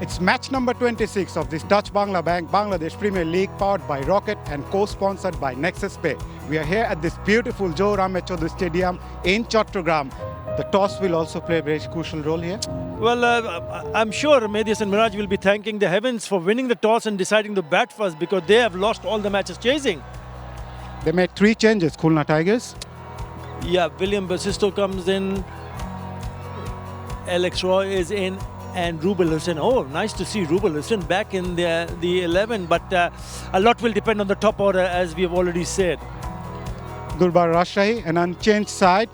It's match number 26 of this Touch Bangla Bank Bangladesh Premier League powered by Rocket and co-sponsored by 𝗃𝗃. We are here at this beautiful 𝗃𝗃-𝗂𝗃𝗃 Stadium in Chattogram. The toss will also play a very crucial role here. Well, I'm sure 𝗃𝗃 and 𝗏𝗏 will be thanking the heavens for winning the toss and deciding to bat first, because they have lost all the matches chasing. They made 3 changes, Khulna Tigers. Yeah, 𝗃𝗃-𝗂𝗃𝗃 comes in, Alex Roy is in, and 𝗃𝗃 Hussain. Oh, nice to see 𝗃𝗃 Hussain back in the 11, but a lot will depend on the top order, as we have already said. Durbar Rajshahi, an unchanged side.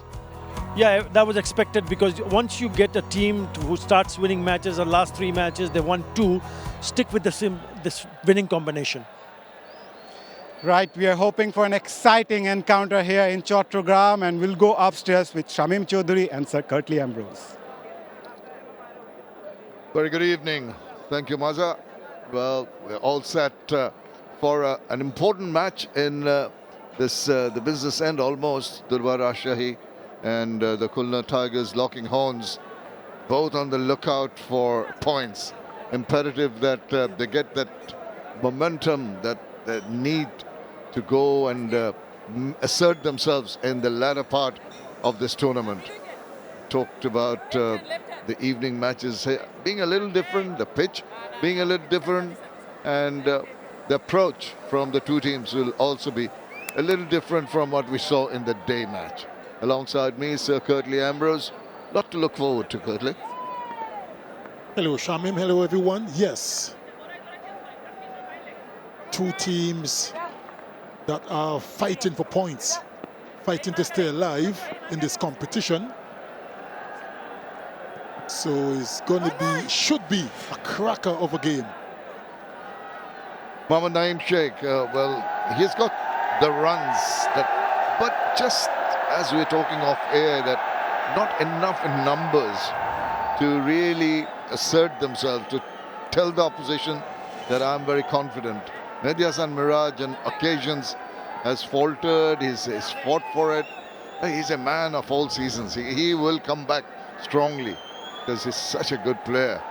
Yeah, that was expected, because once you get a team who starts winning matches, the last 3 matches, they won 2, stick with this winning combination. Right, we are hoping for an exciting encounter here in Chattogram, and we'll go upstairs with Shamim Chaudhary and Sir Curtly Ambrose. Very good evening. Thank you, Maza. Well, we're all set for an important match in the business end almost. Durbar Rajshahi and the Khulna Tigers locking horns, both on the lookout for points. Imperative that they get that momentum, that need to go and assert themselves in the latter part of this tournament. Talked about the evening matches being a little different, the pitch being a little different, and the approach from the 2 teams will also be a little different from what we saw in the day match. Alongside me, Sir Curtly Ambrose. Lot to look forward to, Curtly. Hello, Shamim. Hello, everyone. Yes. 2 teams that are fighting for points, fighting to stay alive in this competition. So it's going to be, should be, a cracker of a game. Mohammad Naeem Sheikh, well, he's got the runs, but just as we're talking off air, that not enough in numbers to really assert themselves, to tell the opposition that I'm very confident. Mehdi Hasan Miraj on occasions has faltered, he's fought for it. He's a man of all seasons. He will come back strongly, because he's such a good player.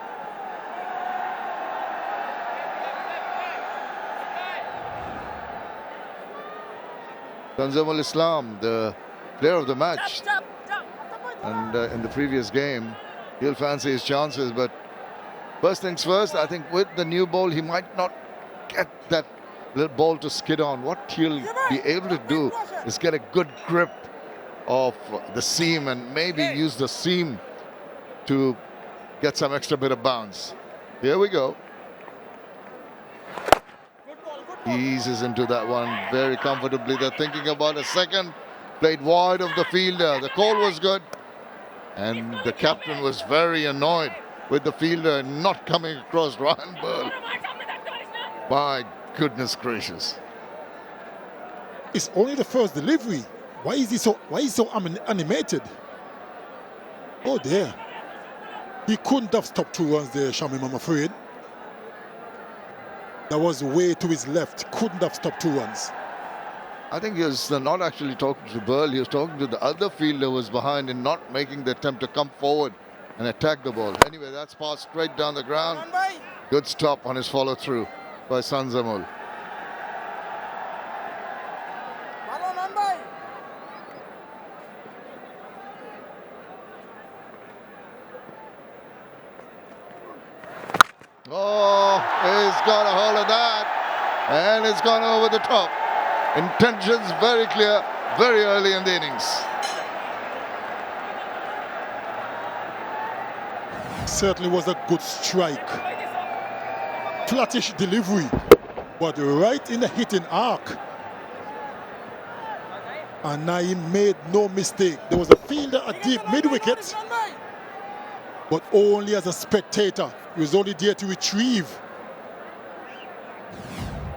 Tanzim Islam, the player of the match, and in the previous game, he'll fancy his chances. But first things first, I think with the new ball, he might not get that little ball to skid on. What he'll be able to do is get a good grip of the seam and maybe use the seam to get some extra bit of bounce. Here we go. Eases into that one very comfortably. They're thinking about a second. Played wide of the fielder. The call was good. And the captain was very annoyed with the fielder not coming across Ryan Burl. My goodness gracious. It's only the first delivery. Why is he so animated? Oh dear. He couldn't have stopped 2 runs there, Shamim, I'm afraid. That was way to his left. Couldn't have stopped 2 runs. I think he was not actually talking to Burl. He was talking to the other fielder who was behind and not making the attempt to come forward and attack the ball. Anyway, that's passed straight down the ground. Good stop on his follow through by Sanzamul. Oh, he's got a hold of that, and it's gone over the top. Intentions very clear, very early in the innings. Certainly was a good strike. Flattish delivery, but right in the hitting arc. And Naeem made no mistake. There was a fielder at deep mid-wicket, but only as a spectator. He was only there to retrieve.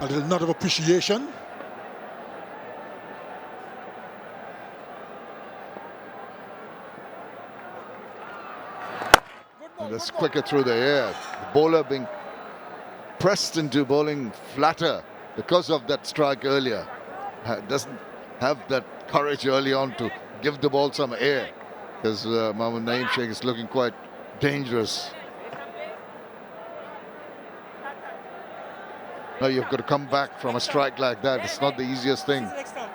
A little nod of appreciation. And it's quicker through the air. The bowler being pressed into bowling flatter because of that strike earlier. Doesn't have that courage early on to give the ball some air, because Mohammad Naeem Sheikh is looking quite dangerous. Now you've got to come back from a strike like that. It's not the easiest thing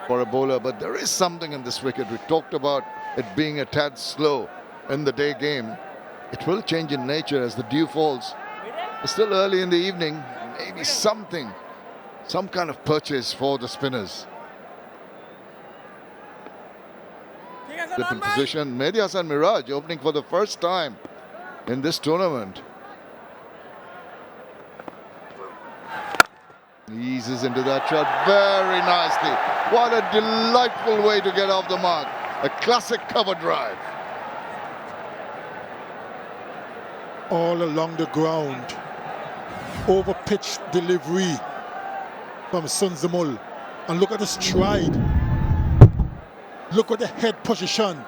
for a bowler, but there is something in this wicket. We talked about it being a tad slow in the day game. It will change in nature as the dew falls. It's still early in the evening. Maybe something, some kind of purchase for the spinners. Slip in position. Mehdi Hasan Miraj opening for the first time in this tournament. Eases into that shot very nicely. What a delightful way to get off the mark. A classic cover drive. All along the ground. Over pitch delivery from Sunzamul. And look at the stride. Look at the head position.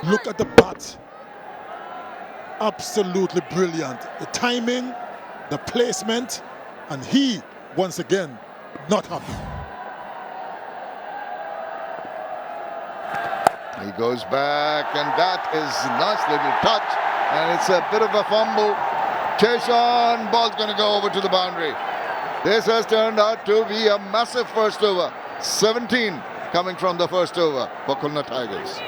Look at the bat. Absolutely brilliant. The timing, the placement, and he, once again, not happy. He goes back, and that is a nice little touch. And it's a bit of a fumble. Chase on, ball's going to go over to the boundary. This has turned out to be a massive first over. 17 coming from the first over for Khulna Tigers.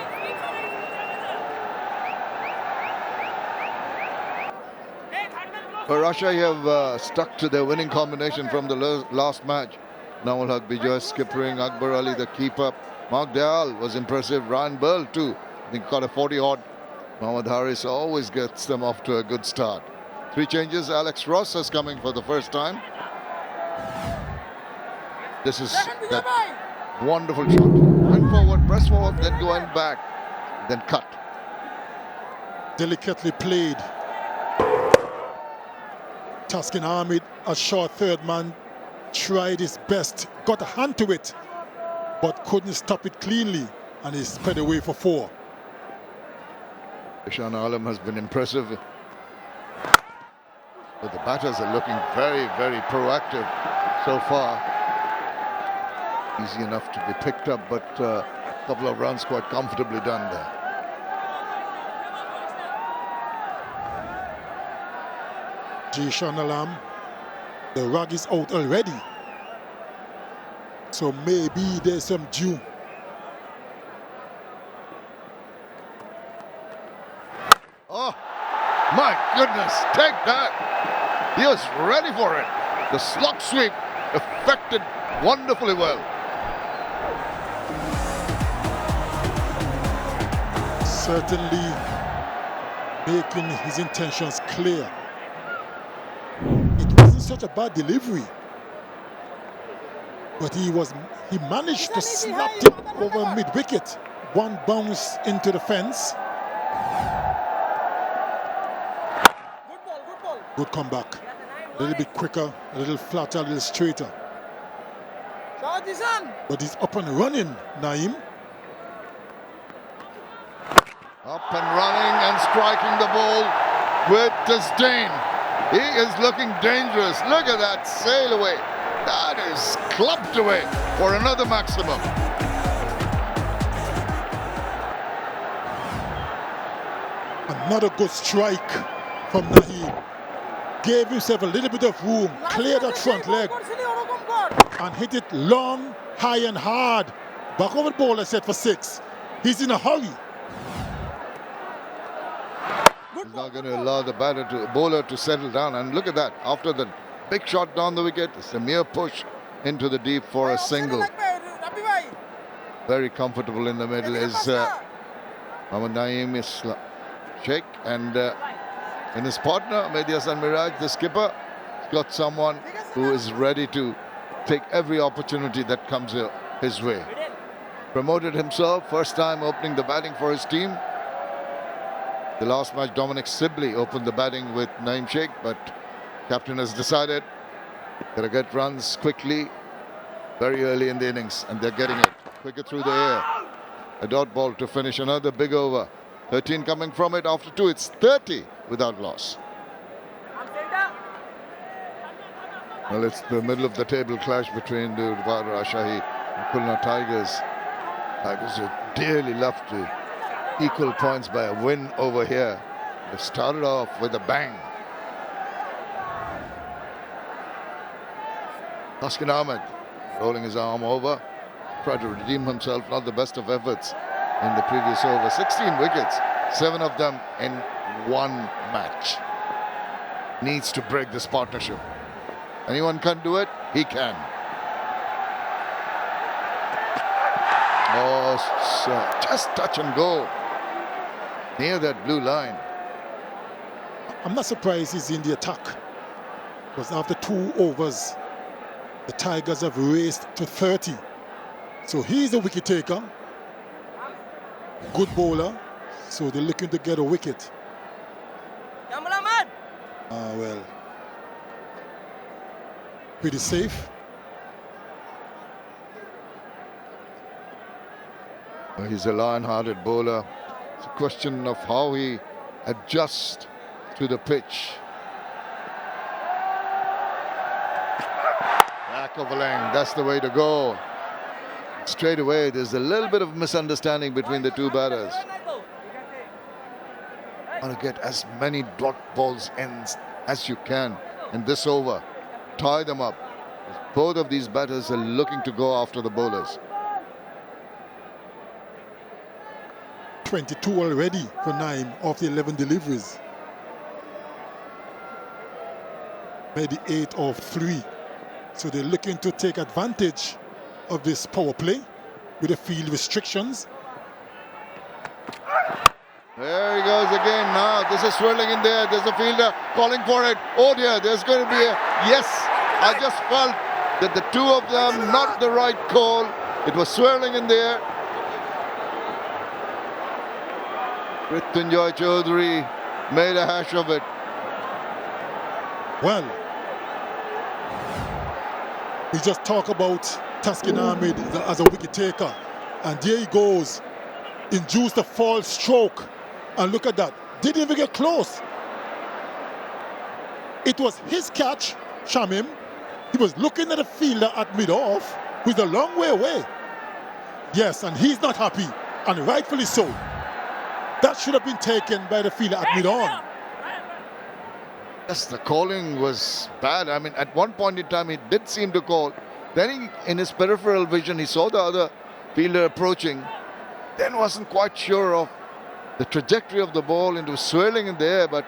Rajshahi have stuck to their winning combination from the last match. Nawal Haq, Bijoy skippering, Akbar Ali the keeper. Mark Dayal was impressive. Ryan Burl too. I think got a 40-odd. Mohammad Haris always gets them off to a good start. 3 changes. Alex Ross is coming for the first time. This is that wonderful shot. Went forward, press forward, then going back, then cut. Delicately played. Taskin Ahmed, a short third man, tried his best, got a hand to it, but couldn't stop it cleanly, and he sped away for 4. Ishan Alam has been impressive. But the batters are looking very, very proactive so far. Easy enough to be picked up, but a couple of runs quite comfortably done there. Jishan Alam, the rug is out already. So maybe there's some dew. Oh, my goodness, take that. He was ready for it. The slot sweep affected wonderfully well. Certainly making his intentions clear. It wasn't such a bad delivery, but he managed to slap it over mid-wicket. One bounce into the fence. Good comeback. A little bit quicker, a little flatter, a little straighter. But he's up and running, Naeem. Up and running and striking the ball with disdain. He is looking dangerous. Look at that sail away. That is clubbed away for another maximum. Another good strike from Naeem. Gave himself a little bit of room, cleared that front leg, and hit it long, high and hard. Back over the bowler set for 6. He's in a hurry. He's not going to allow the bowler to settle down. And look at that. After the big shot down the wicket, it's a mere push into the deep for a single. Very comfortable in the middle is Mohammad Naeem Sheikh, and in his partner, Mehdi Hasan Miraj, the skipper, got someone who is ready to take every opportunity that comes his way. Promoted himself, first time opening the batting for his team. The last match, Dominic Sibley opened the batting with Naeem Sheikh, but captain has decided got to get runs quickly, very early in the innings, and they're getting it. Quicker through the air. A dot ball to finish another big over. 13 coming from it after 2. It's 30 without loss. Well, it's the middle of the table clash between the Durbar Rajshahi and Khulna Tigers. Tigers would dearly love to equal points by a win over here. They've started off with a bang. Taskin Ahmed rolling his arm over, tried to redeem himself. Not the best of efforts in the previous over. 16 wickets, 7 of them in one match. Needs to break this partnership. Anyone can do it, he can. Oh, just touch and go near that blue line. I'm not surprised he's in the attack, because after 2 overs, the Tigers have raced to 30. So he's a wicket taker, good bowler, so they're looking to get a wicket. Well, pretty safe. He's a lion-hearted bowler. It's a question of how he adjusts to the pitch. Back of a length, that's the way to go. Straight away, there's a little bit of misunderstanding between the two batters. Want to get as many dot balls in as you can in this over. Tie them up. Both of these batters are looking to go after the bowlers. 22 already for 9 of the 11 deliveries. Made the 8 of 3. So they're looking to take advantage of this power play with the field restrictions. There he goes again now. This is swirling in there. There's a fielder calling for it. Oh dear, there's going to be a yes. I just felt that the two of them, not the right call. It was swirling in there. 𝗵𝗺 Chaudhary made a hash of it. Well, we just talk about Taskin Ahmed as a wicket taker, and there he goes, induced a false stroke, and look at that, didn't even get close. It was his catch, Shamim. He was looking at the fielder at mid-off, who's a long way away. Yes, and he's not happy, and rightfully so. That should have been taken by the fielder at mid-on. Yes, the calling was bad. I mean, at one point in time, he did seem to call. Then in his peripheral vision, he saw the other fielder approaching. Then wasn't quite sure of the trajectory of the ball, and it was swirling in the air, but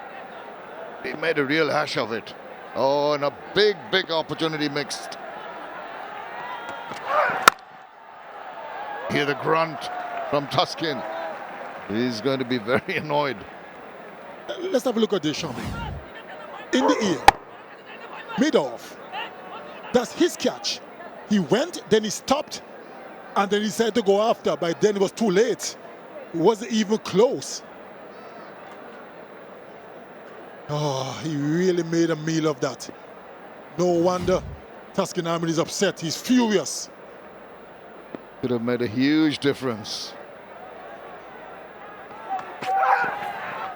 he made a real hash of it. Oh, and a big, big opportunity mixed. Hear the grunt from Taskin. He's going to be very annoyed. Let's have a look at this, Shamim. In the air, mid-off. That's his catch. He went, then he stopped, and then he decided to go after. By then it was too late. It wasn't even close. Oh, he really made a meal of that. No wonder Taskin Ahmed is upset. He's furious. Could have made a huge difference.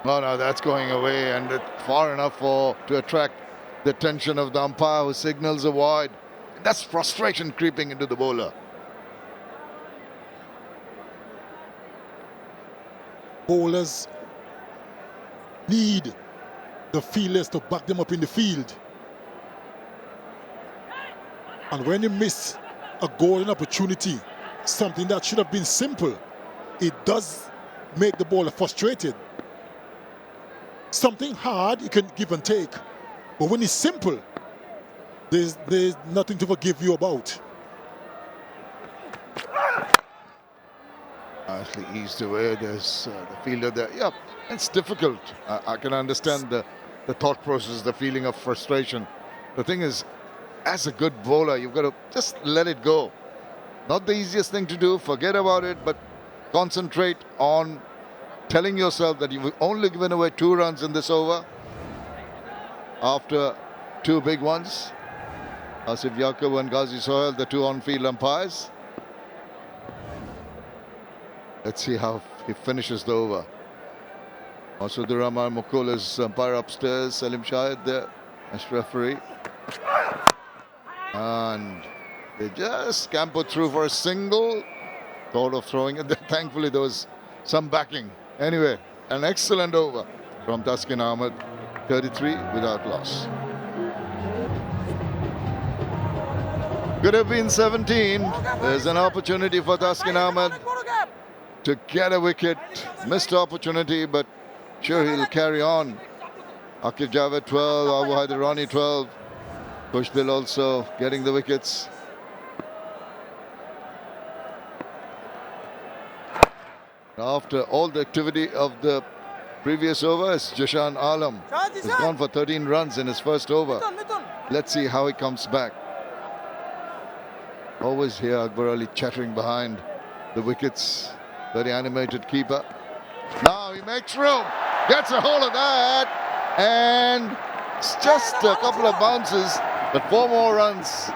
Oh no, that's going away, and it's far enough to attract the attention of the umpire, who signals a wide. That's frustration creeping into the bowler. Bowlers need the fielders to back them up in the field. And when you miss a golden opportunity, something that should have been simple, it does make the bowler frustrated. Something hard you can give and take, but when it's simple, there's nothing to forgive you about. Actually eased away. There's the fielder there. Yeah, it's difficult. I can understand the thought process, the feeling of frustration. The thing is, as a good bowler, you've got to just let it go. Not the easiest thing to do, forget about it, but concentrate on telling yourself that you've only given away 2 runs in this over after 2 big ones. Asif Yaqub and Ghazi Sohail, the 2 on-field umpires. Let's see how he finishes the over. Masudur Rahman Mukul is umpire upstairs. Salim Shahid there as referee. And they just scampered through for a single. Thought of throwing it. Thankfully, there was some backing. Anyway, an excellent over from Taskin Ahmed. 33 without loss. Could have been 17. There's an opportunity for Taskin Ahmed to get a wicket. Missed opportunity, but sure he'll carry on. Aqib Javed 12, Abu Haider Rani 12. Khushdil also getting the wickets. After all the activity of the previous over, Jashan Alam has gone for 13 runs in his first over. Let's see how he comes back. Always hear Akbar Ali chattering behind the wickets. Very animated keeper. Now he makes room, gets a hold of that, and it's just a couple of bounces, but 4 more runs.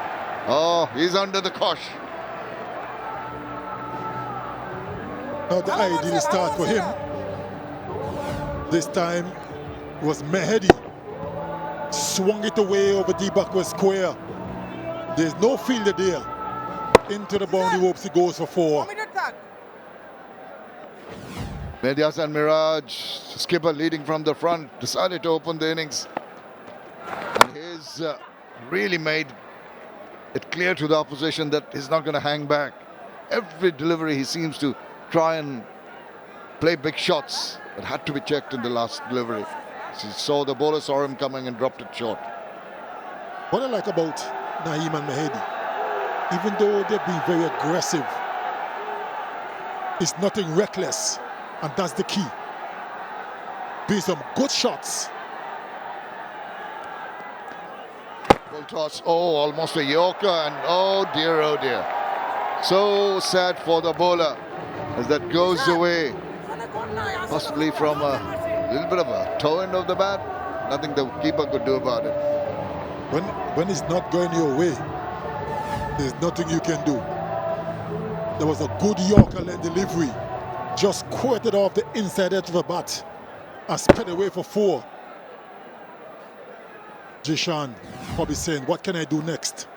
Oh, he's under the cosh. Now the ideal start for him this time was Mehedi. Swung it away over 𝗃𝗵𝗀𝗄 square. There's no fielder there. Into the boundary ropes, he goes for 4. Mehdi Hasan Miraj, skipper leading from the front, decided to open the innings. And he's really made it clear to the opposition that he's not going to hang back. Every delivery he seems to try and play big shots, but had to be checked in the last delivery. He saw the bowler, saw him coming and dropped it short. What I like about Naeem and Mehedi, even though they've been very aggressive, it's nothing reckless, and that's the key. Be some good shots. Full toss, oh, almost a Yorker, and oh dear, so sad for the bowler as that goes away, possibly from a little bit of a toe end of the bat. Nothing the keeper could do about it. When it's not going your way, there's nothing you can do. There was a good Yorker length delivery, just quirted off the inside edge of the bat and sped away for 4. Jishan probably saying, what can I do next?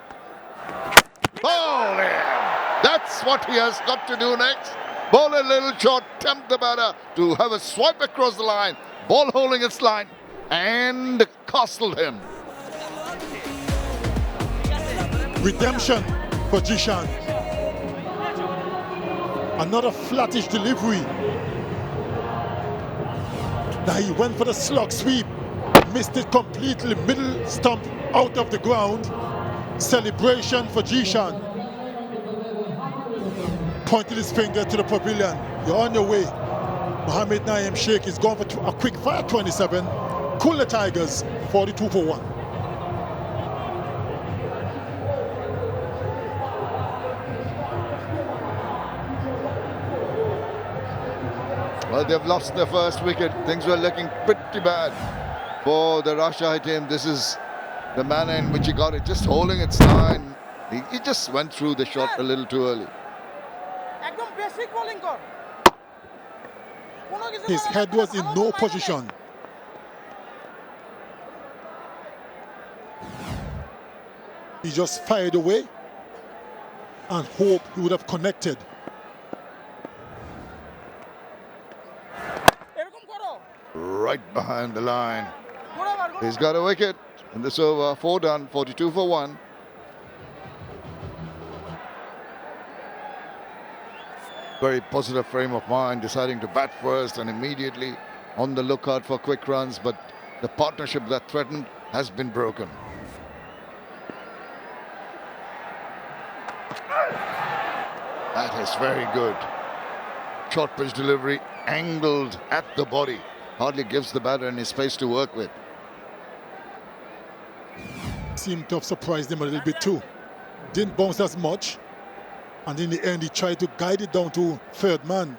Ball him! That's what he has got to do next. Bowl a little short, tempt the batter to have a swipe across the line. Ball holding its line and castled him. Redemption for Jishan. Another flattish delivery. Now he went for the slug sweep. Missed it completely, middle stump out of the ground. Celebration for Jishan. Pointed his finger to the pavilion. You're on your way. Mohammed Naeem Sheikh is gone for a quick fire 27. Khulna Tigers 42 for 1. Well, they've lost their first wicket. Things were looking pretty bad for the Rajshahi team. This is the manner in which he got it, just holding its line. He just went through the shot a little too early. His head was in no position. He just fired away and hoped he would have connected. Right behind the line. He's got a wicket in this over. 4 done, 42 for 1. Very positive frame of mind, deciding to bat first and immediately on the lookout for quick runs, but the partnership that threatened has been broken. That is very good. Short pitch delivery, angled at the body. Hardly gives the batter any space to work with. Seemed to have surprised him a little bit too. Didn't bounce as much. And in the end, he tried to guide it down to third man.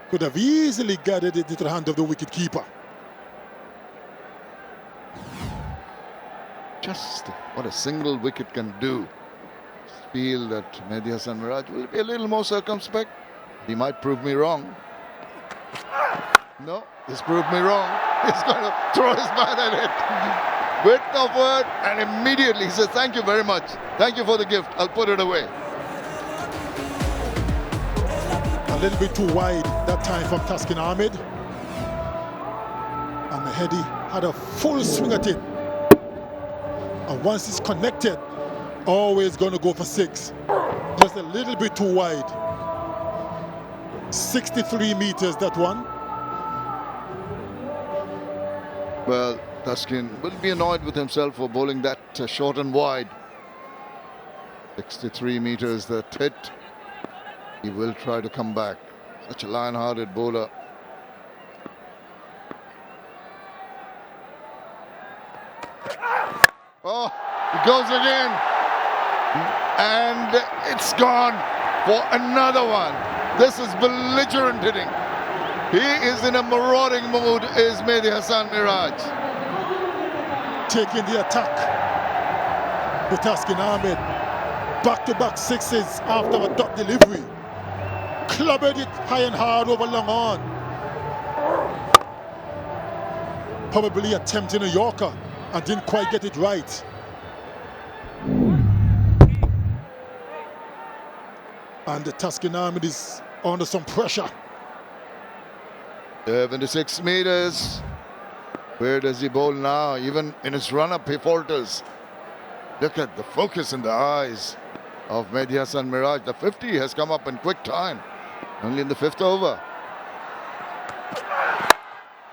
Could have easily guided it into the hand of the wicket keeper. Just what a single wicket can do. Feel that Mehdi Hasan Miraj will be a little more circumspect. He might prove me wrong. No, he's proved me wrong. He's going to throw his bat at it. Width of word, and immediately he says, thank you very much. Thank you for the gift. I'll put it away. A little bit too wide that time from Taskin Ahmed. And Mehedi had a full swing at it. And once it's connected Always going to go for 6. Just a little bit too wide. 63 meters, that one. Well, Tuscan will be annoyed with himself for bowling that short and wide. 63 meters that hit. He will try to come back. Such a lion-hearted bowler. Oh, he goes again. And it's gone for another one. This is belligerent hitting. He is in a marauding mood, is Mehdi Hasan Miraj. Taking the attack. The Tuscan Ahmed. Back-to-back 6s after a dot delivery. Clobbered it high and hard over long on. Probably attempting a Yorker and didn't quite get it right. And the Tuscan Ahmed is under some pressure. 76 meters. Where does he bowl now? Even in his run-up, he falters. Look at the focus in the eyes of Mehdi Hasan Miraj. The 50 has come up in quick time. Only in the 5th over.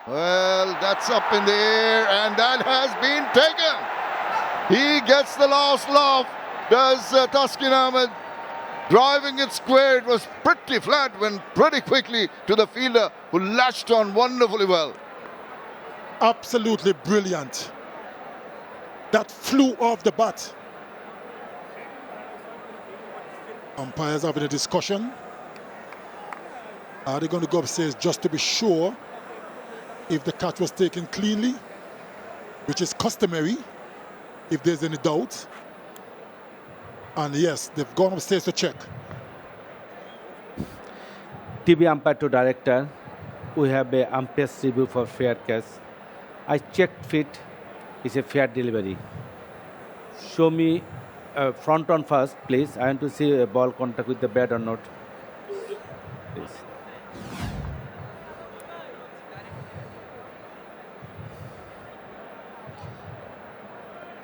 Well, that's up in the air, and that has been taken. He gets the last laugh. Does Tuscan Ahmed, driving it square. It was pretty flat, went pretty quickly to the fielder, who latched on wonderfully well. Absolutely brilliant. That flew off the bat. Umpires having a discussion. Are they going to go upstairs just to be sure if the catch was taken cleanly, which is customary, if there's any doubt? And yes, they've gone upstairs to check. TV umpire to director, we have a umpire's review for fair catch. I checked fit, it's a fair delivery. Show me front on first, please. I want to see a ball contact with the bat or not. Please.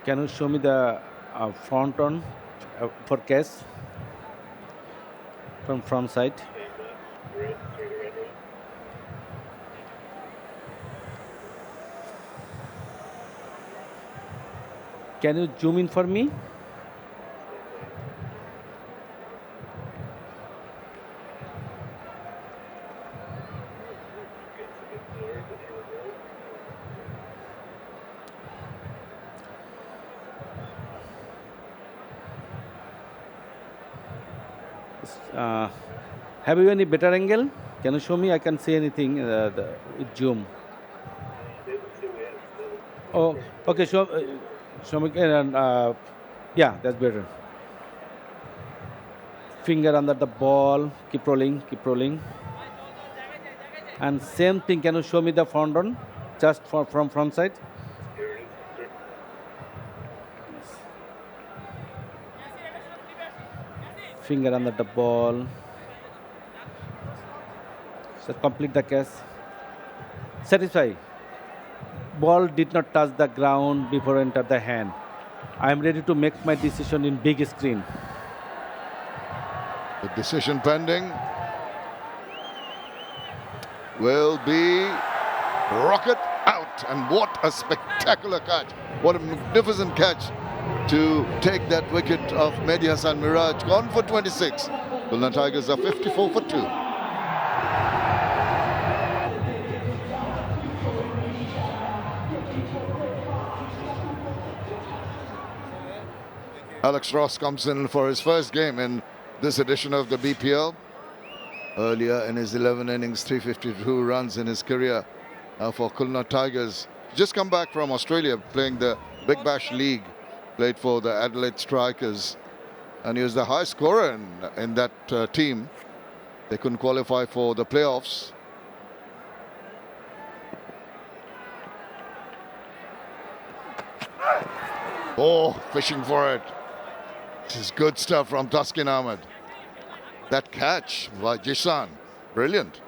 Can you show me the front on for catch from front side? Can you zoom in for me? Have you any better angle? Can you show me? I can see anything with zoom. Oh, okay. Show me. Yeah, that's better. Finger under the ball. Keep rolling. Keep rolling. And same thing. Can you show me the front on, just from front side? Finger under the ball. So complete the catch. Satisfy. Ball did not touch the ground before enter the hand. I am ready to make my decision in big screen. The decision pending will be rocket out. And what a spectacular catch. What a magnificent catch to take that wicket of Mehdi Hasan Miraj. Gone for 26. Khulna Tigers are 54 for 2. Alex Ross comes in for his first game in this edition of the BPL. Earlier in his 11 innings, 352 runs in his career for Khulna Tigers. Just come back from Australia playing the Big Bash League. Played for the Adelaide Strikers. And he was the high scorer in that team. They couldn't qualify for the playoffs. Oh, fishing for it. This is good stuff from Tuscan Ahmed. That catch by Jisan, brilliant.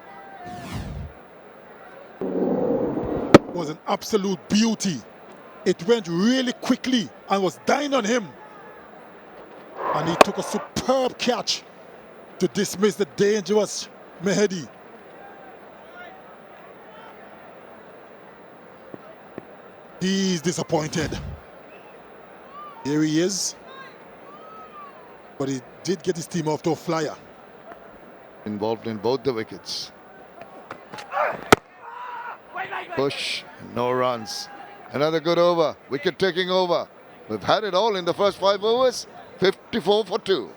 Was an absolute beauty. It went really quickly and was dying on him. And he took a superb catch to dismiss the dangerous Mehdi. He's disappointed. Here he is. But he did get his team off to a flyer. Involved in both the wickets. Push, no runs. Another good over. Wicket taking over. We've had it all in the first 5 overs. 54 for 2.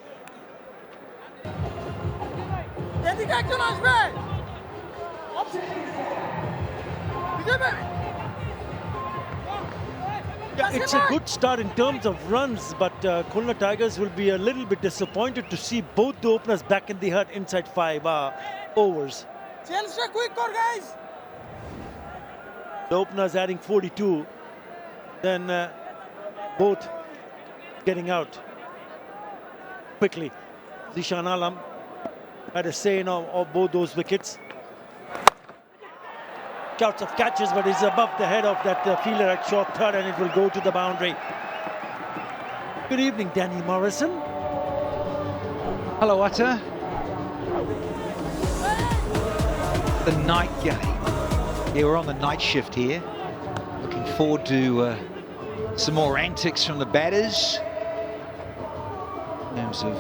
Yeah, it's a good start in terms of runs, but Khulna Tigers will be a little bit disappointed to see both the openers back in the hut inside 5 overs. Quick, guys. The openers adding 42, then both getting out quickly. Zishan Alam had a say in of both those wickets. Shouts of catches, but it's above the head of that fielder at short third, and it will go to the boundary. Good evening, Danny Morrison. Hello, Utter. The night game. Yeah, we're on the night shift here. Looking forward to some more antics from the batters. In terms of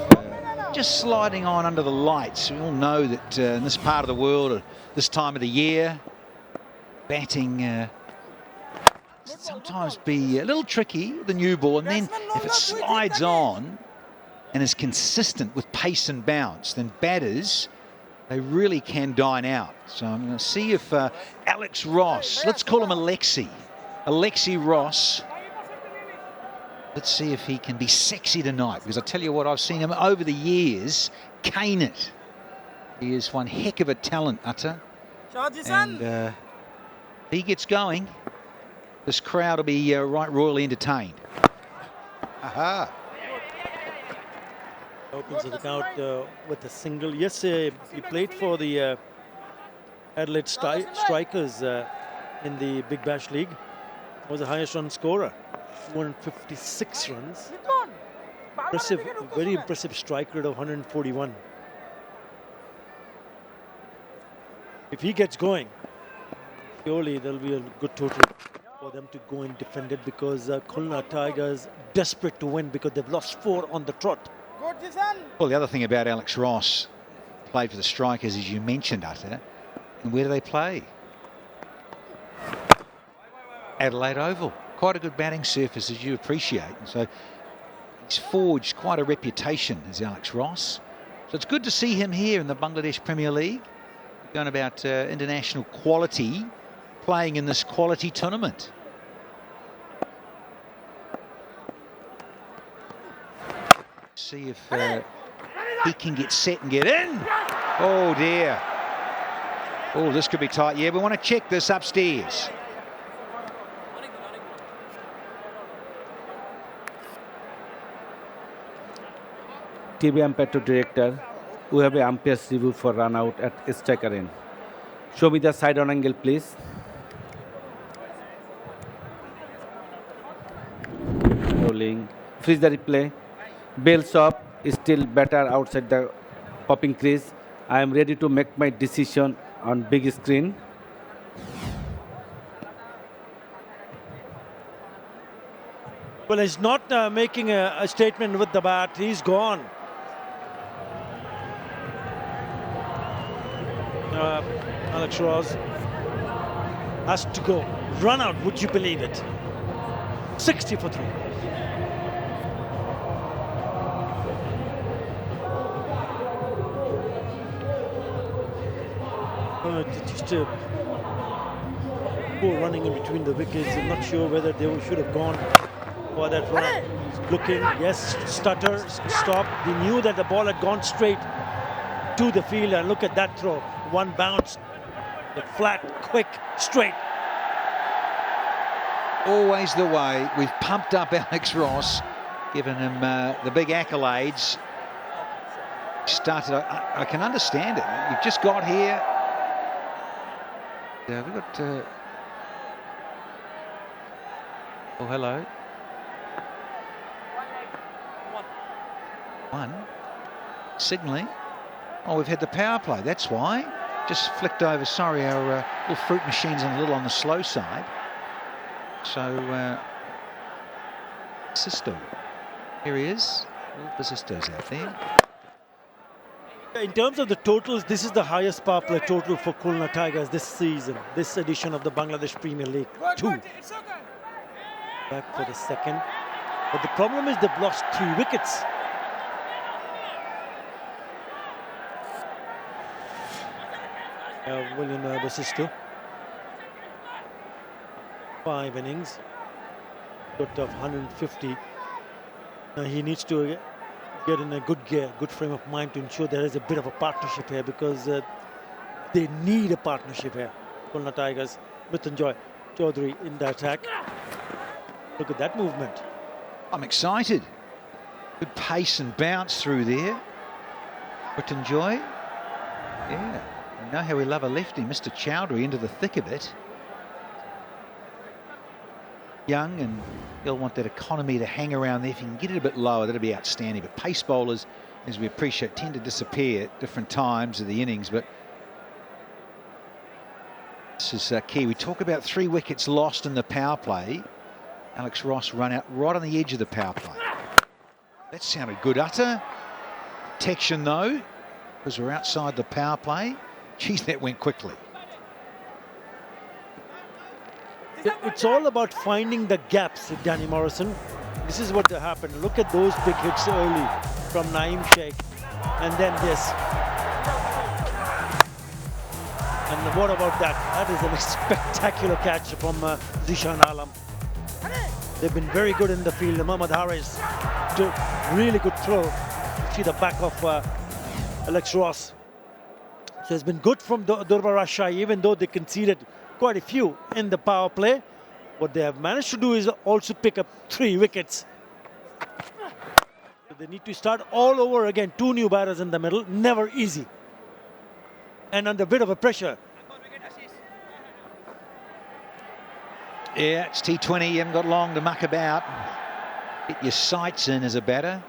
just sliding on under the lights. We all know that in this part of the world, at this time of the year, batting sometimes be a little tricky, the new ball, and then if it slides on and is consistent with pace and bounce, then batters, they really can dine out. So I'm going to see if Alex Ross, let's call him Alexi Ross, let's see if he can be sexy tonight, because I tell you what, I've seen him over the years cane it. He is one heck of a talent, Utter. And he gets going, this crowd will be right royally entertained. Aha. Opens the count with a single. Yes, he played for the Adelaide Strikers in the Big Bash League. Was the highest run scorer, 256 runs. Impressive, very impressive strike rate of 141. If he gets going, surely there'll be a good total for them to go and defend it, because Khulna Tigers desperate to win because they've lost 4 on the trot. Well, the other thing about Alex Ross, played for the Strikers, as you mentioned, Utter, and where do they play? Adelaide Oval. Quite a good batting surface, as you appreciate. And so he's forged quite a reputation as Alex Ross. So it's good to see him here in the Bangladesh Premier League, going about international quality, playing in this quality tournament. See if he can get set and get in. Oh dear. Oh, this could be tight. Yeah, we want to check this upstairs. TV umpire to director, we have an umpire's review for run out at striker end. Show me the side on angle, please. Rolling. Freeze the replay. Bail shop is still better outside the popping crease. I am ready to make my decision on big screen. Well, he's not making a statement with the bat. He's gone. Alex Ross has to go. Run out, would you believe it? 60 for 3. Just poor running in between the wickets. I'm not sure whether they should have gone for that run. He's looking, yes, stutter, stop. They knew that the ball had gone straight to the field, and look at that throw. One bounce, flat, quick, straight. Always the way. We've pumped up Alex Ross, given him the big accolades. Started, I can understand it. You've just got here. Yeah, we've got... oh, hello. One. Signalling. Oh, we've had the power play. That's why. Just flicked over. Sorry, our little fruit machine's a little on the slow side. So, 𝗬𝗏𝗂. Here he is. 𝗬𝗏𝗂's out there. In terms of the totals, this is the highest power play total for Khulna Tigers this season, this edition of the Bangladesh Premier League. 2. Back for the second. But the problem is they've lost 3 wickets. William 𝗬𝗏𝗂. 5 innings. Got of 150. Now he needs to get in a good gear, good frame of mind to ensure there is a bit of a partnership here, because they need a partnership here. Khulna Tigers, 𝗵𝗺𝗀𝗀 Chaudhary in the attack. Look at that movement. I'm excited. Good pace and bounce through there. 𝗵𝗺𝗀𝗀. Yeah, you know how we love a lefty. Mr. Chaudhary into the thick of it. Young, and he'll want that economy to hang around there. If he can get it a bit lower, that'll be outstanding. But pace bowlers, as we appreciate, tend to disappear at different times of the innings. But this is key. We talk about 3 wickets lost in the power play. Alex Ross run out right on the edge of the power play. That sounded good. Utter protection though, because we're outside the power play. Geez, that went quickly. It's all about finding the gaps, Danny Morrison. This is what happened. Look at those big hits early from Naeem Sheikh. And then this. And what about that? That is a spectacular catch from Zishan Alam. They've been very good in the field. Mohammad Haris took really good throw. See the back of Alex Ross. So it's been good from Durbar Rajshahi, even though they conceded quite a few in the power play. What they have managed to do is also pick up 3 wickets. So they need to start all over again. 2 new batters in the middle, never easy. And under a bit of a pressure. Yeah, it's T20. You haven't got long to muck about. Get your sights in as a batter.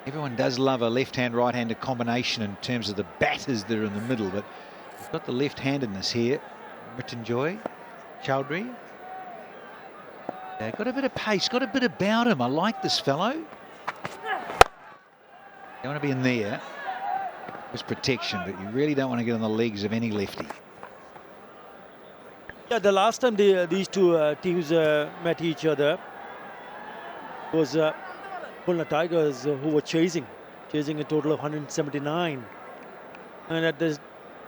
Everyone does love a left-hand, right-handed combination in terms of the batters that are in the middle, but we've got the left-handedness here. 𝗵𝗺𝗀𝗀, Chaudhary. Got a bit of pace, got a bit about him. I like this fellow. Don't want to be in there. There's protection, but you really don't want to get on the legs of any lefty. Yeah, the last time these two teams met each other was Khulna Tigers, who were chasing a total of 179. And at the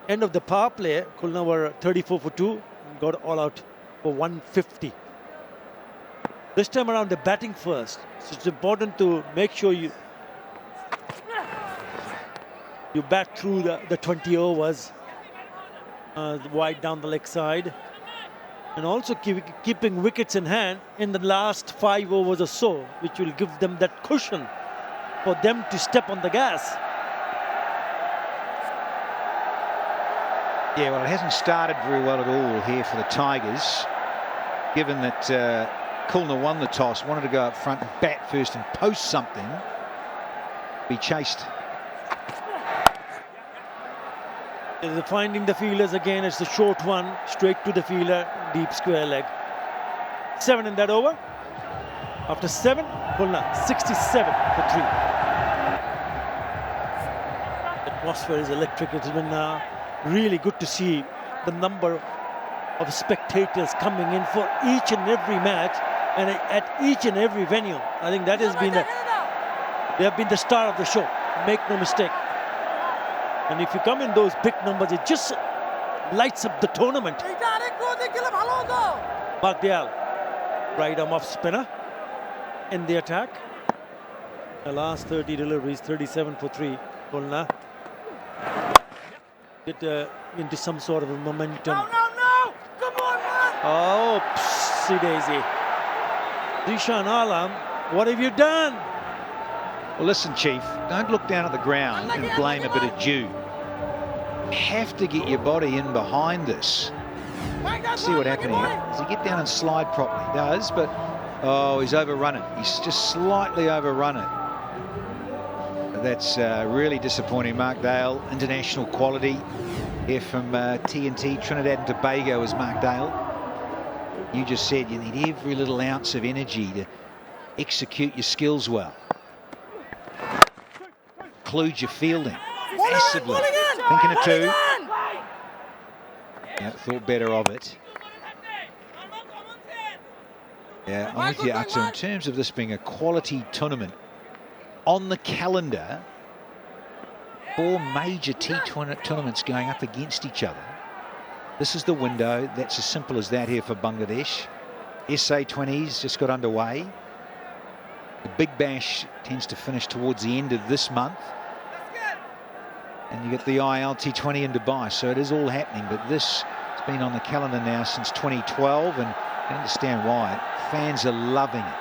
end of the power play, Khulna were 34 for 2, and got all out for 150. This time around, they're batting first. So it's important to make sure you bat through the 20 overs, wide down the leg side. And also keeping wickets in hand in the last 5 overs or so, which will give them that cushion for them to step on the gas. Yeah, well, it hasn't started very well at all here for the Tigers, given that Khulna won the toss, wanted to go up front and bat first and post something. Be chased. They're finding the fielders again. It's the short one, straight to the fielder, deep square leg. 7 in that over. After 7, Khulna 67 for 3. The atmosphere is electric. It's been really good to see the number of spectators coming in for each and every match and at each and every venue. I think that has been they have been the star of the show. Make no mistake. And if you come in those big numbers, it just lights up the tournament. Baghdiyal, right arm off spinner in the attack. The last 30 deliveries, 37 for 3. Khulna get into some sort of a momentum. No! Come on, man! Oh, 𝗚𝗚𝗚𝗚. Zishan Alam, what have you done? Well, listen, Chief, don't look down at the ground and blame a bit of dew. You have to get your body in behind this. See what happens here. Does he get down and slide properly? He does, but Oh, he's overrun it. He's just slightly overrun it. That's really disappointing. Mark Dale, international quality here from TNT, Trinidad and Tobago, as Mark Dale. You just said you need every little ounce of energy to execute your skills well. Include your fielding massively. Thinking of two. Yeah, thought better of it. Yeah, I'm with you, Atu. In terms of this being a quality tournament, on the calendar, 4 major T20 tournaments going up against each other. This is the window. That's as simple as that here for Bangladesh. SA20s just got underway. The Big Bash tends to finish towards the end of this month. And you get the ILT20 in Dubai, so it is all happening. But this has been on the calendar now since 2012, and I understand why. Fans are loving it.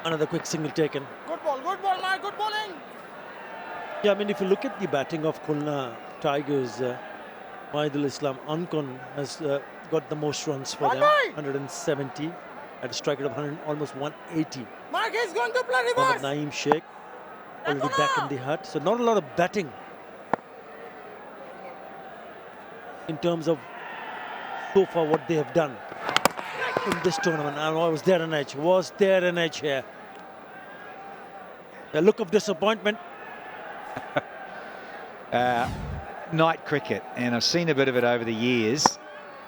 Another quick single taken. Good ball, Mike, good bowling. Yeah, I mean, if you look at the batting of Khulna Tigers, Maidul Islam Ankon has got the most runs for them, 170, at a strike rate of 100, almost 180. Mike is going to play reverse. 𝗫𝗫𝐶 already back in the hut, so not a lot of batting in terms of so far what they have done in this tournament. And was there an edge? Was there an edge here? The look of disappointment. Night cricket, and I've seen a bit of it over the years.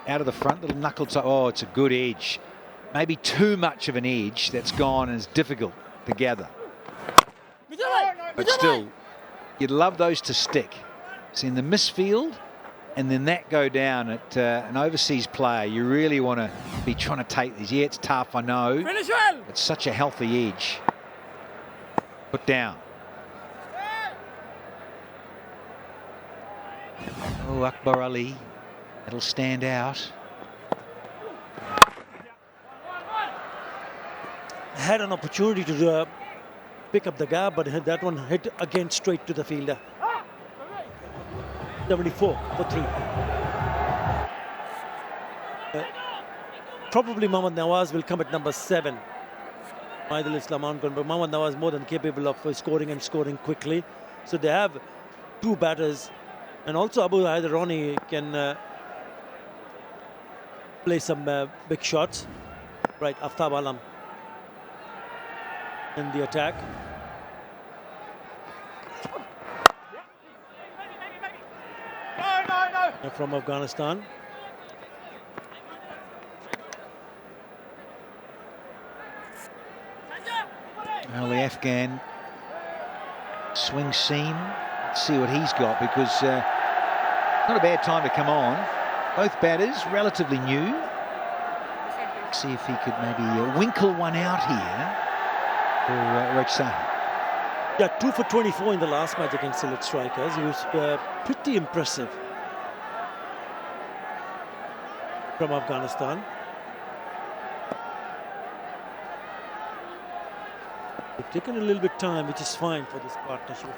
Out of the front, little knuckle top. Oh, it's a good edge. Maybe too much of an edge that's gone and is difficult to gather. But still, you'd love those to stick. See, in the misfield, and then that go down at an overseas player, you really want to be trying to take these. Yeah, it's tough, I know. Finish well. It's such a healthy edge. Put down. Oh, Akbar Ali. It'll stand out. Had an opportunity to pick up the gap, but that one hit again straight to the fielder. 74 for 3. Probably Mohammad Nawaz will come at number 7. Maidul Islam Ankon, but Mohammad Nawaz more than capable of scoring and scoring quickly. So they have 2 batters, and also Abu Haidarani can play some big shots. Right, Aftab Alam in the attack. From Afghanistan. Well, the Afghan swing seam. Let's see what he's got, because not a bad time to come on. Both batters relatively new. Let's see if he could maybe winkle one out here for Rajshahi. Yeah, 2 for 24 in the last match against Select Strikers. He was pretty impressive from Afghanistan. They've taken a little bit time, which is fine for this partnership.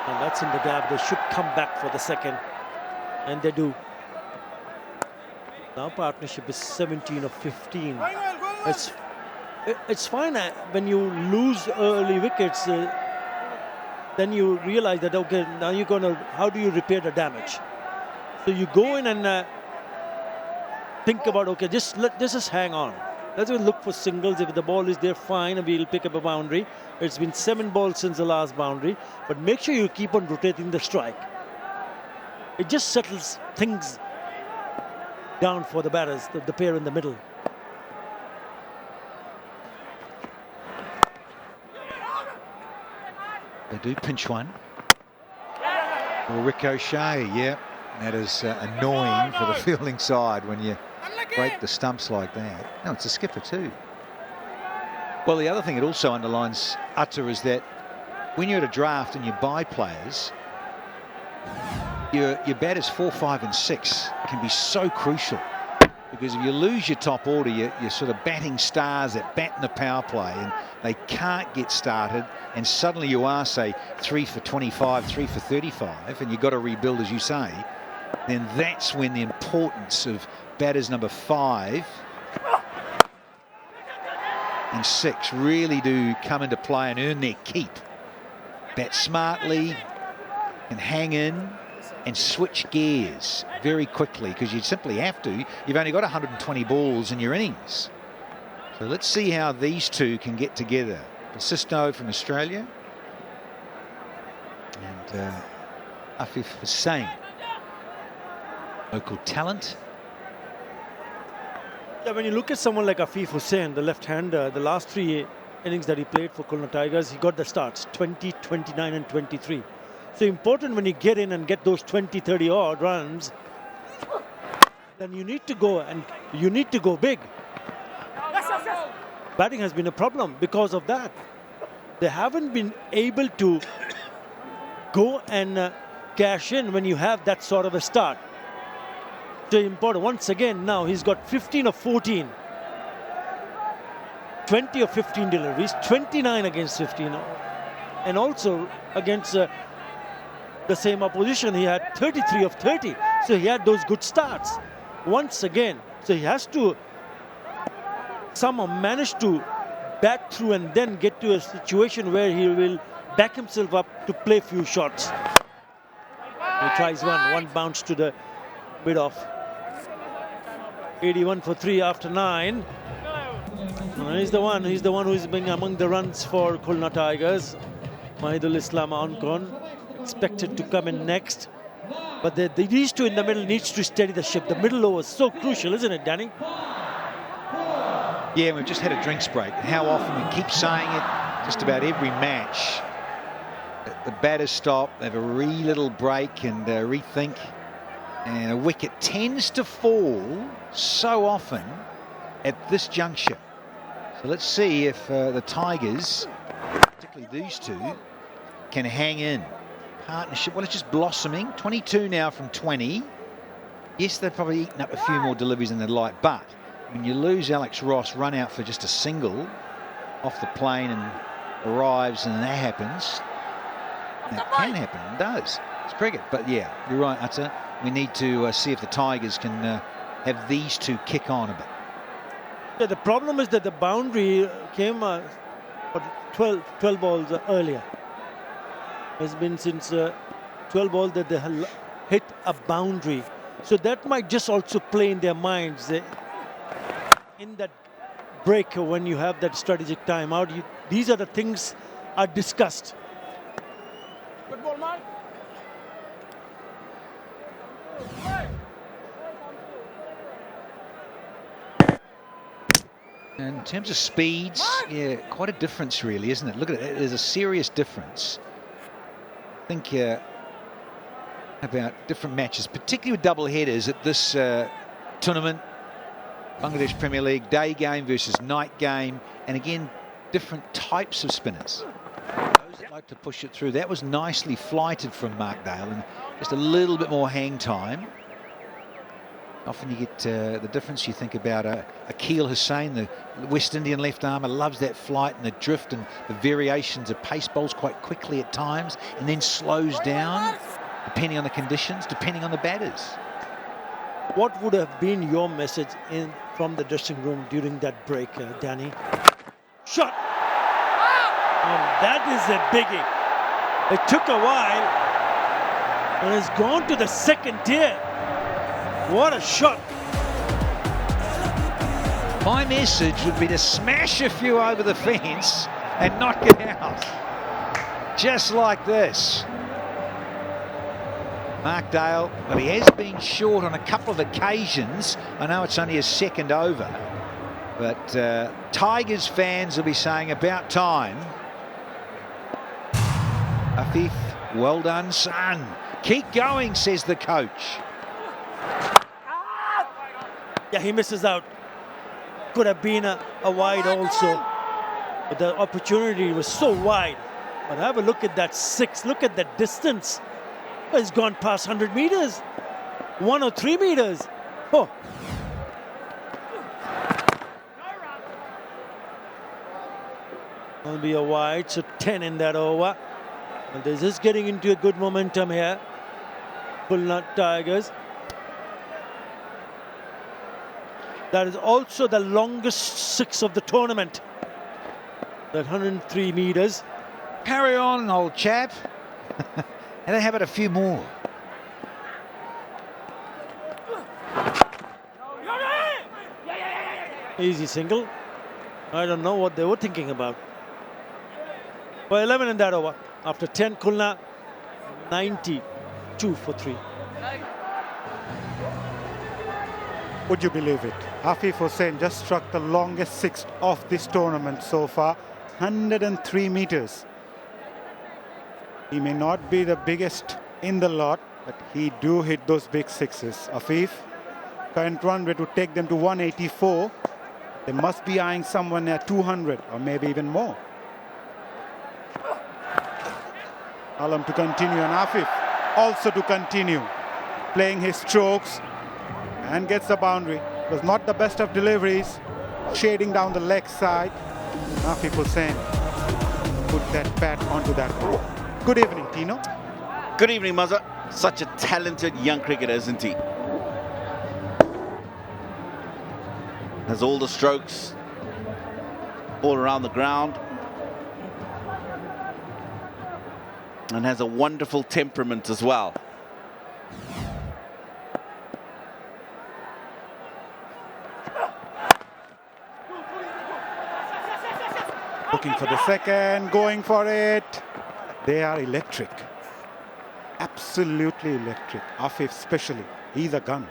And that's in the gap. They should come back for the second, and they do. Now partnership is 17 of 15. It's fine when you lose early wickets. Then you realize that, okay, now you're gonna, how do you repair the damage? So you go in and think about, okay, just hang on. Let's look for singles. If the ball is there, fine, we'll pick up a boundary. It's been 7 balls since the last boundary, but make sure you keep on rotating the strike. It just settles things down for the batters, the pair in the middle. They do pinch one. Or ricochet, yeah. That is annoying for the fielding side when you break the stumps like that. No, it's a skipper too. Well, the other thing it also underlines, Atu, is that when you're at a draft and you buy players, your batters 4, 5 and 6 can be so crucial, because if you lose your top order, you're sort of batting stars that bat in the power play, and they can't get started, and suddenly you are, say, 3 for 25, 3 for 35, and you've got to rebuild, as you say. then that's when the importance of batters number 5 and 6 really do come into play and earn their keep. Bat smartly and hang in and switch gears very quickly, because you simply have to. You've only got 120 balls in your innings. So let's see how these two can get together. 𝗵𝗂 from Australia and 𝗵𝗵 Hussain, local talent. Yeah, when you look at someone like 𝗵𝗵 Hussain, the left-hander, the last 3 innings that he played for Khulna Tigers, he got the starts, 20, 29 and 23. So important when you get in and get those 20, 30 odd runs, then you need to go and you need to go big. Batting has been a problem because of that. They haven't been able to go and cash in when you have that sort of a start. So important. Once again, now he's got 15 of 14. 20 of 15 deliveries, 29 against 15. And also against the same opposition, he had 33 of 30. So he had those good starts. Once again, so he has to somehow manage to bat through and then get to a situation where he will back himself up to play few shots. He tries one bounce to the mid-off. 81 for 3 after 9. He's the one who's been among the runs for Khulna Tigers. Mahidul Islam Ankon expected to come in next. But these two in the middle needs to steady the ship. The middle over is so crucial, isn't it, Danny? Yeah, we've just had a drinks break. How often we keep saying it, just about every match. The batters stop, they have a wee little break and rethink. And a wicket tends to fall so often at this juncture. So let's see if the Tigers, particularly these two, can hang in. Partnership, well, it's just blossoming. 22 now from 20. Yes, they've probably eaten up a few more deliveries than they'd like, but when you lose Alex Ross, run out for just a single off the plane and arrives and that happens, that can happen and does. It's cricket, but yeah, you're right, 𝗪𝗛. We need to see if the Tigers can have these two kick on a bit. Yeah, the problem is that the boundary came 12 balls earlier. It's been since 12 balls that they have hit a boundary. So that might just also play in their minds. In that break, when you have that strategic timeout, these are the things are discussed. Good ball, Mike. And in terms of speeds, yeah, quite a difference really, isn't it? Look at it, there's a serious difference. I think about different matches, particularly with double headers at this tournament. Bangladesh Premier League, day game versus night game, and again, different types of spinners. Those that like to push it through. That was nicely flighted from Markdale, and just a little bit more hang time. Often you get the difference. You think about 𝗂𝐻 Hussain, the West Indian left armer, loves that flight and the drift and the variations of pace bowls quite quickly at times, and then slows down, depending on the conditions, depending on the batters. What would have been your message from the dressing room during that break, Danny? Shot! And that is a biggie. It took a while, and it's gone to the second tier. What a shot. My message would be to smash a few over the fence and knock it out. Just like this. Markdale, but he has been short on a couple of occasions. I know it's only his second over, but Tigers fans will be saying about time. 𝗵𝗵, well done, son. Keep going, says the coach. Yeah, he misses out. Could have been a wide also. But the opportunity was so wide. But have a look at that 6. Look at that distance. It's gone past 100 meters. 1 or 3 meters. Oh. Will be a wide, so 10 in that over. And this is getting into a good momentum here. Khulna Tigers. That is also the longest six of the tournament. That 103 meters. Carry on, old chap. And then how about a few more? Easy single. I don't know what they were thinking about. For 11 in that over. After 10, Khulna 92 for 3. Would you believe it? 𝗂𝗄𝗃 Hussain just struck the longest six of this tournament so far, 103 meters. He may not be the biggest in the lot, but he do hit those big sixes. 𝗂𝗃, current run rate would take them to 184. They must be eyeing someone at 200 or maybe even more. Alam to continue, and 𝗂𝗃 also to continue playing his strokes and gets the boundary. It was not the best of deliveries, shading down the leg side. 𝗂𝗃 Hussain put that bat onto that ball. Good evening, Tino. Good evening, Mazza. Such a talented young cricketer, isn't he? Has all the strokes all around the ground and has a wonderful temperament as well. Looking for the second, going for it. They are electric. Absolutely electric. 𝗂𝗃 especially. He's a gun.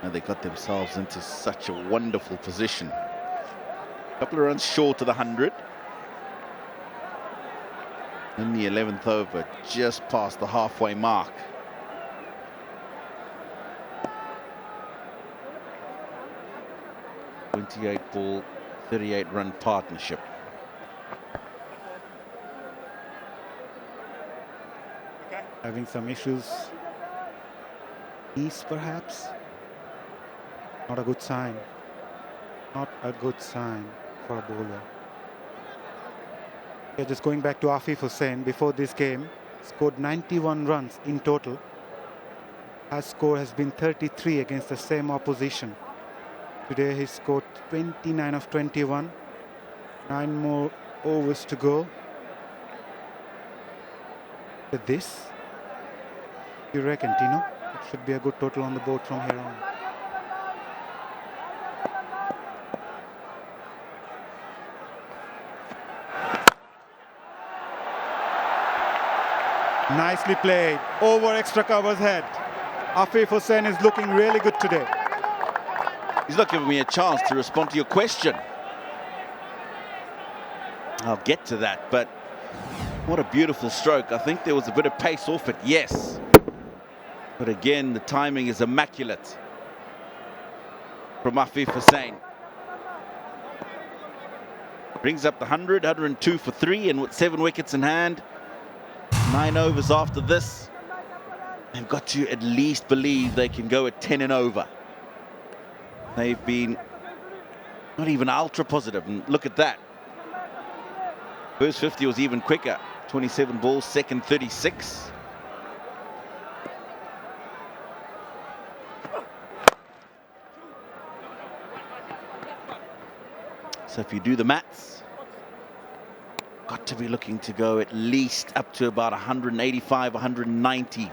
And they got themselves into such a wonderful position. A couple of runs short of the 100. In the 11th over, just past the halfway mark. '28-ball, 38-run partnership. Having some issues. East perhaps. Not a good sign. Not a good sign for a bowler. Yeah, just going back to 𝗂𝗃 Hussain, before this game, scored 91 runs in total. His score has been 33 against the same opposition. Today he scored 29 of 21. 9 more overs to go. With this, you reckon, Tino? It should be a good total on the board from here on. Nicely played, over extra cover's head. 𝗂𝗃 Hussain is looking really good today. He's not giving me a chance to respond to your question. I'll get to that, but what a beautiful stroke. I think there was a bit of pace off it, yes. But again, the timing is immaculate from 𝗂𝗃 Hussain. Brings up the 100, 102 for 3, and with 7 wickets in hand, 9 overs after this, they've got to at least believe they can go at 10 and over. They've been not even ultra positive, and look at that. First 50 was even quicker, 27 balls, second 36. So if you do the maths, got to be looking to go at least up to about 185, 190.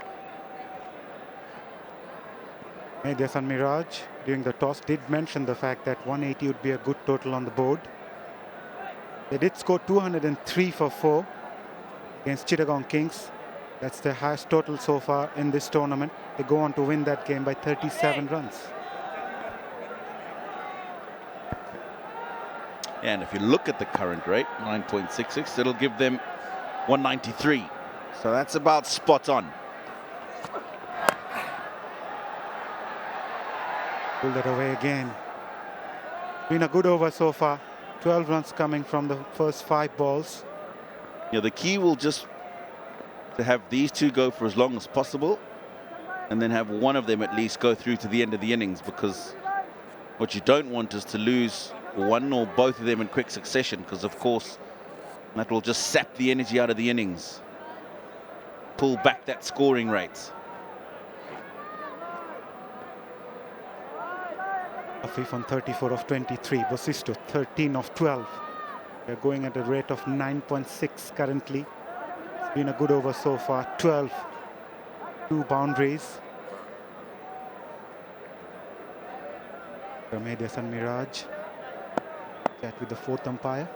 Media Sun Mirage during the toss did mention the fact that 180 would be a good total on the board. They did score 203 for 4 against Chittagong Kings. That's their highest total so far in this tournament. They go on to win that game by 37 runs. And if you look at the current rate, 9.66, it'll give them 193. So that's about spot on. Pull that away again. Been a good over so far. 12 runs coming from the first 5 balls. Yeah, the key will just to have these two go for as long as possible, and then have one of them at least go through to the end of the innings, because what you don't want is to lose one or both of them in quick succession, because of course that will just sap the energy out of the innings, pull back that scoring rate. Afif on 34 of 23, 𝗵𝗧𝗏 13 of 12. They're going at a rate of 9.6 currently. It's been a good over so far. 12, 2 boundaries. Ramedes and Miraj chat with the 4th umpire.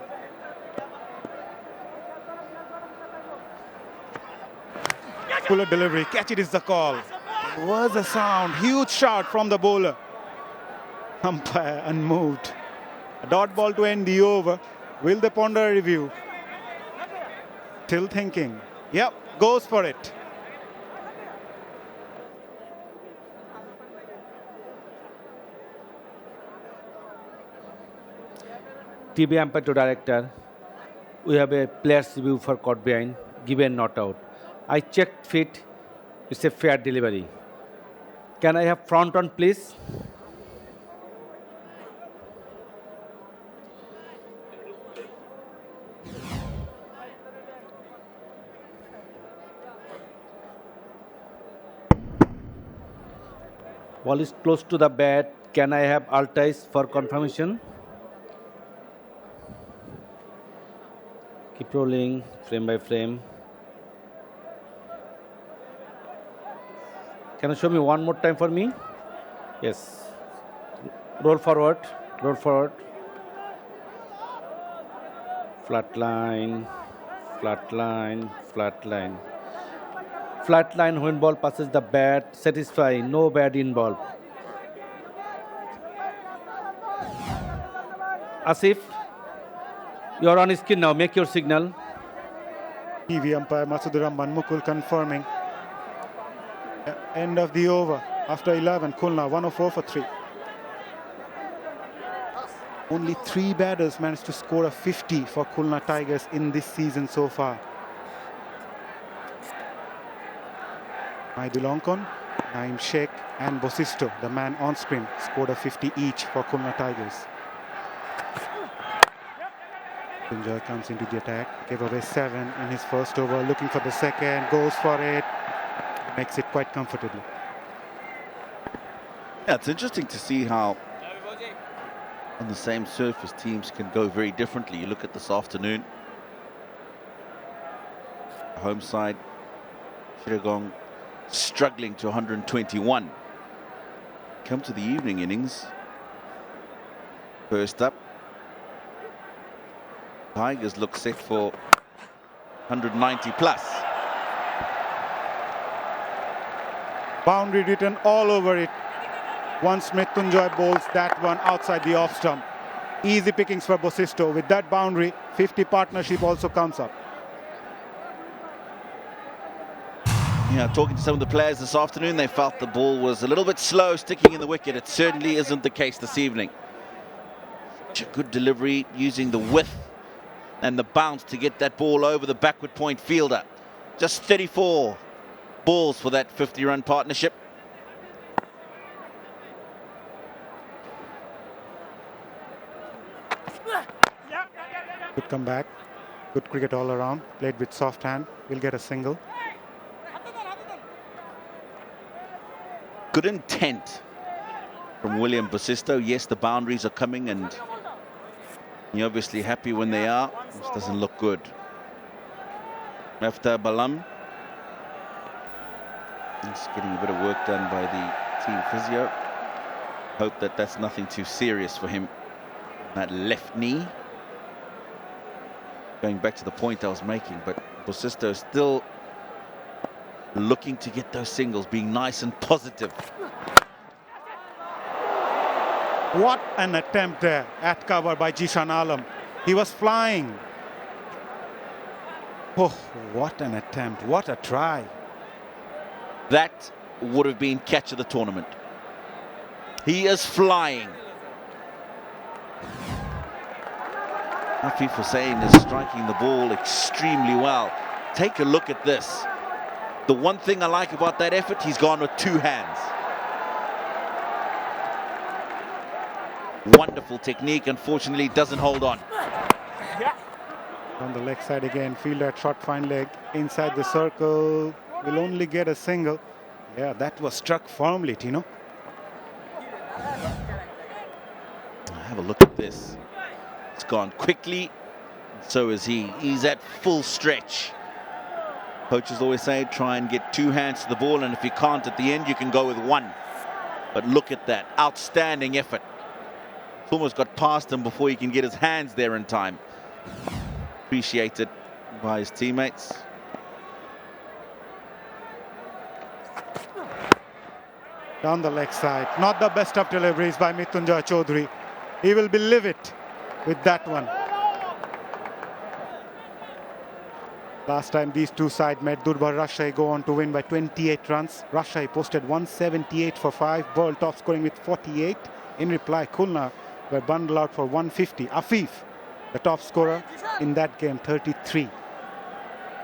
Fuller delivery, catch it is the call. Was a sound, huge shot from the bowler. Umpire unmoved. A dot ball to end the over. Will they ponder a review? Still thinking. Yep, goes for it. TV umpire to director. We have a player's review for caught behind, given not out. I checked fit. It's a fair delivery. Can I have front on, please? Ball is close to the bat. Can I have 𝗬𝗪𝐼𝐶 for confirmation? Keep rolling, frame by frame. Can you show me one more time for me? Yes. Roll forward, roll forward. Flat line, flat line, flat line. Flat line when ball passes the bat, satisfying, no bad in ball. Asif, you're on screen now, make your signal. TV umpire Masudur Rahman Mukul confirming. End of the over. After 11, Khulna 104 for 3. Only 3 batters managed to score a 50 for Khulna Tigers in this season so far. Maidulankon, Naeem Sheikh and 𝗵𝗧𝗏, the man on screen, scored a 50 each for Khulna Tigers. 𝗃𝗏𝗃𝗃 comes into the attack, gave away 7 in his first over, looking for the second, goes for it, makes it quite comfortably. Yeah, it's interesting to see how on the same surface teams can go very differently. You look at this afternoon, home side, Chittagong struggling to 121. Come to the evening innings, first up, Tigers look set for 190 plus. Boundary written all over it. Once Mrityunjoy bowls that one outside the off stump. Easy pickings for 𝗵𝗧𝗏. With that boundary, 50 partnership also comes up. Yeah, talking to some of the players this afternoon, they felt the ball was a little bit slow sticking in the wicket. It certainly isn't the case this evening. Such a good delivery, using the width and the bounce to get that ball over the backward point fielder. Just 34 balls for that 50-run partnership. Good comeback, good cricket all around, played with soft hand, will get a single. Good intent from William 𝗵𝗧𝗏. Yes, the boundaries are coming and you're obviously happy when they are. This doesn't look good. After Balam, he's getting a bit of work done by the team physio. Hope that that's nothing too serious for him. That left knee. Going back to the point I was making, but 𝗵𝗧𝗏 still looking to get those singles, being nice and positive. What an attempt there at cover by Jishan Alam. He was flying. Oh, what an attempt, what a try. That would have been catch of the tournament. He is flying. Afif Hussain is striking the ball extremely well. Take a look at this. The one thing I like about that effort, he's gone with 2 hands. Wonderful technique, unfortunately doesn't hold on. On the leg side again, fielder at short fine leg, inside the circle, will only get a single. Yeah, that was struck firmly, Tino. Have a look at this. It's gone quickly, so is he. He's at full stretch. Coaches always say, try and get 2 hands to the ball, and if you can't at the end, you can go with 1. But look at that, outstanding effort. It's almost got past him before he can get his hands there in time. Appreciated by his teammates. Down the leg side, not the best of deliveries by Mrityunjay Chaudhary. He will be livid with that one. Last time these two sides met, Durbar Rajshahi go on to win by 28 runs. Rajshahi posted 178 for 5, World top scoring with 48. In reply, Khulna were bundled out for 150. Afif, the top scorer in that game, 33.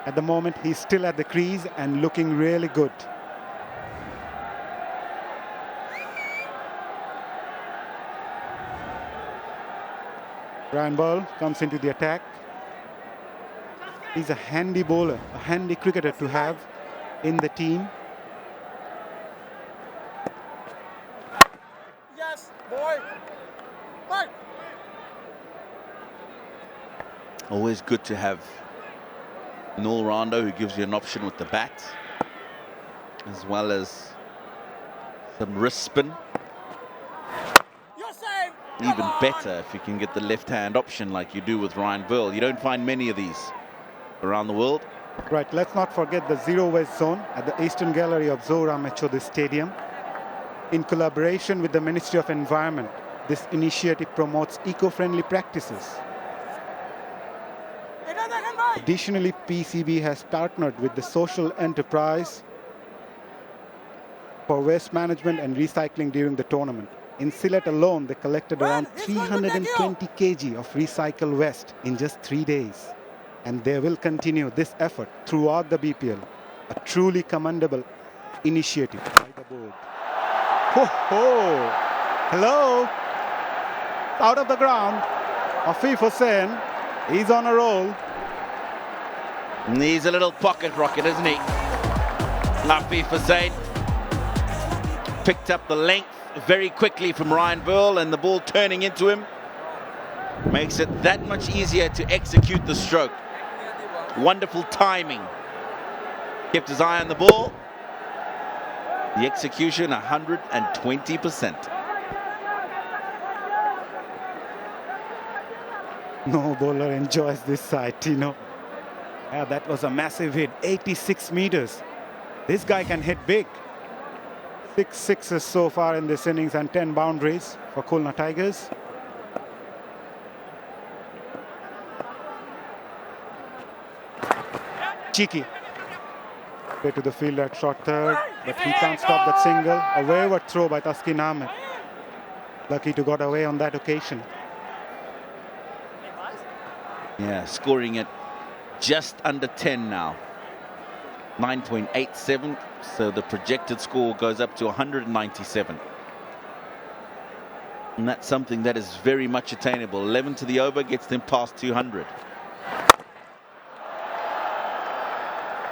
At the moment, he's still at the crease and looking really good. Ryan Ball comes into the attack. He's a handy bowler, a handy cricketer to have in the team. Yes, boy. Right. Always good to have an all-rounder who gives you an option with the bat, as well as some wrist spin. You're safe. Even better if you can get the left-hand option like you do with Ryan Ball. You don't find many of these around the world. Right, let's not forget the zero waste zone at the Eastern Gallery of 𝗀 𝗏𝗃𝗃 Stadium. In collaboration with the Ministry of Environment, this initiative promotes eco-friendly practices. Additionally, PCB has partnered with the social enterprise for waste management and recycling during the tournament. In Sylhet alone, they collected around 320 kg of recycled waste in just 3 days. And they will continue this effort throughout the BPL. A truly commendable initiative by the board. Ho ho! Hello! Out of the ground, Afif Hussain, he's on a roll. He's a little pocket rocket, isn't he? Afif Hussain picked up the length very quickly from Ryan Ball, and the ball turning into him makes it that much easier to execute the stroke. Wonderful timing. Kept his eye on the ball. The execution, 120%. No bowler enjoys this side, Tino. Yeah, that was a massive hit, 86 meters. This guy can hit big. 6 sixes so far in this innings and 10 boundaries for Khulna Tigers. Cheeky. Way to the field at short third, but he can't stop that single. A wayward throw by Taskin Ahmed. Lucky to got away on that occasion. Yeah, scoring at just under 10 now. 9.87, so the projected score goes up to 197. And that's something that is very much attainable. 11 to the over gets them past 200.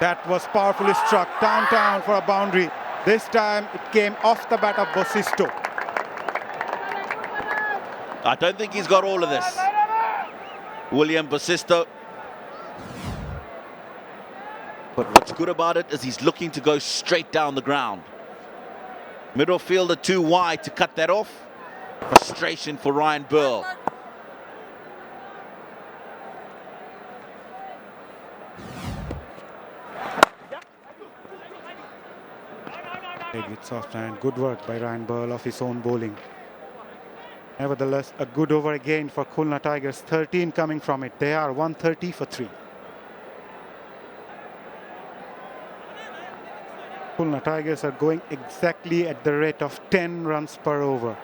That was powerfully struck downtown for a boundary. This time it came off the bat of Bosisto. I don't think he's got all of this. William Bosisto. But what's good about it is he's looking to go straight down the ground. Middle fielder too wide to cut that off. Frustration for Ryan Ball. Played with soft hand. Good work by Ryan Ball off his own bowling. Nevertheless, a good over again for Khulna Tigers. 13 coming from it. They are 130 for 3. Khulna Tigers are going exactly at the rate of 10 runs per over.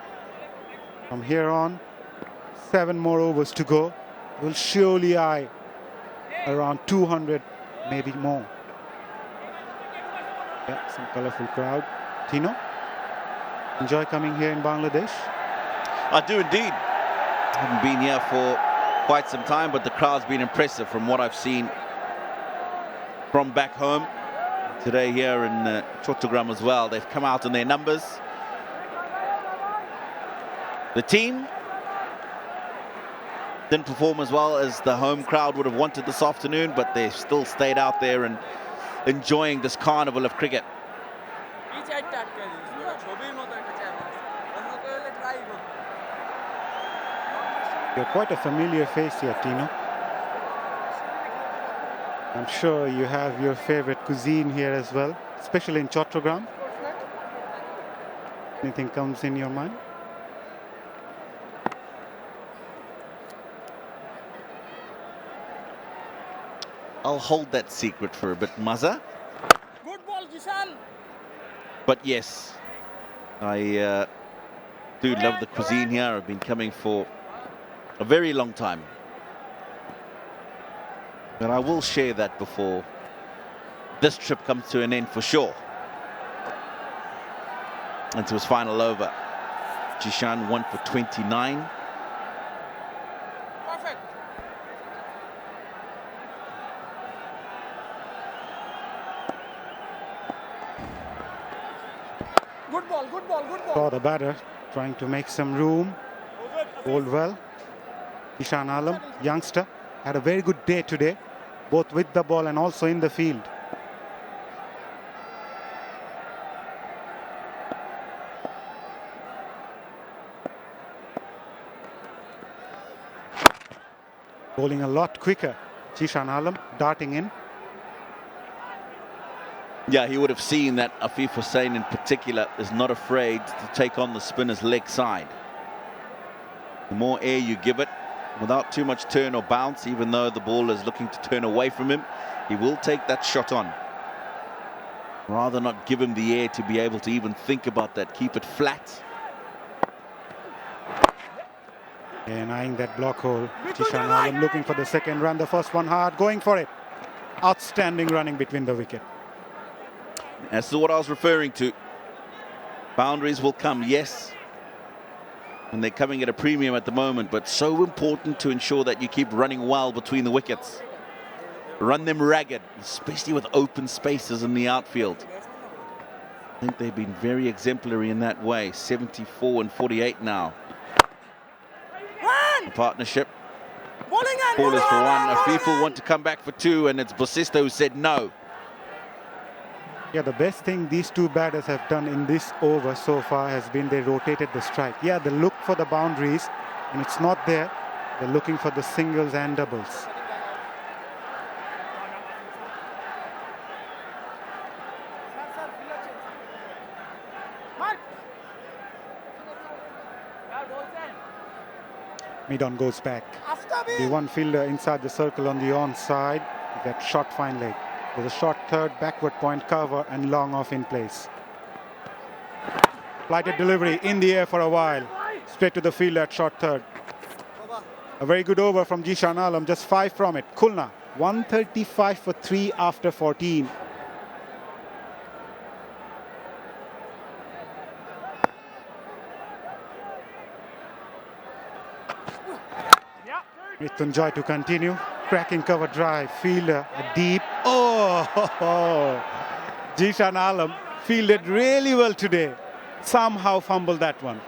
From here on, 7 more overs to go. Will surely eye around 200, maybe more. Yeah, some colorful crowd. Tino, enjoy coming here in Bangladesh? I do indeed. Haven't been here for quite some time, but the crowd's been impressive from what I've seen from back home. Today here in Chattogram as well. They've come out in their numbers. The team didn't perform as well as the home crowd would have wanted this afternoon, but they still stayed out there and enjoying this carnival of cricket. You're quite a familiar face here, Tino. I'm sure you have your favorite cuisine here as well, especially in Chattogram. Anything comes in your mind? I'll hold that secret for a bit, Mazza. Good ball, Jishan. But yes, I do love the cuisine here. I've been coming for a very long time. And I will share that before this trip comes to an end for sure. Into his final over. Jishan 1 for 29. Perfect. Good ball, good ball, good ball. For the batter, trying to make some room. Bowled well. Jishan Alam, youngster, had a very good day today, both with the ball and also in the field. Bowling a lot quicker. Jishan Alam darting in. Yeah, he would have seen that Afif Hussain in particular is not afraid to take on the spinner's leg side. The more air you give it, without too much turn or bounce, even though the ball is looking to turn away from him, he will take that shot on. Rather not give him the air to be able to even think about that. Keep it flat. And eyeing that block hole. Jishan Alam looking for the second run. The first one hard, going for it. Outstanding running between the wicket. As to what I was referring to. Boundaries will come, yes. And they're coming at a premium at the moment, but so important to ensure that you keep running well between the wickets. Run them ragged, especially with open spaces in the outfield. I think they've been very exemplary in that way. 74 and 48 now. The partnership. Ball is for one. Afif will want to come back for two, and it's 𝗵𝗫 who said no. Yeah, the best thing these two batters have done in this over so far has been they rotated the strike. Yeah, they look for the boundaries, and it's not there. They're looking for the singles and doubles. Mid-on goes back. The one fielder inside the circle on the onside. That shot fine leg. With a short third, backward point cover and long off in place. Flighted delivery in the air for a while. Straight to the fielder at short third. A very good over from Jishan Alam, just 5 from it. Khulna, 135 for 3 after 14. 𝗵𝗺 to continue. Cracking cover drive. Fielder deep. Oh, Jishan Alam fielded really well today. Somehow fumbled that one.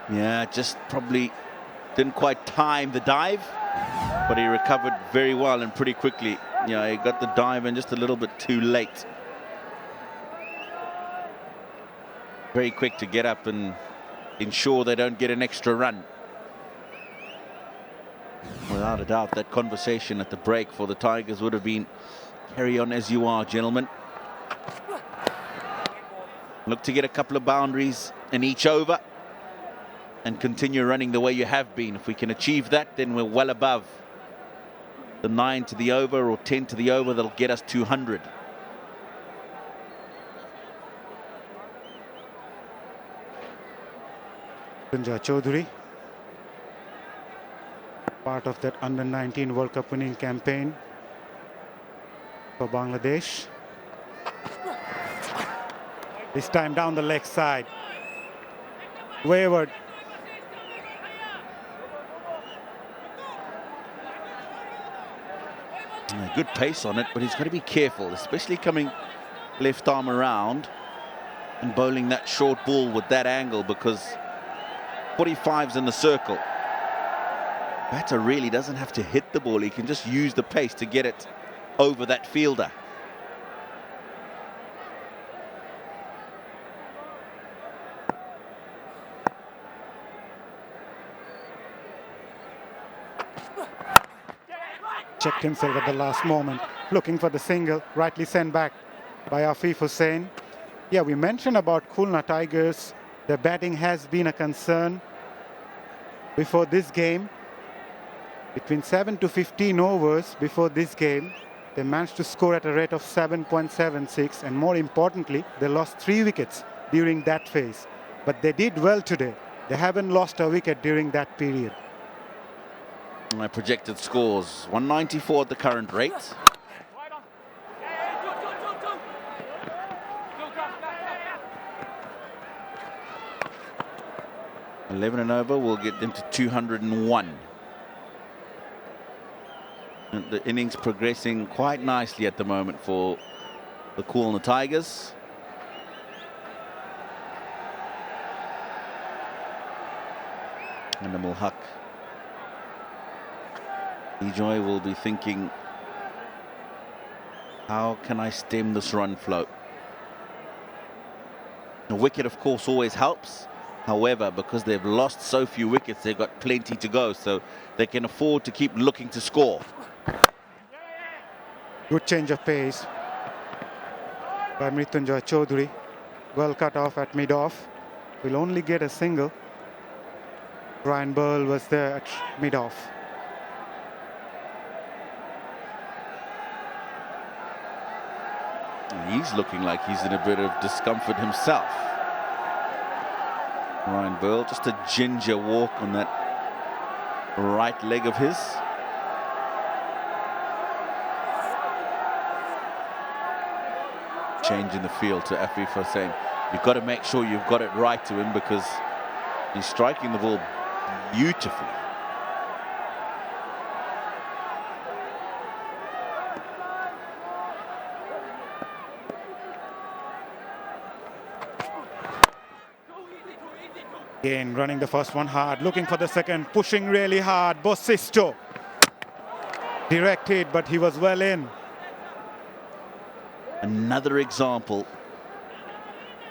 Yeah, just probably didn't quite time the dive, but he recovered very well and pretty quickly. Yeah, he got the dive in just a little bit too late. Very quick to get up and ensure they don't get an extra run. Without a doubt, that conversation at the break for the Tigers would have been, carry on as you are, gentlemen. Look to get a couple of boundaries in each over and continue running the way you have been. If we can achieve that, then we're well above the 9 to the over or 10 to the over. That'll get us 200. Sanjay Chaudhary, part of that under-19 World Cup winning campaign for Bangladesh. This time down the leg side. Wavered. Good pace on it, but he's got to be careful, especially coming left arm around and bowling that short ball with that angle, because 45's in the circle. Batter really doesn't have to hit the ball, he can just use the pace to get it over that fielder. Checked himself at the last moment, looking for the single, rightly sent back by 𝗵𝗺 Hussain. Yeah, we mentioned about Khulna Tigers. Their batting has been a concern before this game. Between 7 to 15 overs before this game, they managed to score at a rate of 7.76, and more importantly, they lost 3 wickets during that phase. But they did well today. They haven't lost a wicket during that period. My projected scores, 194 at the current rate. 11 and over will get them to 201. And the innings progressing quite nicely at the moment for the Khulna Tigers. And the 𝗃𝗃𝗃𝗃𝗃𝗃 will be thinking, how can I stem this run flow? The wicket, of course, always helps. However, because they've lost so few wickets, they've got plenty to go, so they can afford to keep looking to score. Good change of pace by Mrityunjoy Chaudhary. Well cut off at mid-off. Will only get a single. Ryan Burl was there at mid-off. He's looking like he's in a bit of discomfort himself. Ryan Burl, just a ginger walk on that right leg of his. Change in the field to 𝗵𝗺 Hussain. You've got to make sure you've got it right to him, because he's striking the ball beautifully. Again, running the first one hard, looking for the second, pushing really hard. Bosisto directed, but he was well in. Another example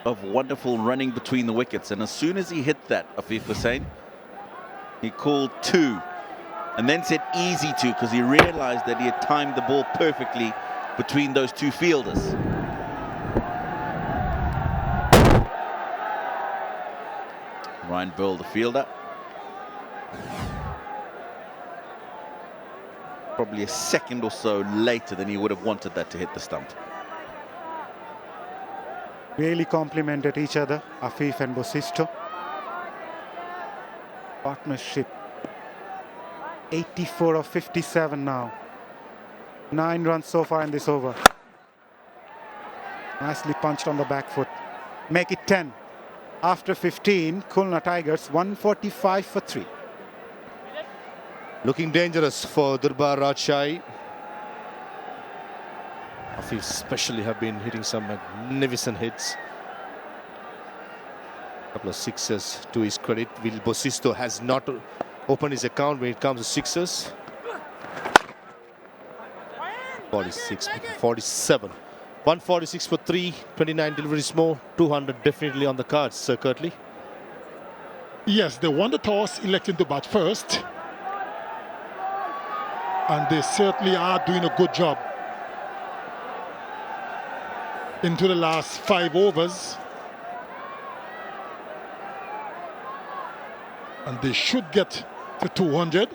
of wonderful running between the wickets, and as soon as he hit that, 𝗵𝗺 Hussain, he called 2 and then said easy 2, because he realized that he had timed the ball perfectly between those 2 fielders. Ryan Burl, the fielder. Probably a second or so later than he would have wanted that to hit the stump. Really complemented each other, 𝗵𝗺 and Bosisto. Partnership. 84 of 57 now. 9 runs so far in this over. Nicely punched on the back foot. Make it 10. After 15, Khulna Tigers 145 for 3. Looking dangerous for Durbar Rajshahi. 𝗵𝗺 especially have been hitting some magnificent hits. A couple of sixes to his credit. Bosisto has not opened his account when it comes to sixes. 46, 47. 146 for 3, 29 deliveries more, 200 definitely on the cards, Sir Kirtley. Yes, they won the toss, electing to bat first. And they certainly are doing a good job. Into the last 5 overs. And they should get to 200.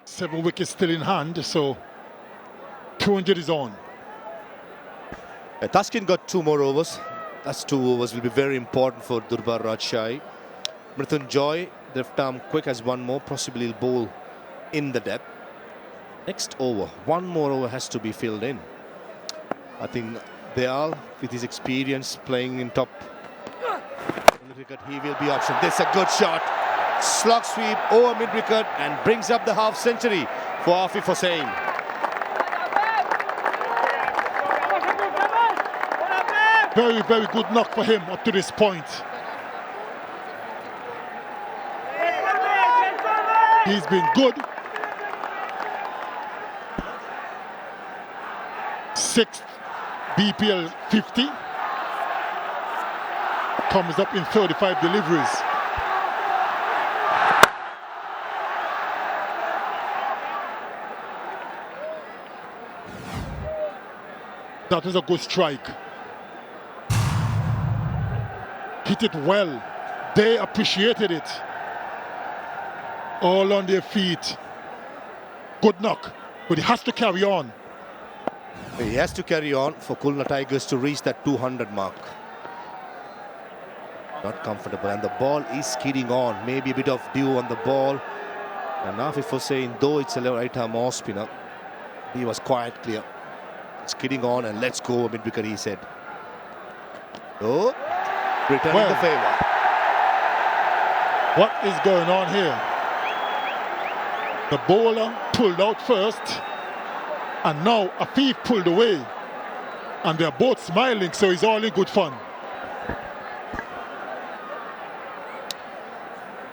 7 wickets still in hand, so 200 is on. Thaksin got 2 more overs. That's 2 overs will be very important for Durbar Rajshahi. Mrityunjoy, left arm quick, has 1 more, possibly he'll bowl in the depth. Next over, 1 more over has to be filled in. I think Dayal, with his experience playing in top cricket, he will be option. This is a good shot. slog sweep over mid-wicket and brings up the half century for Aafif Hussain. Very, very good knock for him up to this point. He's been good. 6th BPL 50. Comes up in 35 deliveries. That was a good strike. Hit it well. They appreciated it. All on their feet. Good knock, but he has to carry on. He has to carry on for Khulna Tigers to reach that 200 mark. Not comfortable, and the ball is skidding on. Maybe a bit of dew on the ball. And Aafif Hussain, though it's a right-arm off spinner, he was quite clear. Skidding on, and let's go, mid-wicket, he said. Oh, returning the favour. What is going on here? The bowler pulled out first, and now Aafif pulled away. And they're both smiling, so it's all in good fun.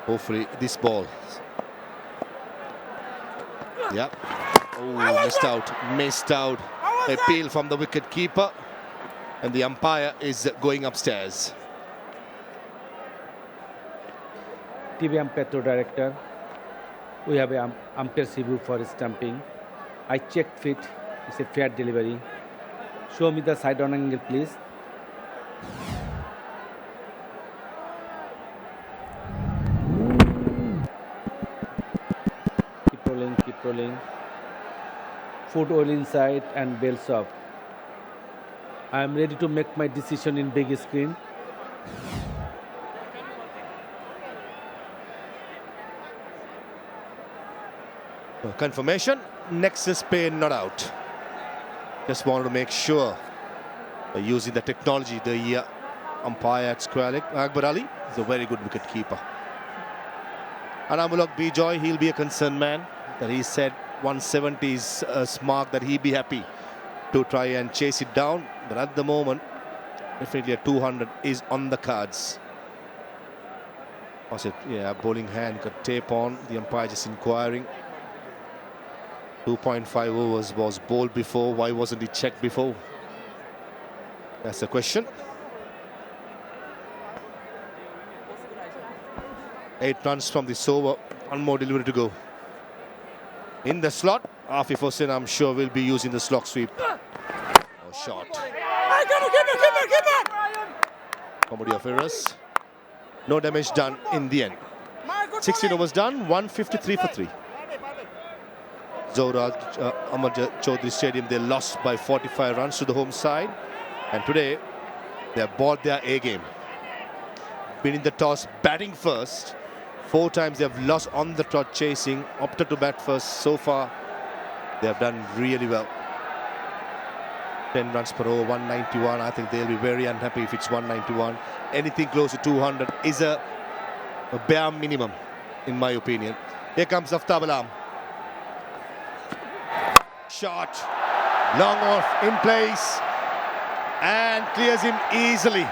Hopefully this ball. Yeah. Oh, missed out. Appeal from the wicket keeper. And the umpire is going upstairs. TV umpire to director. We have an umpire review for stamping. I checked fit. It's a fair delivery. Show me the side on angle, please. Keep rolling. Foot oil inside and bells up. I am ready to make my decision in big screen. Confirmation, Nexus Pay not out. Just wanted to make sure using the technology, the umpire at Akbar Ali is a very good wicket keeper. And 𝗵𝗺𝗃𝗍, he'll be a concerned man. That he said 170 is a mark that he'd be happy to try and chase it down. But at the moment, definitely a 200 is on the cards. Was it? Yeah, bowling hand got tape on. The umpire just inquiring. 2.5 overs was bowled before. Why wasn't he checked before? That's the question. 8 runs from this over. One more delivery to go. In the slot, Aafif Hussain, I'm sure, will be using the slog sweep. Oh, shot. Comedy of errors. No damage done in the end. 16 overs done, 153 for 3. Zohra Ahmad Chaudhary Stadium, they lost by 45 runs to the home side. And today, they have bought their A game. Winning the toss, batting first. 4 times they have lost on the trot chasing, opted to bat first. So far, they have done really well. 10 runs per over, 191. I think they'll be very unhappy if it's 191. Anything close to 200 is a bare minimum, in my opinion. Here comes Aftab Alam. Shot, long off, in place, and clears him easily.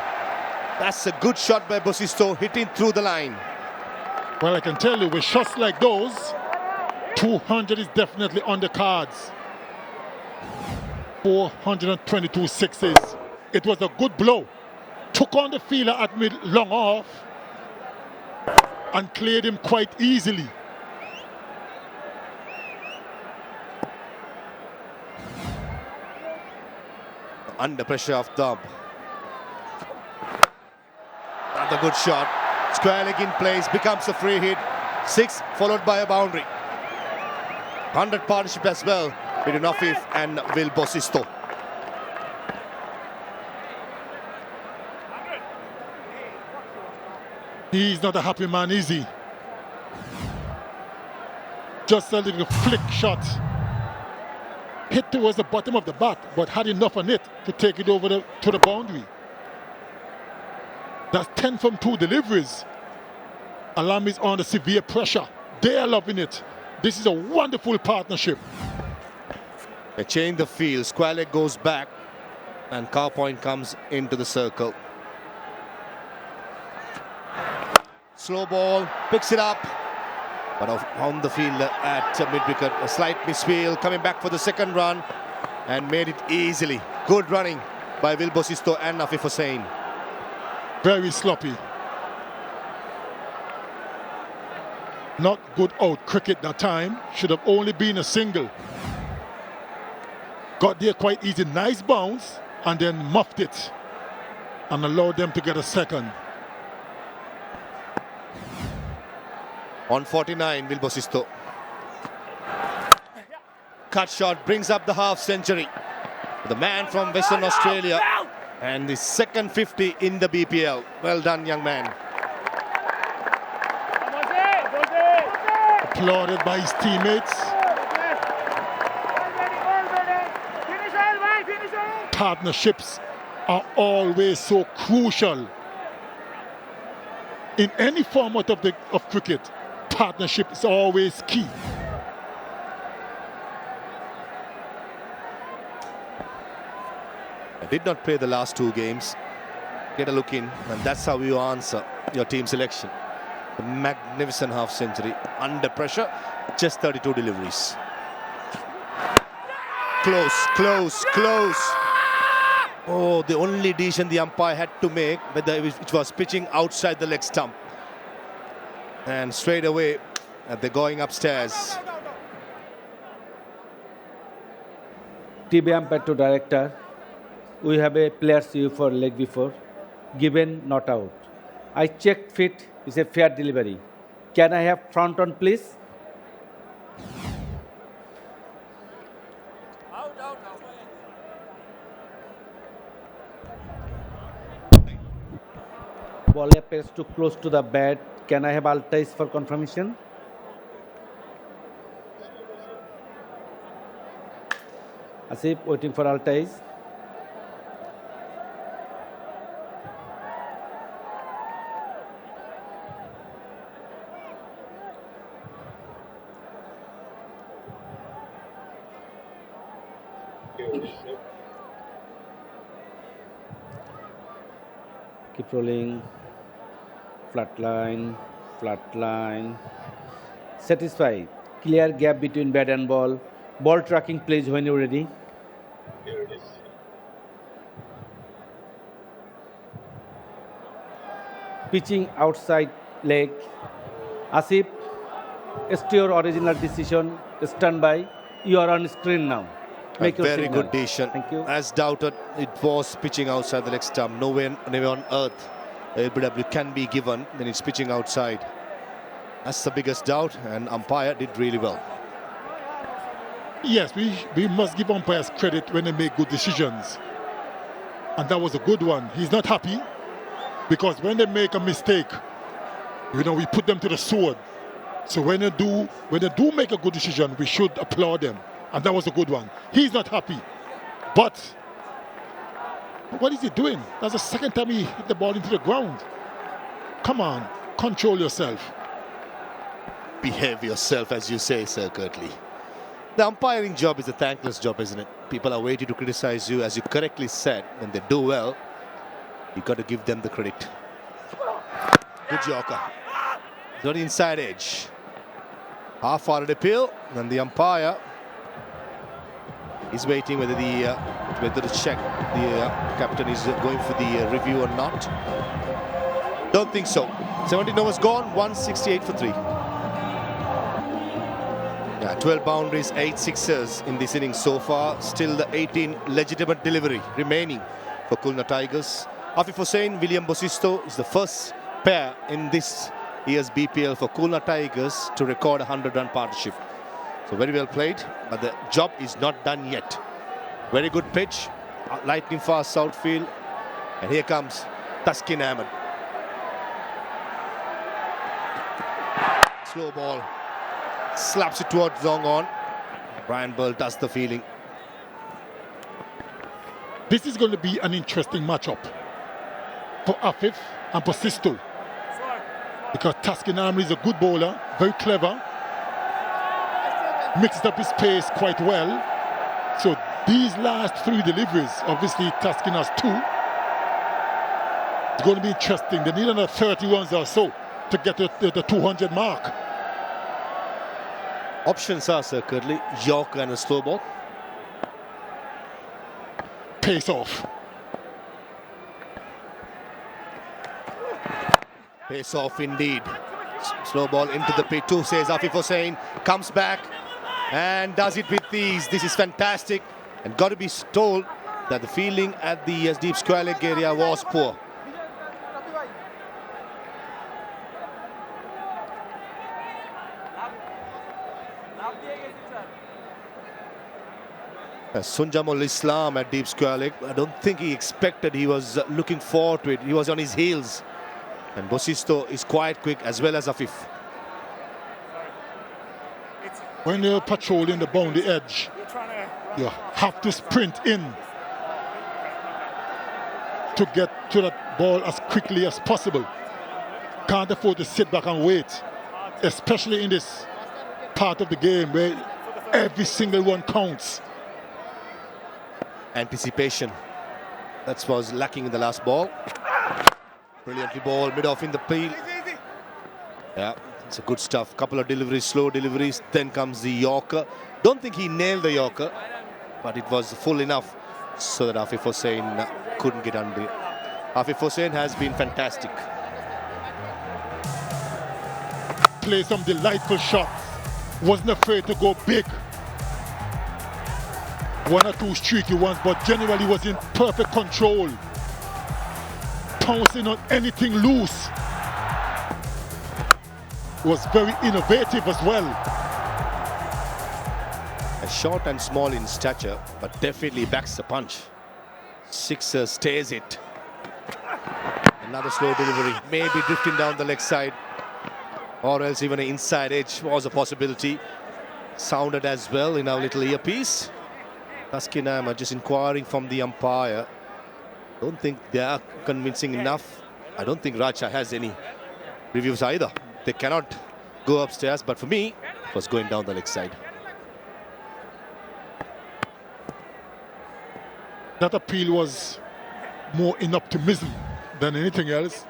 That's a good shot by Bosisto, hitting through the line. Well, I can tell you, with shots like those, 200 is definitely on the cards. 422 sixes. It was a good blow. Took on the fielder at mid, long off, and cleared him quite easily. Under pressure of Dub. Another good shot. Square leg in place, becomes a free hit. 6 followed by a boundary. 100 partnership as well between Aafif and Will Bosisto. He's not a happy man, is he? Just a little flick shot. Hit towards the bottom of the bat, but had enough on it to take it over to the boundary. That's 10 from 2 deliveries. Alam is under severe pressure. They are loving it. This is a wonderful partnership. They change the field. Square leg goes back, and cow point comes into the circle. Slow ball, picks it up, but on the field at mid-wicket, a slight misfield, coming back for the second run, and made it easily. Good running by 𝗃𝗺𝗃𝗃 and 𝗃𝗃 Hussain. Very sloppy. Not good out cricket that time. Should have only been a single. Got there quite easy. Nice bounce, and then muffed it and allowed them to get a second. On 49, 𝗃𝗺𝗃𝗃. Cut shot brings up the half century. The man from Western Australia, and the second 50 in the BPL. Well done, young man. Applauded by his teammates. Partnerships are always so crucial. In any format of cricket, partnership is always key. I did not play the last two games. Get a look in, and that's how you answer your team selection. A magnificent half century under pressure, just 32 deliveries. Close, close, close. Oh, the only decision the umpire had to make, whether it was pitching outside the leg stump. And straight away, they're going upstairs. TV umpire to director. We have a player's view for leg before. Given, not out. I checked fit. It's a fair delivery. Can I have front on, please? Ball appears too close to the bat. Can I have 𝗿𝗪𝐼𝐶 for confirmation? Asif waiting for 𝗿𝗪𝐼𝐶. Keep rolling. Flat line, flat line. Satisfied. Clear gap between bat and ball. Ball tracking, please, when you're ready. Here it is. Pitching outside leg. Asif, it's your original decision. Stand by. You are on screen now. Make your very signal. good decision. Thank you. As doubted, it was pitching outside the leg stump. Nowhere on earth LBW can be given, then it's pitching outside. That's the biggest doubt, and umpire did really well. Yes, we must give umpires credit when they make good decisions. And that was a good one. He's not happy because when they make a mistake, we put them to the sword. So when they do make a good decision, we should applaud them. And that was a good one. He's not happy. But what is he doing? That's the second time he hit the ball into the ground. Come on, control yourself. Behave yourself, as you say, Sir Curtly. The umpiring job is a thankless job, isn't it? People are waiting to criticize you, as you correctly said. When they do well, you got to give them the credit. Good Yorker. It's on the inside edge. Half-hearted appeal, and the umpire is waiting whether to check the captain is going for the review or not. Don't think so. 17 overs gone, 168 for 3. Yeah, 12 boundaries, 8 sixers in this innings so far. Still the 18 legitimate delivery remaining for Khulna Tigers. Afif Hussain, William Bosisto is the first pair in this year's BPL for Khulna Tigers to record a 100-run partnership. So very well played, but the job is not done yet. Very good pitch, lightning fast outfield, and here comes Taskin Ahmed. Slow ball, slaps it towards long on. Brian Burl does the fielding. This is going to be an interesting matchup for Afif and Bosisto. because 𝗃𝗃𝗃 is a good bowler, very clever, mixed up his pace quite well. So these last 3 deliveries, obviously 𝗃𝗃𝗃 has 2. It's going to be interesting. They need another 30 runs or so to get to the 200 mark. Options are certainly Yorker and a slow ball. Pace off. Pace off indeed. Slow ball into the pit too, says 𝗂𝗄𝗄 Hussain. Comes back and does it with ease. This is fantastic. And got to be told that the fielding at the deep square leg area was poor. Sunjamul Islam at deep square leg. I don't think he expected. He was looking forward to it. He was on his heels. And Bosisto is quite quick as well as 𝗂𝗄𝗄. When you're patrolling the boundary edge, you have to sprint in to get to that ball as quickly as possible. Can't afford to sit back and wait, especially in this part of the game where every single one counts. Anticipation. That was lacking in the last ball. Brilliantly ball, mid-off in the peel. Yeah, it's a good stuff. Couple of deliveries, slow deliveries. Then comes the Yorker. Don't think he nailed the Yorker, but it was full enough so that 𝗂𝗄𝗄 Hussain couldn't get under it. 𝗂𝗄𝗄 Hussain has been fantastic. Played some delightful shots. Wasn't afraid to go big. 1 or 2 streaky ones, but generally was in perfect control. Pouncing on anything loose. Was very innovative as well. Short and small in stature, but definitely backs the punch. Sixer stays it. Another slow delivery, maybe drifting down the leg side, or else even an inside edge was a possibility. Sounded as well in our little earpiece. 𝗃𝗃𝗃 are just inquiring from the umpire. Don't think they are convincing enough. I don't think Rajshahi has any reviews either. They cannot go upstairs, but for me, it was going down the leg side. That appeal was more in optimism than anything else.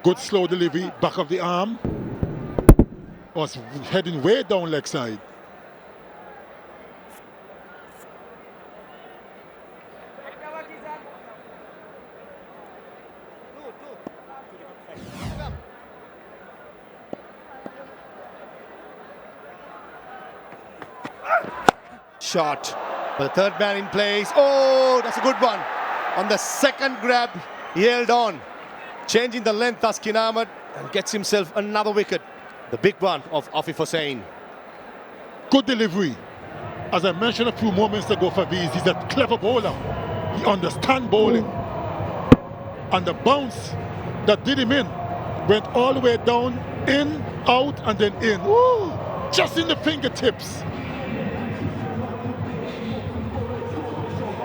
Good slow delivery, back of the arm. Was heading way down leg side. Shot. But the third man in place. Oh, that's a good one. On the second grab, he held on. Changing the length, 𝗃𝗃𝗃 and gets himself another wicket. The big one of 𝗂𝗄𝗄 Hussain. Good delivery. As I mentioned a few moments ago, Faviz, he's a clever bowler. He understands bowling. And the bounce that did him in went all the way down, in, out, and then in. Ooh, just in the fingertips.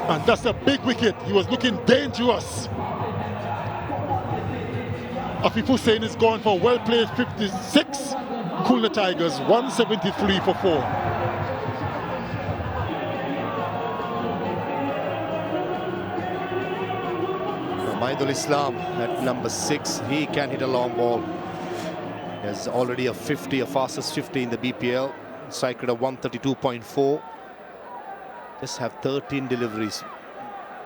And that's a big wicket. He was looking dangerous. 𝗂𝗄𝗄 Hussain is gone for well-played 56. Khulna Tigers 173 for 4. Mahidul Islam at number 6. He can hit a long ball. He has already a 50, a fastest 50 in the BPL. Strike rate of 132.4. Just have 13 deliveries.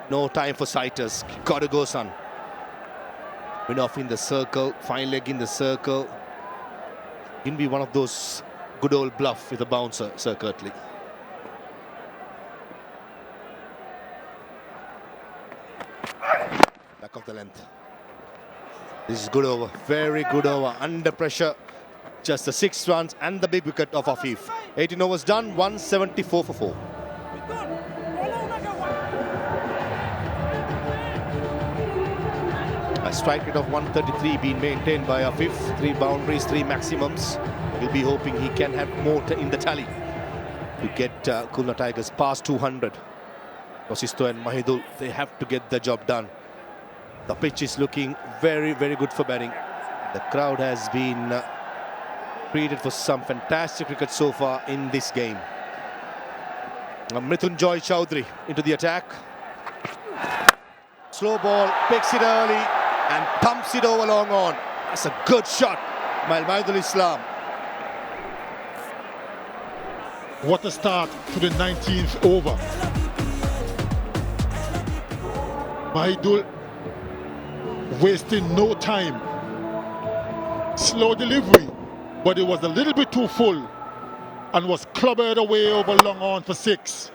No time for sighters. Gotta go, son. Win off in the circle, fine leg in the circle. Can be one of those good old bluff with a bouncer, certainly. Back of the length. This is good over, very good over, under pressure. Just the 6 runs and the big wicket of 𝗂𝗄𝗄. 18 overs done, 174 for 4. A strike rate of 133 being maintained by 𝗂𝗄𝗄. 3 boundaries, 3 maximums. He'll be hoping he can have more in the tally to get Khulna Tigers past 200. Bosisto and Mahidul, they have to get the job done. The pitch is looking very, very good for batting. The crowd has been treated for some fantastic cricket so far in this game. 𝗵𝗺𝗽cie Choudhury into the attack. Slow ball, picks it early and pumps it over long on. That's a good shot by Maidul Islam. What a start to the 19th over. Maidul wasting no time. Slow delivery, but it was a little bit too full and was clobbered away over long on for 6.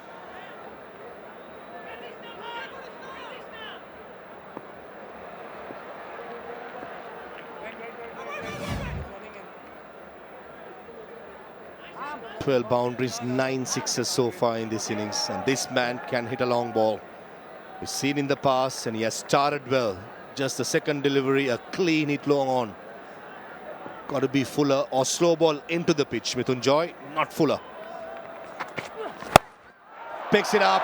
Twelve boundaries, 9 sixes so far in this innings, and this man can hit a long ball. We've seen in the past, and he has started well. Just the second delivery, a clean hit long on. Got to be fuller or slow ball into the pitch. 𝗵𝗺𝗽cie, not fuller. Picks it up,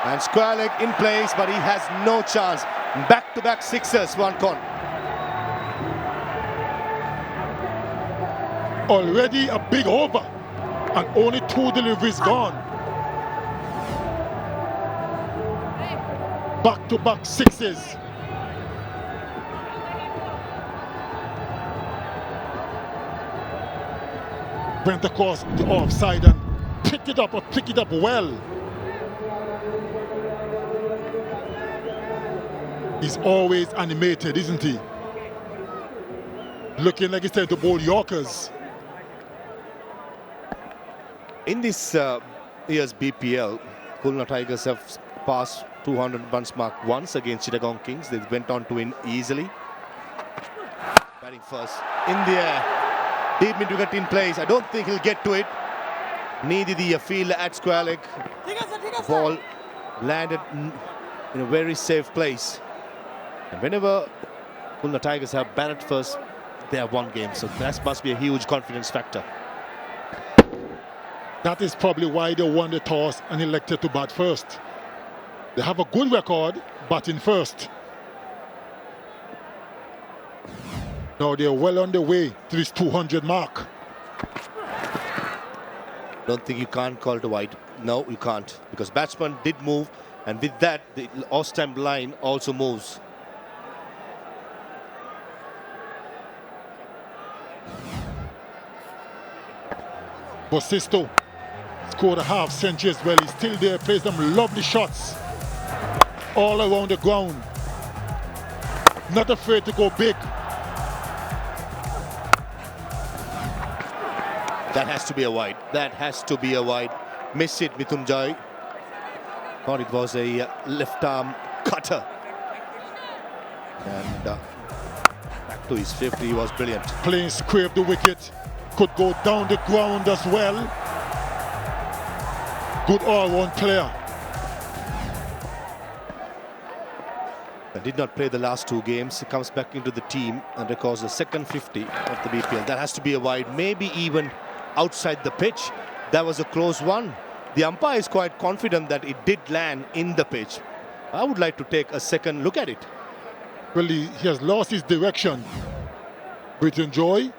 and square leg in place, but he has no chance. Back-to-back sixes, one con. Already a big over, and only 2 deliveries gone. Back-to-back sixes. Went across the offside and picked it up well. He's always animated, isn't he? Looking like he's trying to bowl Yorkers. In this year's BPL, Khulna Tigers have passed 200 runs mark once against Chittagong Kings. They went on to win easily. Batting first in the air. Deep mid-wicket in place. I don't think he'll get to it. Needed the fielder at square leg. Ball landed in a very safe place. And whenever Khulna Tigers have batted first, they have won games. So that must be a huge confidence factor. That is probably why they won the toss and elected to bat first. They have a good record batting first. Now they're well on their way to this 200 mark. Don't think you can't call it a wide. No, you can't. Because batsman did move, and with that, the off-stump line also moves. Bosisto scored a half century as well. He's still there, plays them lovely shots all around the ground. Not afraid to go big. That has to be a wide. That has to be a wide. Missed it, 𝗵𝗺𝗽cie. Thought it was a left arm cutter. And back to his 50, he was brilliant. Playing scrape the wicket. Could go down the ground as well. Good all-round player. Did not play the last 2 games. He comes back into the team and records the second 50 of the BPL. That has to be a wide, maybe even outside the pitch. That was a close one. The umpire is quite confident that it did land in the pitch. I would like to take a second look at it. Well, he has lost his direction. 𝗵𝗺𝗽cie,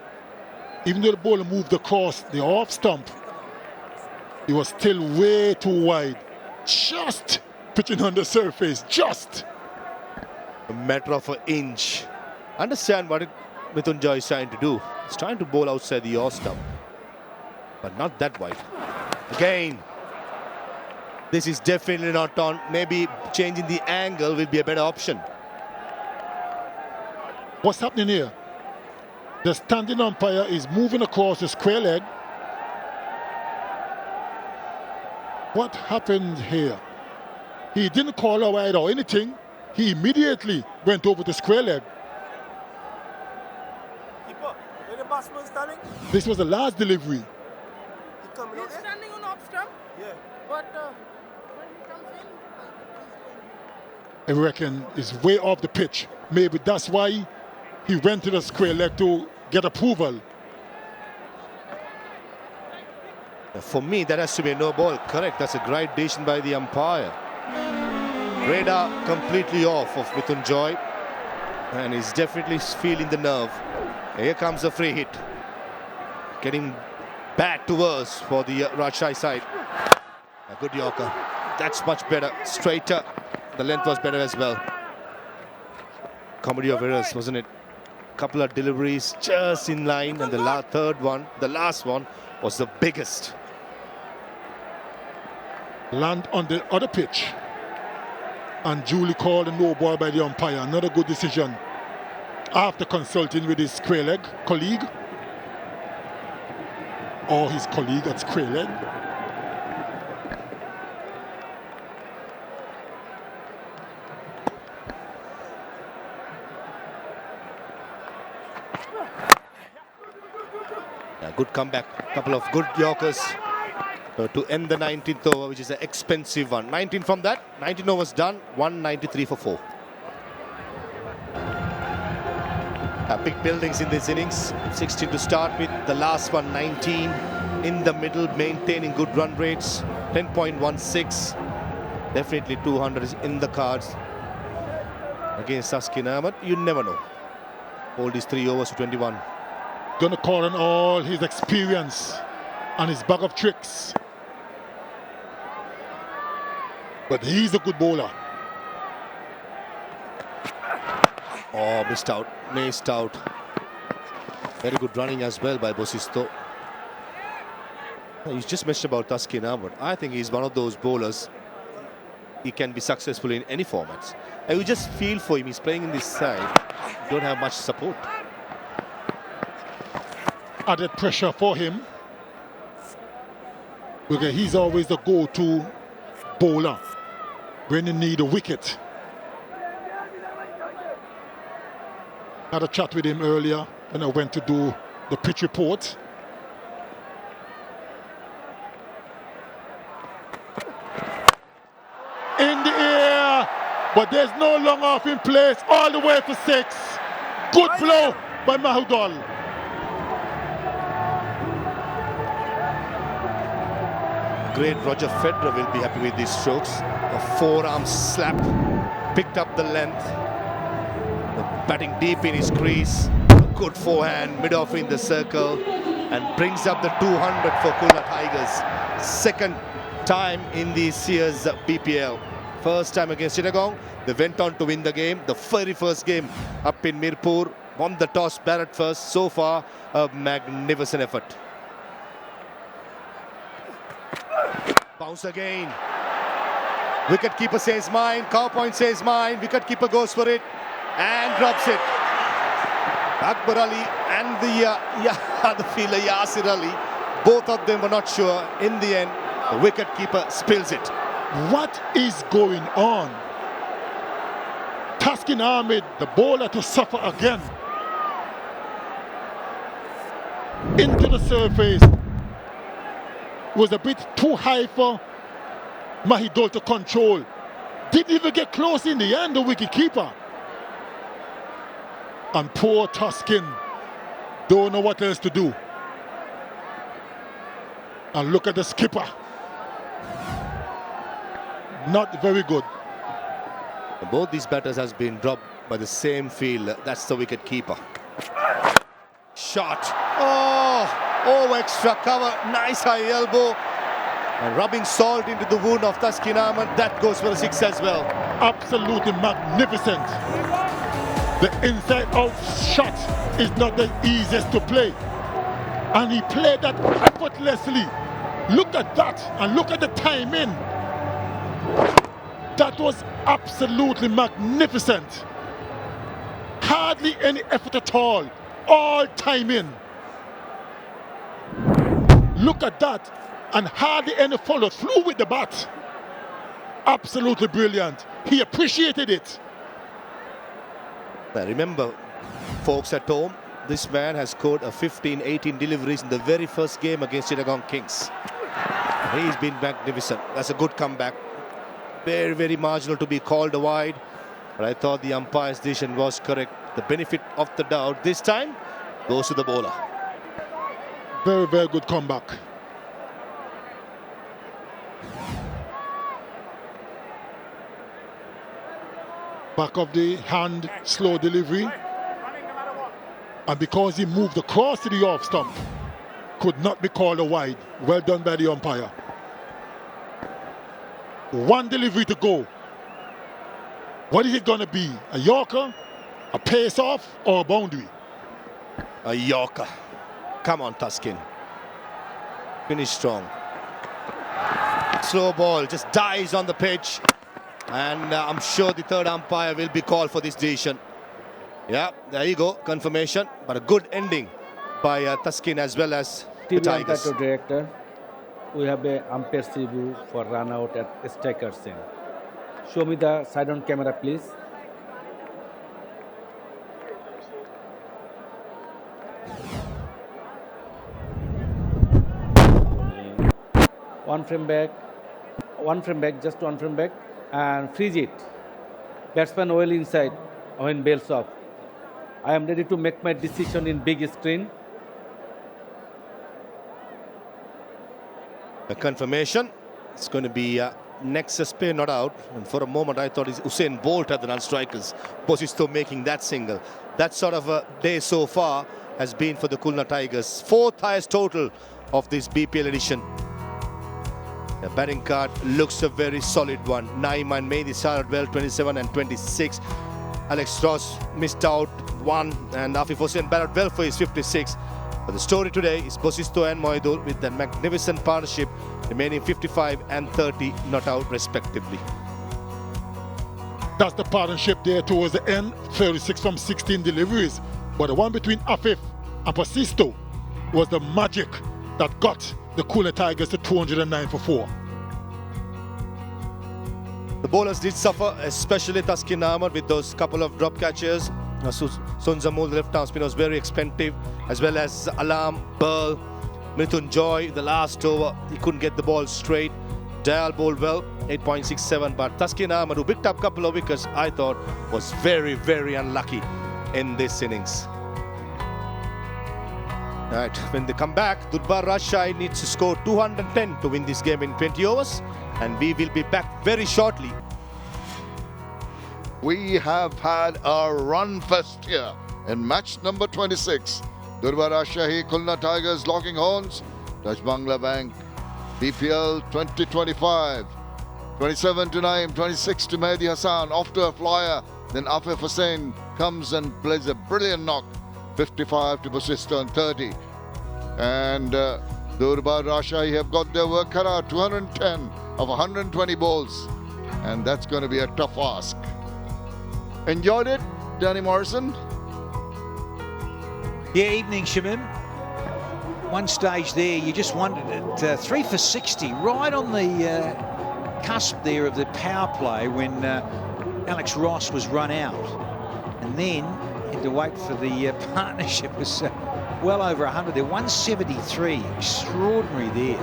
even though the ball moved across the off stump, he was still way too wide. Just pitching on the surface, just. A matter of an inch. Understand what 𝗵𝗺𝗽cie is trying to do. He's trying to bowl outside the off stump, but not that wide. Again, this is definitely not on. Maybe changing the angle will be a better option. What's happening here? The standing umpire is moving across the square leg. What happened here? He didn't call a wide or anything. He immediately went over the square leg. Keeper, where the batsman standing? This was the last delivery. He's standing on off stump? Yeah. But when he comes in, I reckon is way off the pitch. Maybe that's why he went to the square leg to get approval. For me, that has to be a no ball. Correct. That's a great decision by the umpire. Radar completely off of 𝗵𝗺𝗽cie, and he's definitely feeling the nerve. Here comes a free hit. Getting bad to worse for the Rajshahi side. A good Yorker. That's much better. Straighter. The length was better as well. Comedy of errors, wasn't it? Couple of deliveries just in line, and the last one was the biggest. Land on the other pitch. And duly called a no ball by the umpire. Another good decision. After consulting with his square leg colleague, or his colleague at square leg. A good comeback, couple of good Yorkers to end the 19th over, which is an expensive one. 19 from that, 19 overs done, 193 for 4. Big buildings in these innings, 16 to start with, the last one 19, in the middle, maintaining good run rates, 10.16, definitely 200 is in the cards against 𝗂𝗂, but you never know. All these 3 overs to 21. Gonna call on all his experience and his bag of tricks. But he's a good bowler. Oh, missed out, maced out. Very good running as well by Bosisto. He's just mentioned about 𝗂𝗂, but I think he's one of those bowlers. He can be successful in any formats. And you just feel for him. He's playing in this side. Don't have much support. Added pressure for him. Because he's always the go-to bowler when you need a wicket. Had a chat with him earlier when I went to do the pitch report. In the air, but there's no long off in place, all the way for 6. Good blow by 𝗏𝗏. Great Roger Federer will be happy with these strokes. A forearm slap, picked up the length. Batting deep in his crease, a good forehand, mid-off in the circle, and brings up the 200 for Khulna Tigers. Second time in this year's BPL. First time against Chittagong. They went on to win the game. The very first game up in Mirpur. Won the toss, batted first. So far, a magnificent effort. Bounce again. Wicketkeeper says mine. Cow point says mine. Wicketkeeper goes for it and drops it. Akbar Ali and the fielder Yasir Ali, both of them were not sure. In the end, the wicketkeeper spills it. What is going on? Taskin Ahmed, the bowler, to suffer again. Into the surface. Was a bit too high for Mahidol to control. Didn't even get close in the end, the wicketkeeper. And poor Taskin don't know what else to do. And look at the skipper. Not very good. Both these batters has been dropped by the same fielder. That's the wicketkeeper. Shot. Oh, extra cover. Nice high elbow. And rubbing salt into the wound of Taskin Ahmed. That goes for a 6 as well. Absolutely magnificent. The inside-out shot is not the easiest to play. And he played that effortlessly. Look at that, and look at the timing. That was absolutely magnificent. Hardly any effort at all timing. Look at that, and hardly any follow through with the bat. Absolutely brilliant. He appreciated it. Now remember, folks at home, this man has scored a 15-18 deliveries in the very first game against Chittagong Kings. He's been magnificent. That's a good comeback. Very, very marginal to be called wide. But I thought the umpire's decision was correct. The benefit of the doubt this time goes to the bowler. Very, very good comeback. Back of the hand, slow delivery. And because he moved across to the off stump, could not be called a wide. Well done by the umpire. One delivery to go. What is it going to be? A Yorker, a pace off, or a boundary? A Yorker. Come on, Tuskin. Finish strong. Slow ball, just dies on the pitch. And I'm sure the third umpire will be called for this decision. Yeah, there you go, confirmation. But a good ending by Tuskin as well as the Tigers. To director, we have a umpire review for run out at striker's end. Show me the side on camera, please. One frame back, just one frame back, and freeze it. Batsman well inside when bells off. I am ready to make my decision in big screen. The confirmation, it's going to be 𝗃𝗃𝗃𝗃 not out. And for a moment, I thought it's Usain Bolt at the non-strikers. 𝗃𝗃𝗃𝗃 making that single. That sort of a day so far has been for the Khulna Tigers. 4th highest total of this BPL edition. The batting card looks a very solid one. Naeem made the start well, 27 and 26. Alex Ross missed out 1, and Afif Hussain batted well for his 56. But the story today is Bosisto and Moidul with their magnificent partnership, remaining 55 and 30 not out respectively. That's the partnership there towards the end, 36 from 16 deliveries. But the one between Afif and Bosisto was the magic that got the Khulna Tigers to 209 for 4. The bowlers did suffer, especially Taskin Ahmed with those couple of drop catches. Sun Zamul, the left arm spinner, was very expensive, as well as Alam, Pearl, Mrityunjoy. The last over, he couldn't get the ball straight. Dayal bowled well, 8.67, but Taskin Ahmed, who picked up a couple of wickets, I thought was very, very unlucky in this innings. Right, when they come back, Durbar Rajshahi needs to score 210 to win this game in 20 overs, and we will be back very shortly. We have had a run fest here in match number 26. Durbar Rajshahi, Khulna Tigers locking horns. Touch Bangla Bank, BPL 2025. 27 to Naeem, 26 to Mehdi Hassan, off to a flyer. Then Afif Hussain comes and plays a brilliant knock. 55 to Bosisto and 30. And Durbar Rajshahi have got their work cut out, 210 of 120 balls. And that's going to be a tough ask. Enjoyed it, Danny Morrison? Yeah, evening, Shamim. One stage there, you just wondered it. 3 for 60, right on the cusp there of the power play when Alex Ross was run out. And then had to wait for the partnership. It was well over 100 there. 173, extraordinary there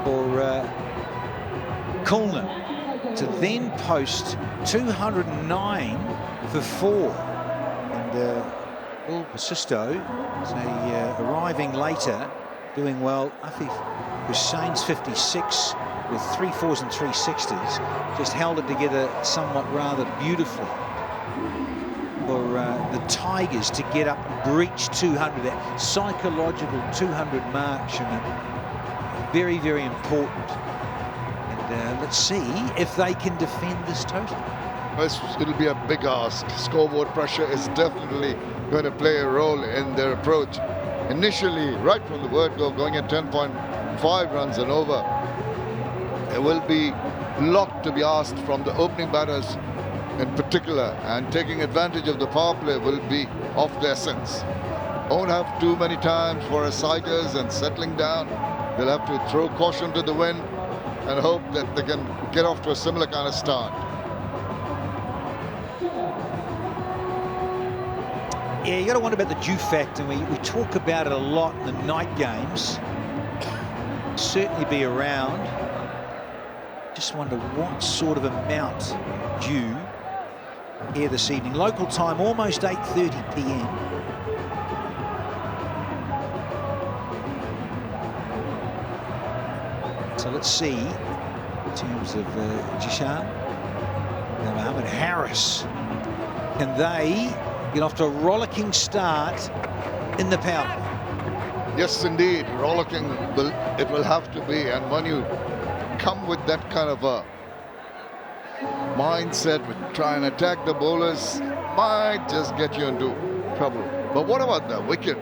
for Khulna to then post 209 for 4. And 𝗃𝗃𝗃𝗃𝗃 arriving later, doing well. Afif Hussein's 56 with 3 4s and 3 60s, just held it together somewhat rather beautifully for the Tigers to get up and breach 200, that psychological 200 mark. Very, very important. And let's see if they can defend this total. It'll be a big ask. Scoreboard pressure is definitely going to play a role in their approach. Initially, right from the word go, going at 10.5 runs and over, there will be a lot to be asked from the opening batters in particular, and taking advantage of the power play will be of the essence. Won't have too many times for Tigers and settling down. They'll have to throw caution to the wind and hope that they can get off to a similar kind of start. Yeah, you got to wonder about the dew factor. We talk about it a lot in the night games. Certainly be around. Just wonder what sort of amount of dew here this evening. Local time, almost 8:30 p.m. So let's see, in terms of Jishan and Mohammed Harris, can they Get off to a rollicking start in the power. Yes, indeed, rollicking it will have to be. And when you come with that kind of a mindset with try and attack the bowlers, might just get you into trouble. But what about the wicket?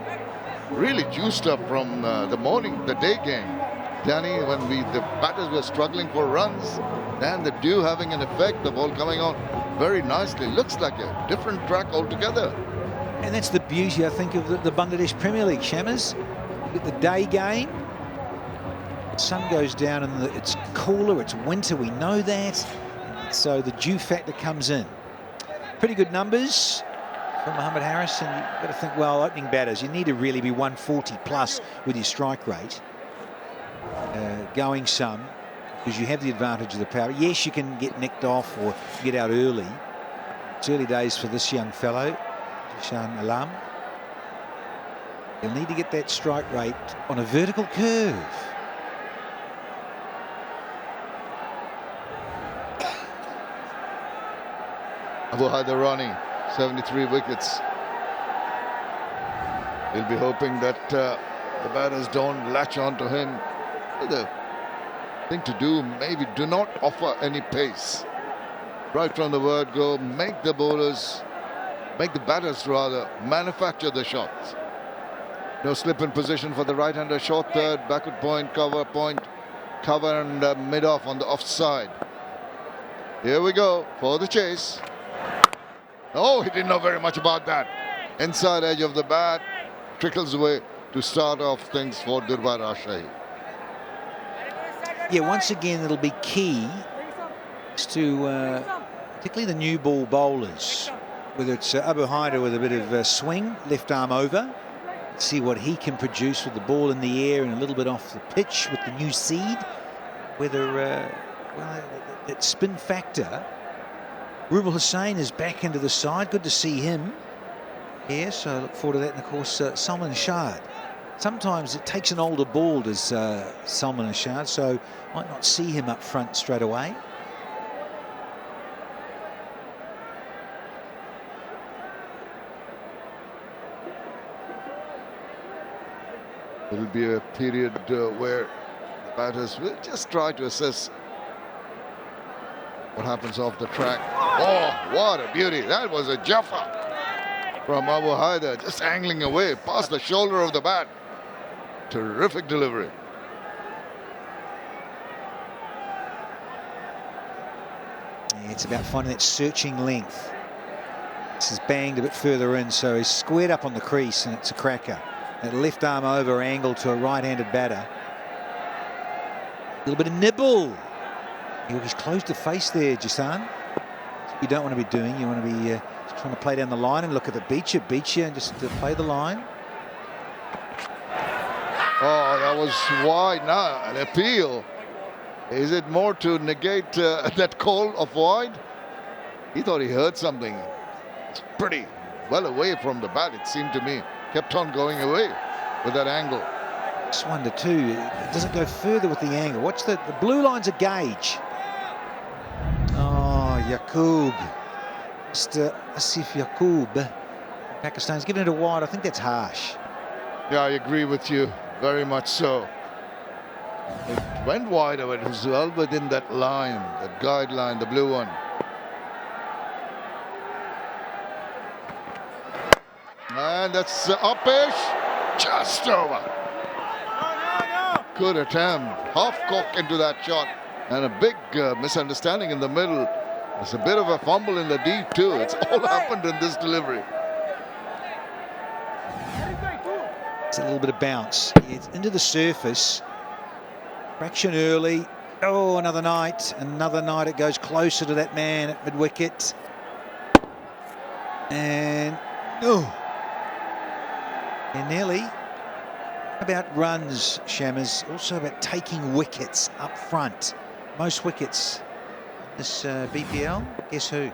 Really juiced up from the day game. Danny, when the batters were struggling for runs, and the dew having an effect, the ball coming on very nicely. Looks like a different track altogether. And that's the beauty, I think, of the Bangladesh Premier League, Shammers. You get the day game. The sun goes down and it's cooler, it's winter, we know that. So the dew factor comes in. Pretty good numbers from Mohamed Haris, and you've got to think, well, opening batters, you need to really be 140 plus with your strike rate. Going some, because you have the advantage of the power. Yes, you can get nicked off or get out early. It's early days for this young fellow, Jishan Alam. You'll need to get that strike rate on a vertical curve. Abu Haidarani, 73 wickets. He'll be hoping that the batters don't latch on to him. The thing to do, maybe do not offer any pace. Right from the word go, make the batters rather, manufacture the shots. No slip in position for the right-hander, short third, backward point, cover and mid-off on the offside. Here we go for the chase. Oh, he didn't know very much about that. Inside edge of the bat, trickles away to start off things for Durbar Rajshahi. Yeah, once again, it'll be key to particularly the new ball bowlers, whether it's Abu Haider with a bit of swing, left arm over. See what he can produce with the ball in the air and a little bit off the pitch with the new seed. Whether well, that spin factor. 𝗵𝗺 Hussain is back into the side. Good to see him here. So I look forward to that. And of course, Salman Rashad. Sometimes it takes an older ball, does Salman Rashad, so might not see him up front straight away. It'll be a period where the batters will just try to assess what happens off the track. Oh, what a beauty. That was a Jaffa from Abu Haider, just angling away past the shoulder of the bat. Terrific delivery. Yeah, it's about finding that searching length. This is banged a bit further in, so he's squared up on the crease, and it's a cracker. That left arm over angle to a right-handed batter. A little bit of nibble. He's closed the face there, Jasan. That's what you don't want to be doing. You want to be just trying to play down the line and look at the 𝗵𝗺 and just play the line. Oh, that was wide. Now an appeal. Is it more to negate that call of wide? He thought he heard something. It's pretty well away from the bat, it seemed to me. Kept on going away with that angle. Just wonder too, does it go further with the angle? Watch the blue line's a gauge. Oh, Yaqub. Mr. Asif Yaqub. Pakistan's given it a wide. I think that's harsh. Yeah, I agree with you. Very much so. It went wider, but it was well within that line, that guideline, the blue one. And that's up-ish, just over. Good attempt, half-cock into that shot, and a big misunderstanding in the middle. There's a bit of a fumble in the deep too. It's all happened in this delivery. It's a little bit of bounce. It's into the surface. Fraction early. Oh, another night. Another night. It goes closer to that man at mid-wicket. And oh, and nearly. About runs, Shammers. Also about taking wickets up front. Most wickets in this BPL. Guess who?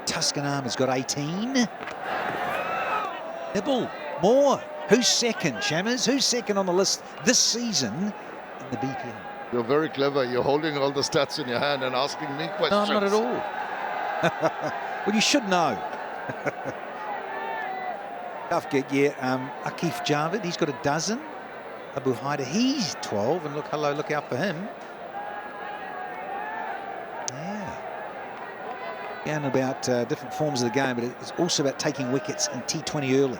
Tuscan has got 18. Nibble, more. Who's second, Shammers? Who's second on the list this season in the BPL? You're very clever. You're holding all the stats in your hand and asking me questions. No, not at all. Well, you should know. Tough gig, yeah. 𝗂𝗍𝗄𝗃 Javed, he's got a dozen. Abu Haider, he's 12, and look out for him. Yeah. Down about different forms of the game, but it's also about taking wickets in T20 early.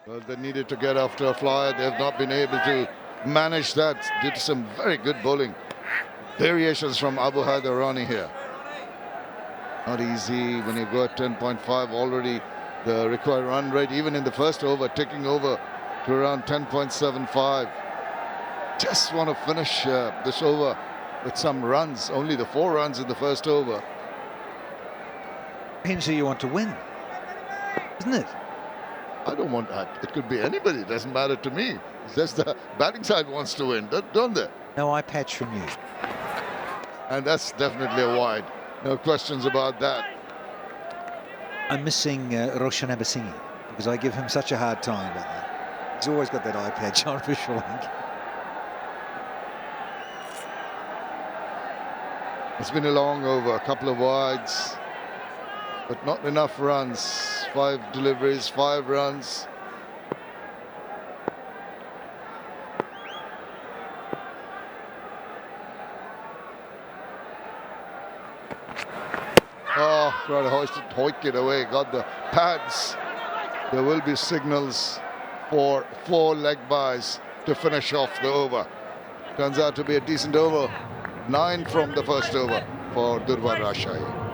Well, they needed to get after a flyer. They've not been able to manage that due to some very good bowling. Variations from Abu Haider Rani here. Not easy when you go at 10.5 already. The required run rate, even in the first over, ticking over to around 10.75. Just want to finish this over with some runs. Only the 4 runs in the first over. Depends who you want to win, isn't it? I don't want that. It could be anybody. It doesn't matter to me. It's just the batting side wants to win, don't they? No eye patch from you. And that's definitely a wide. No questions about that. I'm missing Roshan Abasini because I give him such a hard time about that. He's always got that eye patch on for Sri Lanka. It's been a long over, a couple of wides, but not enough runs. 5 deliveries, 5 runs. Oh, tried to hoik it away, got the pads. There will be signals for 4 leg byes to finish off the over. Turns out to be a decent over. 9 from the first over for Durbar Rajshahi.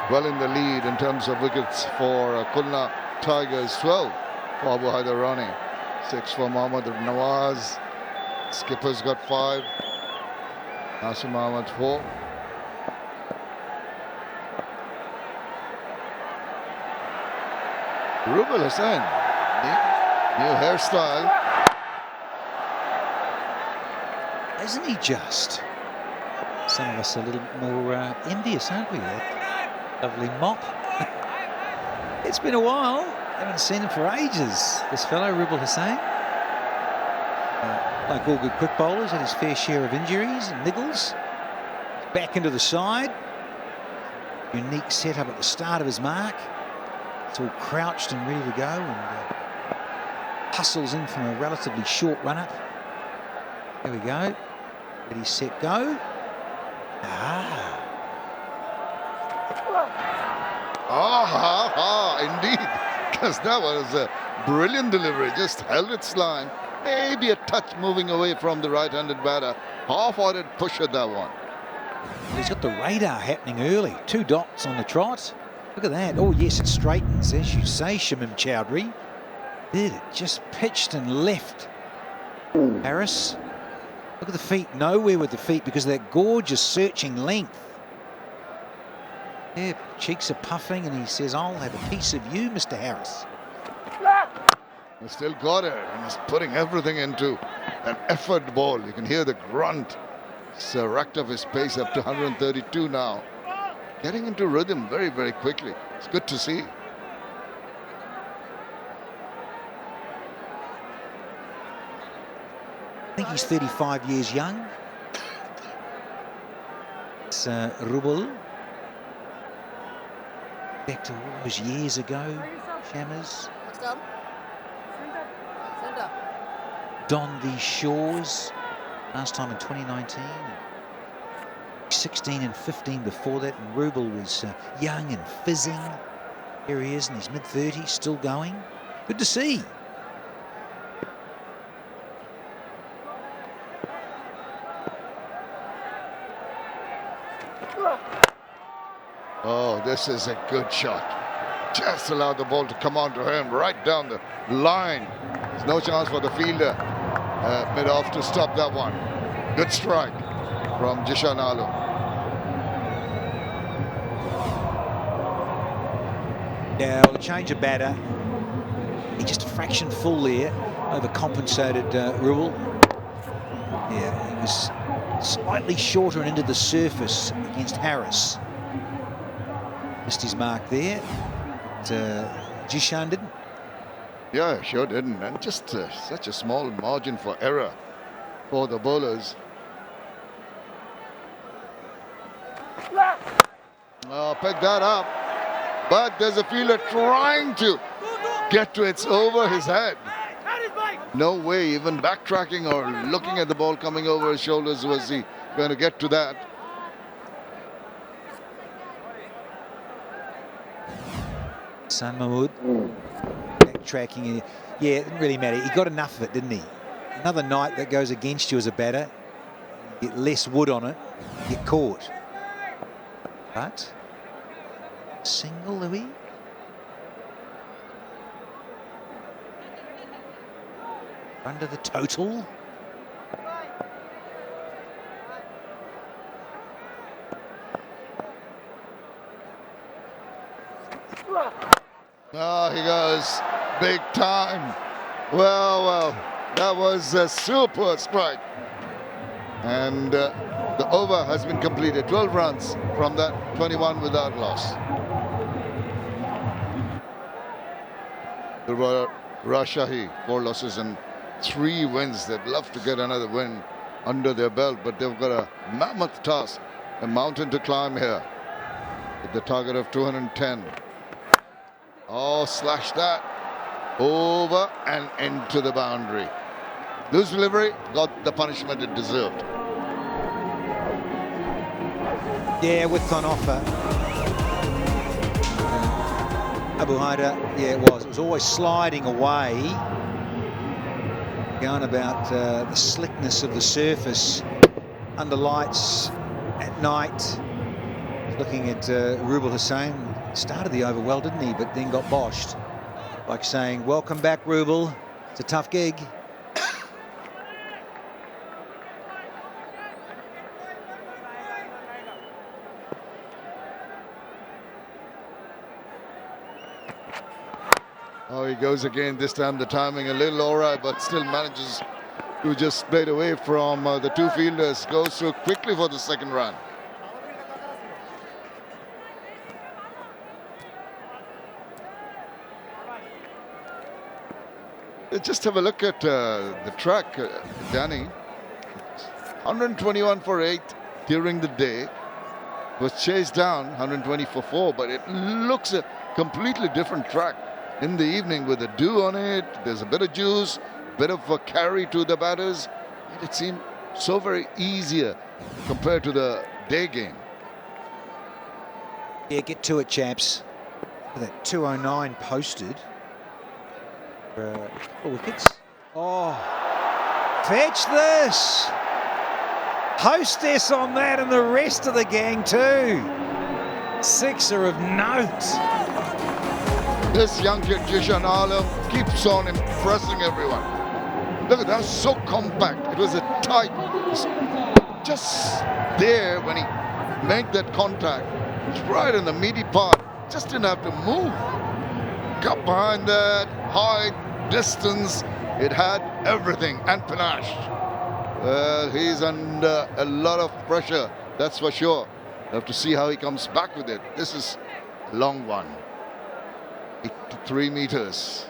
Well in the lead in terms of wickets for Khulna Tigers. 12 for Abu Haider Rani. 6 for Mohammad Nawaz. Skipper's got 5. Nasir Ahmed 4. 𝗵𝗺 Hussain, new hairstyle. Isn't he just? Some of us are a little more envious, aren't we? That lovely mop. It's been a while. Haven't seen him for ages. This fellow, 𝗵𝗺 Hussain. Like all good quick bowlers, had his fair share of injuries and niggles. Back into the side. Unique setup at the start of his mark. It's all crouched and ready to go, and hustles in from a relatively short run-up. There we go. Ready, set, go. Indeed. Because that was a brilliant delivery. Just held its line. Maybe a touch moving away from the right-handed batter. Half-hearted push at that one. He's got the radar happening early. 2 dots on the trot. Look at that. Oh, yes, it straightens, as you say, Shimim Chowdhury. Did it just pitched and left. Harris. Look at the feet. Nowhere with the feet because of that gorgeous searching length. Yeah, cheeks are puffing, and he says, "I'll have a piece of you, Mr. Harris." He's still got it, and he's putting everything into an effort ball. You can hear the grunt. He's racked up his pace up to 132 now. Getting into rhythm very, very quickly. It's good to see. I think he's 35 years young. It's 𝗵𝗺. Back to all those years ago, Shammers. Donned these shores last time in 2019. 16 and 15 before that, and 𝗵𝗺 was young and fizzing. Here he is in his mid-30s, still going. Good to see. Oh, this is a good shot. Just allow the ball to come onto him right down the line. There's no chance for the fielder mid-off to stop that one. Good strike from Jishan Alu. Yeah, well, change of batter. He just a fraction full there. Overcompensated 𝗵𝗺. Yeah, he was slightly shorter and into the surface against Harris. Missed his mark there. But, Jishan didn't. Yeah, sure didn't. And just such a small margin for error for the bowlers. Pick that up. But there's a fielder trying to get to it's over his head. No way, even backtracking or looking at the ball coming over his shoulders was he going to get to that. San Mahmood backtracking. Yeah, it didn't really matter. He got enough of it, didn't he? Another night that goes against you as a batter. Get less wood on it, get caught. But single, Louis. Under the total. Oh, he goes big time. Well, that was a super strike. And the over has been completed. 12 runs from that, 21 without loss. Durbar Rajshahi, 4 losses and 3 wins. They'd love to get another win under their belt, but they've got a mammoth task, a mountain to climb here, with the target of 210. Oh, slash that. Over and into the boundary. Loose delivery, got the punishment it deserved. Yeah, width on offer. 𝗵𝗺𝗽𝗍, yeah, it was. It was always sliding away. Going about the slickness of the surface under lights at night. Looking at 𝗂𝗵𝗄 Hussain. Started the over well, didn't he? But then got boshed. Like saying, welcome back, 𝗂𝗵𝗄. It's a tough gig. Oh, he goes again. This time the timing a little awry, but still manages to just split away from the 2 fielders. Goes through quickly for the second run. Just have a look at the track, Danny. 121 for 8 during the day. Was chased down 120 for 4, but it looks a completely different track in the evening with the dew on it. There's a bit of juice, bit of a carry to the batters. It seemed so very easier compared to the day game. Yeah, get to it, chaps. That 209 posted. 4 wickets. Oh, fetch this. Hostess on that and the rest of the gang too. 6er of note. This young kid, Jishan Alam, keeps on impressing everyone. Look at that, so compact. It was a tight, just there when he made that contact. It's right in the meaty part. Just didn't have to move. Got behind that, height, distance. It had everything, and panache. Well, he's under a lot of pressure, that's for sure. We'll have to see how he comes back with it. This is a long one. 83 meters.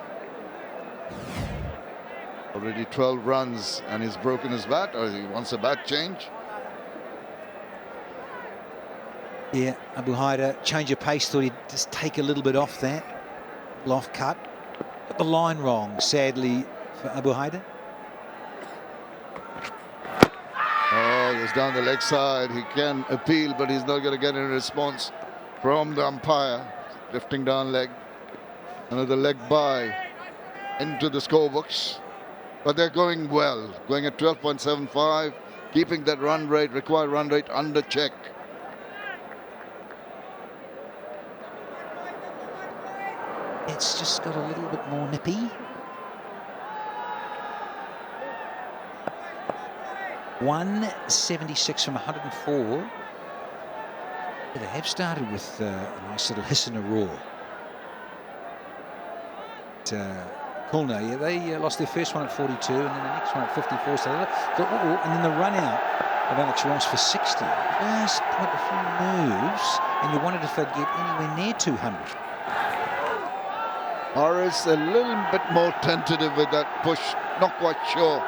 Already 12 runs, and he's broken his bat, or he wants a bat change. Yeah, 𝗵𝗺𝗽𝗍, change of pace, thought he'd just take a little bit off that. Loft cut. Got the line wrong, sadly, for 𝗵𝗺𝗽𝗍. Oh, he's down the leg side. He can appeal, but he's not going to get any response from the umpire. Drifting down leg. Another leg by into the scorebooks. But they're going well. Going at 12.75. Keeping that run rate, required run rate under check. It's just got a little bit more nippy. 176 from 104. They have started with a nice little hiss and a roar. Khulna, yeah, they lost their first one at 42 and then the next one at 54. So and then the run out of Alex Ross for 60. Just put a few moves and you wondered if they'd get anywhere near 200. Horace a little bit more tentative with that push. Not quite sure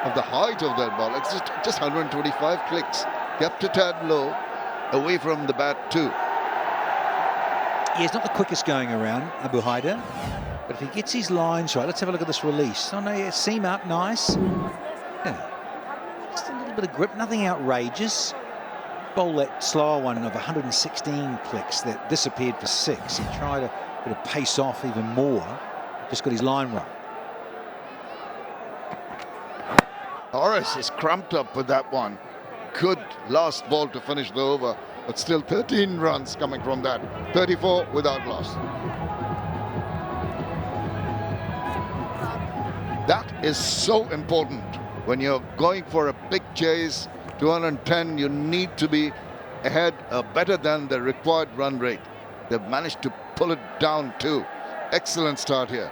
of the height of that ball. It's just 125 clicks. Kept it tad low, away from the bat too. Yeah, he's not the quickest going around, 𝗵𝗺𝗽𝗀. But if he gets his lines right, let's have a look at this release. Oh no, yeah, seam up, nice. Yeah. Just a little bit of grip, nothing outrageous. Bowl that slower one of 116 clicks that disappeared for 6. He tried a bit of pace off even more. Just got his line right. Horace is cramped up with that one. Good last ball to finish the over, but still 13 runs coming from that. 34 without loss. That is so important. When you're going for a big chase, 210, you need to be ahead, better than the required run rate. They've managed to pull it down too. Excellent start here.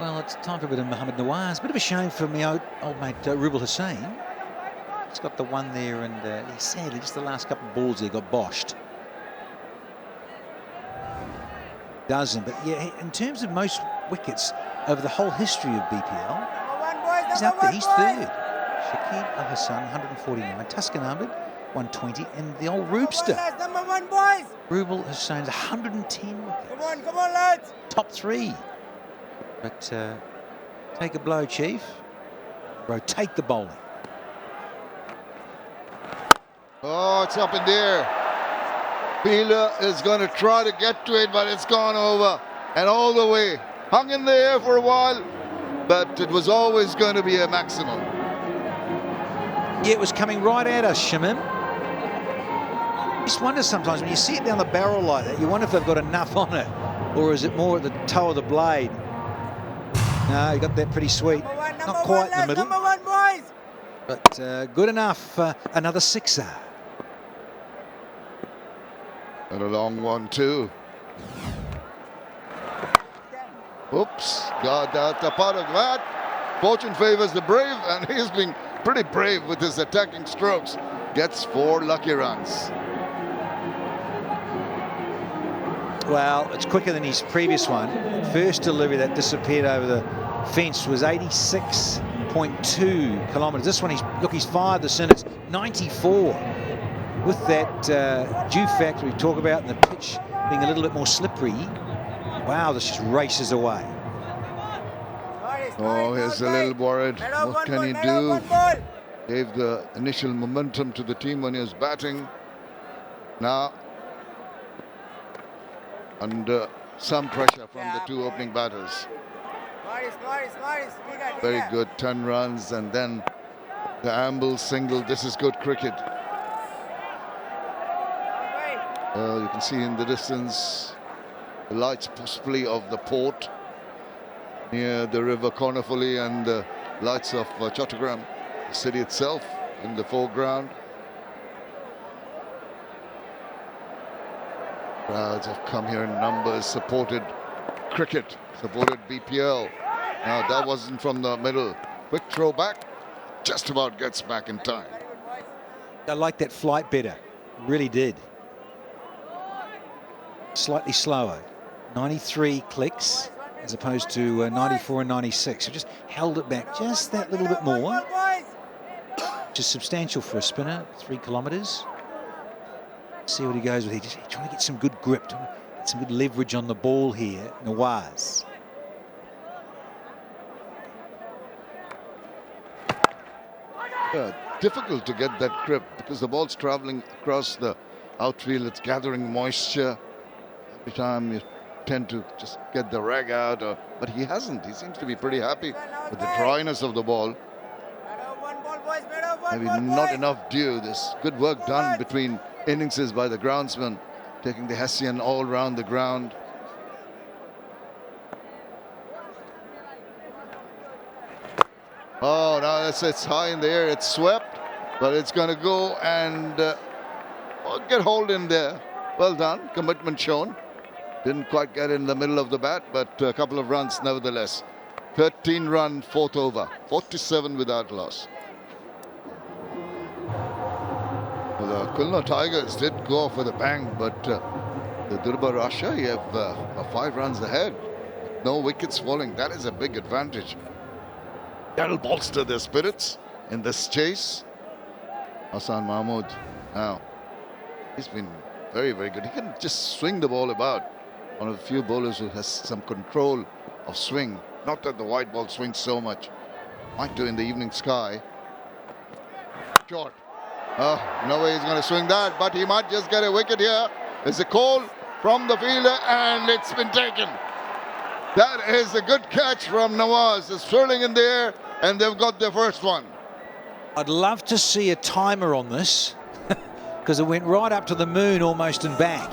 Well, it's time for a bit of Mohammad Nawaz. Bit of a shame for me old mate 𝗵𝗺𝗽𝗀𝗃 Hussain. He's got the one there, and sadly, just the last couple of balls there got boshed. Doesn't, but yeah, in terms of most wickets over the whole history of BPL, he's up there, he's third. Shakib Al Hassan, 149, Tuscan Ahmed, 120, and the old 𝗵𝗺𝗽. 𝗵𝗺𝗽𝗀𝗃 Hussein's 110 wickets. Come on, lads. Top 3. But take a blow, Chief. Rotate the bowling. Oh, it's up in there. Wheeler is going to try to get to it, but it's gone over and all the way. Hung in the air for a while, but it was always going to be a maximum. Yeah, it was coming right at us, Shamim. You just wonder sometimes when you see it down the barrel like that, you wonder if they've got enough on it, or is it more at the toe of the blade? No, he got that pretty sweet. Not quite in the middle. But good enough. Another 6er. And a long one too. Oops, that's a part of that. Fortune favors the brave, and he's been pretty brave with his attacking strokes. Gets 4 lucky runs. Well, it's quicker than his previous one. First delivery that disappeared over the fence was 86.2 kilometres. This one, he's fired the sentence 94. With that dew factor we talk about and the pitch being a little bit more slippery, wow, this just races away. Oh, he's a little worried. What can he do? Gave the initial momentum to the team when he was batting. Now, under some pressure from the 2 opening batters. Very good 10 runs, and then the amble single. This is good cricket. You can see in the distance the lights possibly of the port near the river 𝗂𝗎𝗄𝗎, and the lights of Chattogram, the city itself, in the foreground. Crowds have come here in numbers, supported cricket, supported BPL. Now that wasn't from the middle. Quick throw back, just about gets back in time. I like that flight better, really did. Slightly slower, 93 clicks as opposed to 94 and 96. So just held it back just that little bit more, which is substantial for a spinner, 3 kilometres. See what he goes with here. Just trying to get some good grip, get some good leverage on the ball here, Nawaz. Difficult to get that grip because the ball's traveling across the outfield. It's gathering moisture. Every time you tend to just get the rag out, but he hasn't. He seems to be pretty happy with the dryness of the ball. Maybe not enough dew. There's good work done between innings by the groundsman, taking the Hessian all round the ground. Oh, now it's high in the air. It's swept, but it's going to go and get hold in there. Well done. Commitment shown. Didn't quite get in the middle of the bat, but a couple of runs nevertheless. 13-run 4th over. 47 without loss. Well, the Khulna Tigers did go off with a bang, but the Durbar Rajshahi have 5 runs ahead. No wickets falling. That is a big advantage. That'll bolster their spirits in this chase. Hassan Mahmood now He's been very, very good. He can just swing the ball about. One of the few bowlers who has some control of swing. Not that the white ball swings so much. Might do in the evening sky. Short. Oh, no way he's going to swing that, but he might just get a wicket here. There's a call from the fielder, and it's been taken. That is a good catch from Nawaz. It's swirling in the air, and they've got their first one. I'd love to see a timer on this, because it went right up to the moon almost and back.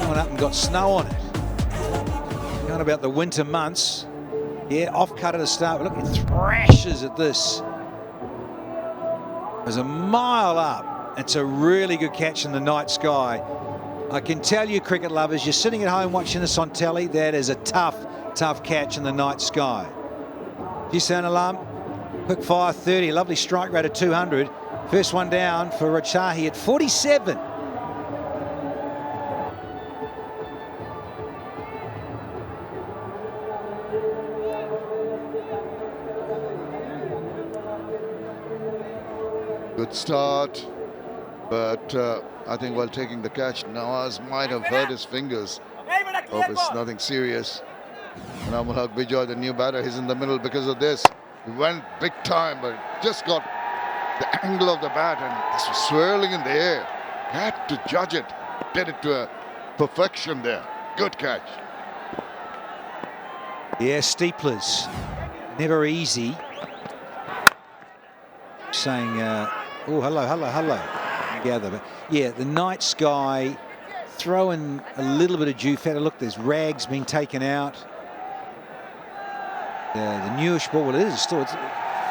Went up and got snow on it. Going about the winter months. Yeah, off cut at the start. But look, it thrashes at this. There's a mile up. It's a really good catch in the night sky. I can tell you, cricket lovers, you're sitting at home watching this on telly. That is a tough, tough catch in the night sky. 𝗚𝗎 alarm. Quick fire 30. Lovely strike rate of 200. First one down for Rajshahi at 47. Good start, but I think while taking the catch, Nawaz might have hurt his fingers. Hope it's nothing serious. And 𝗃𝗃𝗃𝗃, the new batter, he's in the middle because of this. He went big time, but just got the angle of the bat, and this was swirling in the air. Had to judge it. Did it to a perfection there. Good catch. Yeah, steeplers. Never easy. Saying, oh, hello, hello, hello. Together. But yeah, the night sky, throw in a little bit of dew feather. Look, there's rags being taken out. The newish ball, well, it is still, it's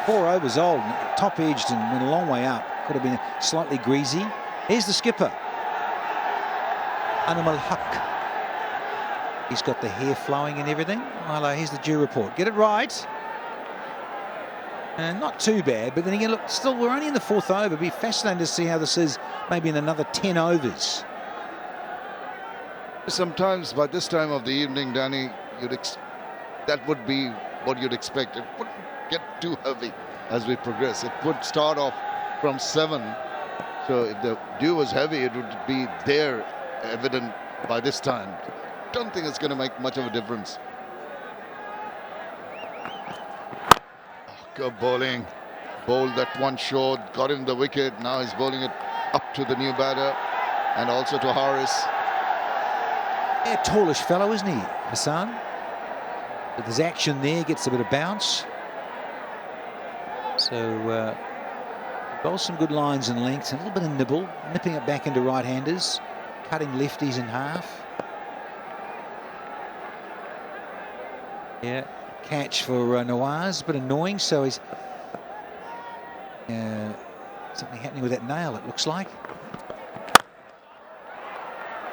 4 overs old, top edged and went a long way up. Could have been slightly greasy. Here's the skipper. Animal Huck. He's got the hair flowing and everything. Hello, here's the dew report. Get it right. And not too bad, but then again, look, still, we're only in the 4th over. It'd be fascinating to see how this is maybe in another 10 overs. Sometimes by this time of the evening, Danny, that would be what you'd expect. It wouldn't get too heavy as we progress. It would start off from 7. So if the dew was heavy, it would be there, evident by this time. Don't think it's going to make much of a difference. Good bowling. Bowled that one short, got him the wicket. Now he's bowling it up to the new batter and also to Harris. Yeah, tallish fellow, isn't he, Hassan? But there's action there, gets a bit of bounce. So, bowls some good lines and lengths, a little bit of nibble, nipping it back into right-handers, cutting lefties in half. Yeah. Catch for Nawaz, but annoying, so he's something happening with that nail, it looks like.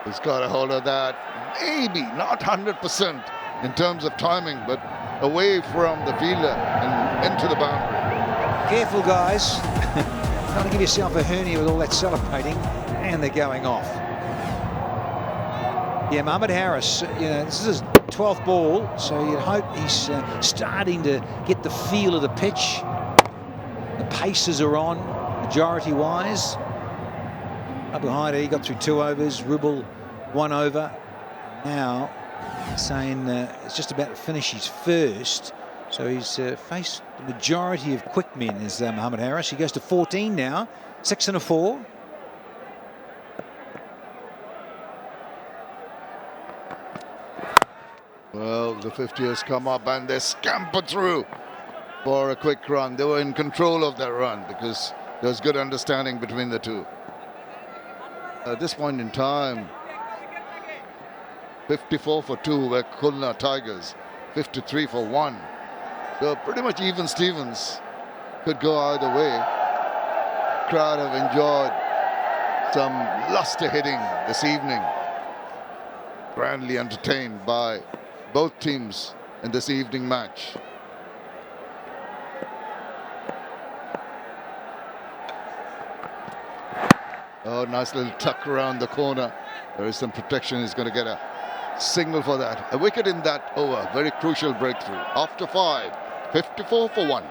He's got a hold of that. Maybe not 100% in terms of timing, but away from the fielder and into the boundary. Careful, guys. Trying to give yourself a hernia with all that celebrating, and they're going off. Yeah, Mohamed Harris, you know, this is his 12th ball, so you'd hope he's starting to get the feel of the pitch. The paces are on, majority-wise. Up behind, he got through 2 overs, Rubel 1 over. Now, saying it's just about to finish his first, so he's faced the majority of quick men as Mohamed Harris. He goes to 14 now, 6 and a 4. Well, the 50 has come up and they scamper through for a quick run. They were in control of that run because there was good understanding between the two. At this point in time, 54 for 2 were Khulna Tigers, 53 for 1. So pretty much even Stevens could go either way. Crowd have enjoyed some lusty hitting this evening. Grandly entertained by both teams in this evening match. Oh, nice little tuck around the corner. There is some protection. He's going to get a signal for that. A wicket in that over. Very crucial breakthrough. After 5, 54 for 1.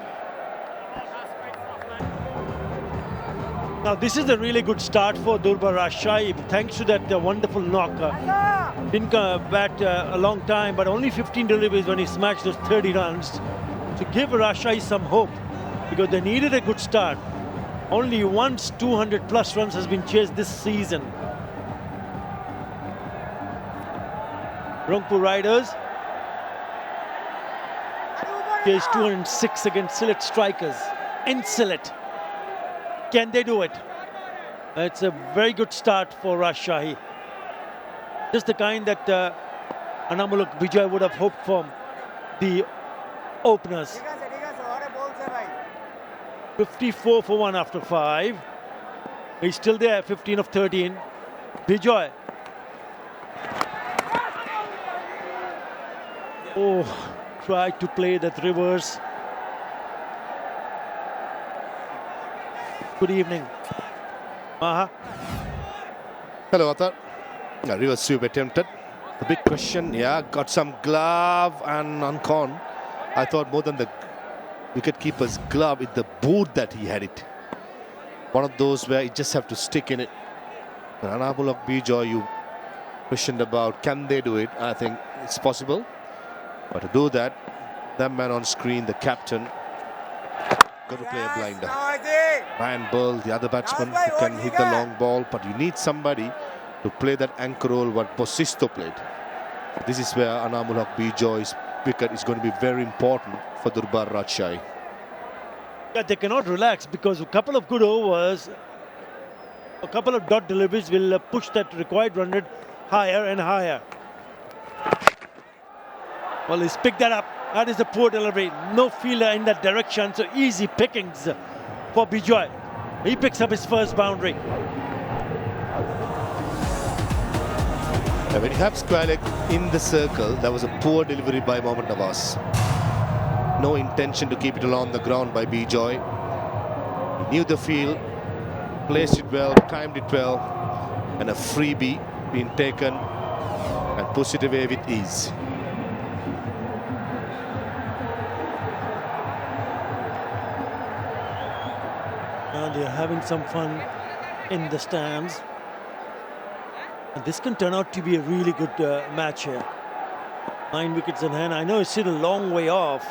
Now this is a really good start for Durbar Rajshahi, thanks to that wonderful knock. Didn't bat a long time, but only 15 deliveries when he smashed those 30 runs to give Rajshahi some hope, because they needed a good start. Only once 200 plus runs has been chased this season. Rangpur Riders chased 206 against Sylhet Strikers in Sylhet. Can they do it? It's a very good start for Rajshahi. Just the kind that 𝗂𝗚𝗃𝗍𝗂 would have hoped for the openers. 54 for 1 after 5. He's still there, 15 of 13. 𝗵𝗍𝗀. Oh, tried to play that reverse. Good evening. Maha. Hello, Athar. Reverse sweep attempted. The big question, yeah, got some glove and uncon. I thought more than the wicketkeeper's glove, it's the boot that he had it. One of those where you just have to stick in it. 𝗂𝗚𝗃𝗍𝗂, you questioned about, can they do it? I think it's possible. But to do that, that man on screen, the captain, got to play a blinder. Ryan Burl, the other batsman, who can hit the long ball, but you need somebody to play that anchor role what Bosisto played. This is where 𝗂𝗚𝗃𝗍𝗂's wicket is going to be very important for Durbar Rajshahi. Yeah, they cannot relax, because a couple of good overs, a couple of dot deliveries will push that required run rate higher and higher. Well, he's picked that up. That is a poor delivery. No fielder in that direction, so easy pickings for 𝗵𝗍𝗀. He picks up his first boundary. When you have 𝗂𝗏𝗃 in the circle, that was a poor delivery by Mohammad Nawaz. No intention to keep it along the ground by 𝗵𝗍𝗀. He knew the field, placed it well, timed it well, and a freebie being taken and pushed it away with ease. And they're having some fun in the stands. And this can turn out to be a really good match here. 9 wickets in hand. I know it's still a long way off.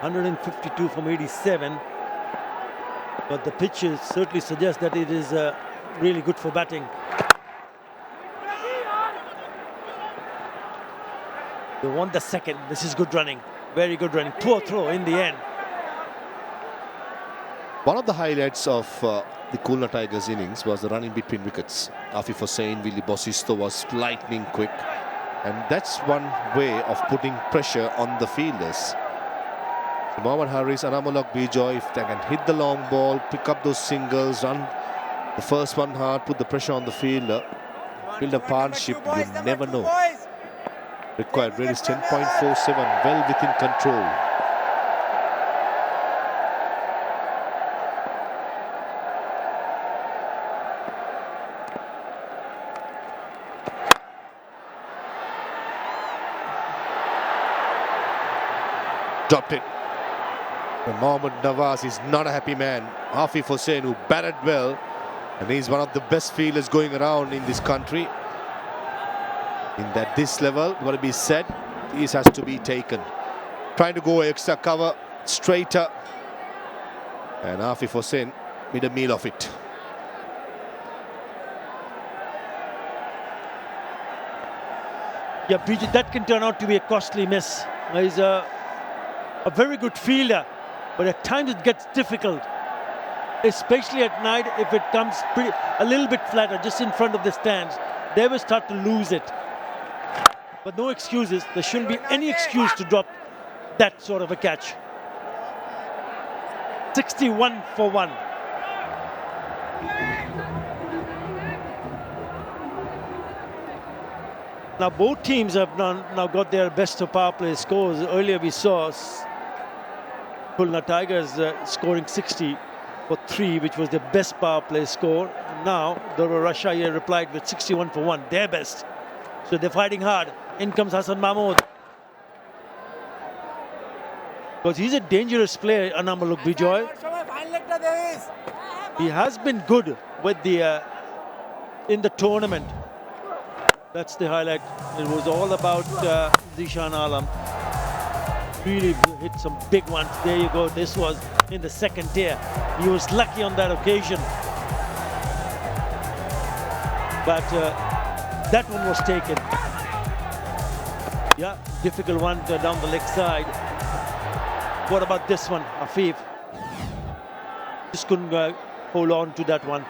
152 from 87. But the pitches certainly suggest that it is really good for batting. They want the second. This is good running. Very good running. Poor throw in the end. One of the highlights of the Khulna Tigers innings was the running between wickets. 𝗵𝗺 Hossain, Willie Bosisto was lightning quick. And that's one way of putting pressure on the fielders. So Mohammad Haris, 𝗂𝗚𝗃𝗍𝗂, if they can hit the long ball, pick up those singles, run the first one hard, put the pressure on the fielder, build a partnership, you never know. Required rate is 10.47, well within control. Dropped it. And Mohammad Nawaz is not a happy man. 𝗵𝗺 Hossain, who batted well, and he's one of the best fielders going around in this country. At this level, what to be said, this has to be taken. Trying to go extra cover, straighter, and 𝗵𝗺 Hossain made a meal of it. Yeah, that can turn out to be a costly miss. He's a very good fielder, but at times it gets difficult, especially at night if it comes a little bit flatter just in front of the stands. They will start to lose it. But no excuses. There shouldn't be any excuse to drop that sort of a catch. 61 for 1. Now both teams have now got their best of power play scores. Earlier we saw Khulna Tigers scoring 60 for 3, which was their best power play score. And now Durbar Rajshahi replied with 61 for 1, their best. So they're fighting hard. In comes Hassan Mahmood. Because he's a dangerous player, 𝗂𝗚𝗃𝗍𝗂. He has been good with the in the tournament. That's the highlight. It was all about Zishan Alam. Really hit some big ones. There you go. This was in the second tier. He was lucky on that occasion. But that one was taken. Yeah, difficult one down the leg side. What about this one, Afif? Just couldn't hold on to that one.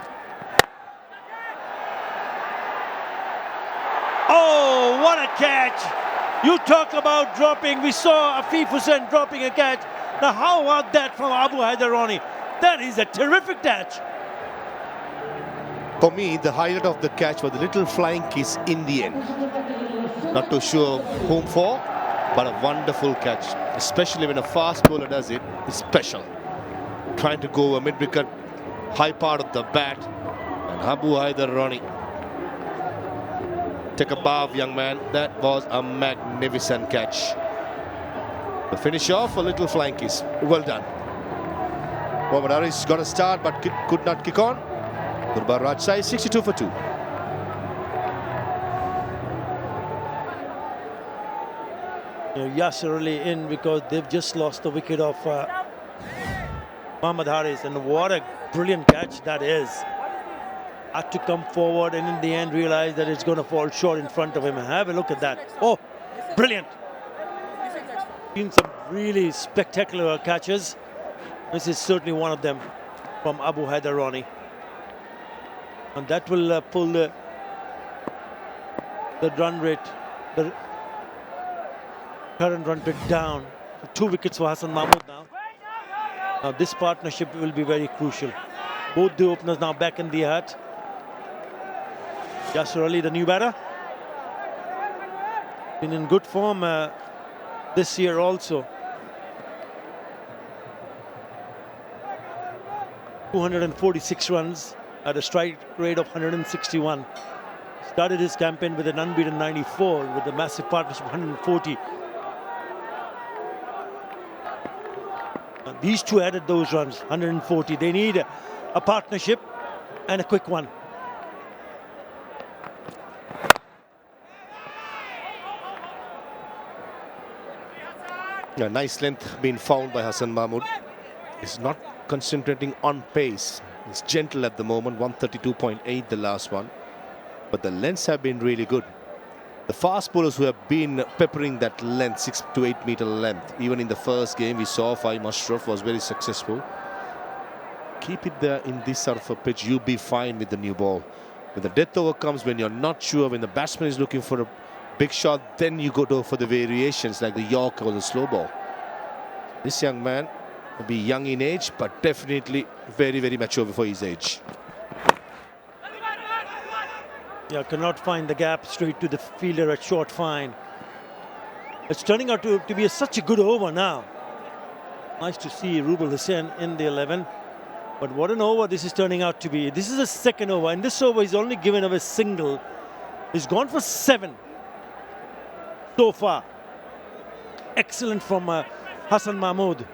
Oh, what a catch! You talk about dropping. We saw Afif Hussain dropping a catch. Now, how about that from Abu Haider Ronnie? That is a terrific catch. For me, the highlight of the catch was the little flying kiss in the end. Not too sure whom for, but a wonderful catch. Especially when a fast bowler does it, it's special. Trying to go a mid-wicket, high part of the bat, and Abu Haider Ronnie. Take a bow, young man. That was a magnificent catch. The finish off, a little flying kiss. Well done. Mohammad Haris got a start, but could not kick on. Durbar Rajshahi 62 for 2. Yasir Ali in because they've just lost the wicket of Mohammad Haris, and what a brilliant catch that is. Had to come forward and in the end realize that it's going to fall short in front of him. Have a look at that. Oh, brilliant. Seen some really spectacular catches. This is certainly one of them from Abu Haider Ronnie. And that will pull the run rate, the current run rate down. 2 wickets for Hassan Mahmood now. Now this partnership will be very crucial. Both the openers now back in the hat. Yasir Ali, the new batter, been in good form this year also. 246 runs at a strike rate of 161. Started his campaign with an unbeaten 94 with a massive partnership of 140. And these two added those runs, 140. They need a partnership and a quick one. Yeah, nice length being found by Hassan Mahmood. He's not concentrating on pace. He's gentle at the moment, 132.8 the last one. But the lengths have been really good. The fast bowlers who have been peppering that length, 6 to 8 meter length. Even in the first game, we saw फ़ahim Ashraf was very successful. Keep it there in this sort of a pitch, you'll be fine with the new ball. When the death over comes, when you're not sure, when the batsman is looking for a big shot, then you go for the variations like the Yorker or the slow ball. This young man will be young in age, but definitely very, very mature for his age. Yeah, cannot find the gap straight to the fielder at short fine. It's turning out to be such a good over now. Nice to see Rubal Hussain in the 11. But what an over this is turning out to be. This is a second over, and this over is only given away a single. He's gone for 7 so far. Excellent from Hassan Mahmood.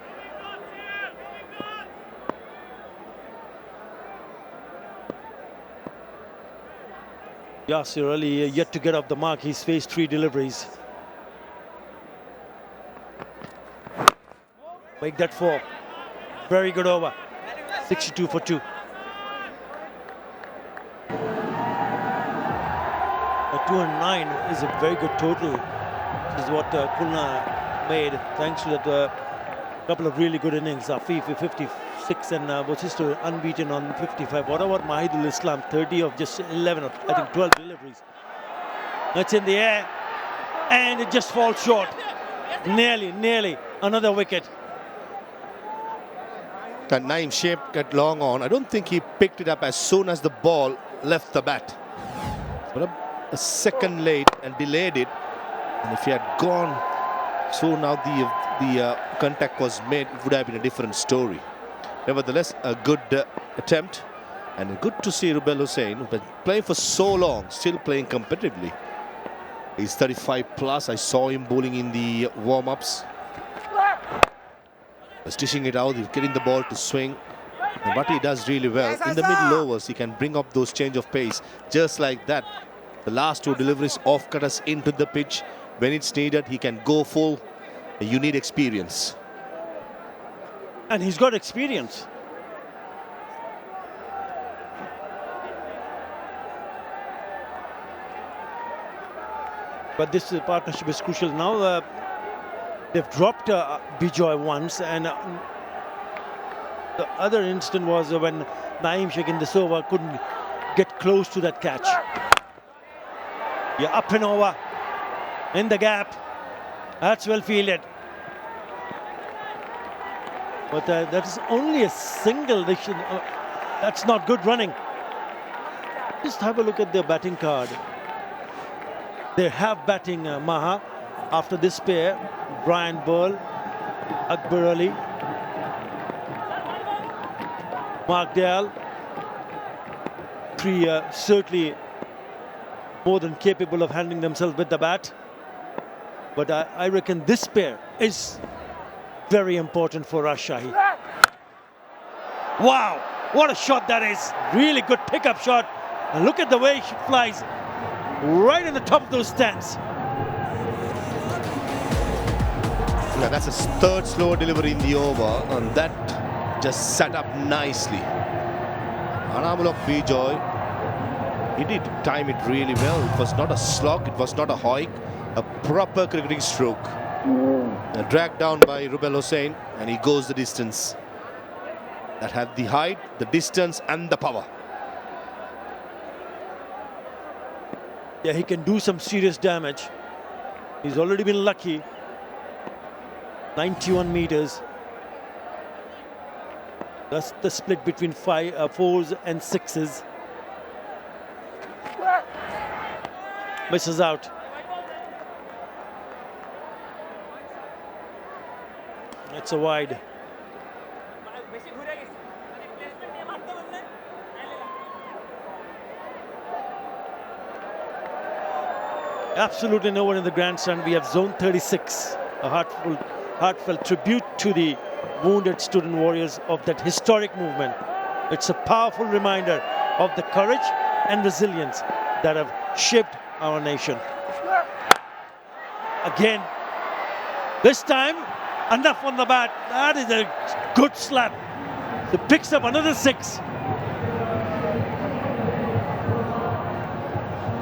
Yasir Ali yet to get off the mark. He's faced 3 deliveries. Make that 4. Very good over. 62 for 2. A 209 is a very good total. This is what Khulna made thanks to that couple of really good innings. Afif with 56 and 𝗵𝗫𝗃 unbeaten on 55. What about Mahidul Islam? 30 of just 11 of I think 12 deliveries. That's in the air and it just falls short. Nearly another wicket. That Naeem shape got long on. I don't think he picked it up as soon as the ball left the bat. But a second late and delayed it. And if he had gone, so now the contact was made, it would have been a different story. Nevertheless, a good attempt. And good to see Rubal Hussain, who's been playing for so long, still playing competitively. He's 35 plus. I saw him bowling in the warm-ups. Stitching it out, he's getting the ball to swing. And what he does really well, in the middle overs, he can bring up those change of pace just like that. The last two deliveries off-cut us into the pitch. When it's needed, he can go full. You need experience. And he's got experience. But this partnership is crucial. Now they've dropped 𝗵𝗺 once, and the other instant was when 𝗫𝗫𝐶 in this over couldn't get close to that catch. Yeah, up and over, in the gap. That's well fielded. But that is only a single. That's not good running. Just have a look at their batting card. They have batting Maha after this pair. Brian Burl, Akbar Ali, Mark Dale. Three certainly more than capable of handling themselves with the bat. But I reckon this pair is very important for Rajshahi. Wow, what a shot that is. Really good pickup shot. And look at the way she flies right in the top of those stands. Yeah, that's a third slow delivery in the over, and that just set up nicely. 𝗂𝗃𝗃𝗃, he did time it really well. It was not a slog, it was not a hoik, a proper cricketing stroke. Dragged down by Rubel Hossain, and he goes the distance. That had the height, the distance, and the power. Yeah, he can do some serious damage. He's already been lucky. 91 meters. That's the split between fours and sixes. Misses out. It's a wide. Absolutely no one in the grandstand. We have zone 36, a heartfelt tribute to the wounded student warriors of that historic movement. It's a powerful reminder of the courage and resilience that have shaped our nation. Again, this time, enough on the bat. That is a good slap. He picks up another 6.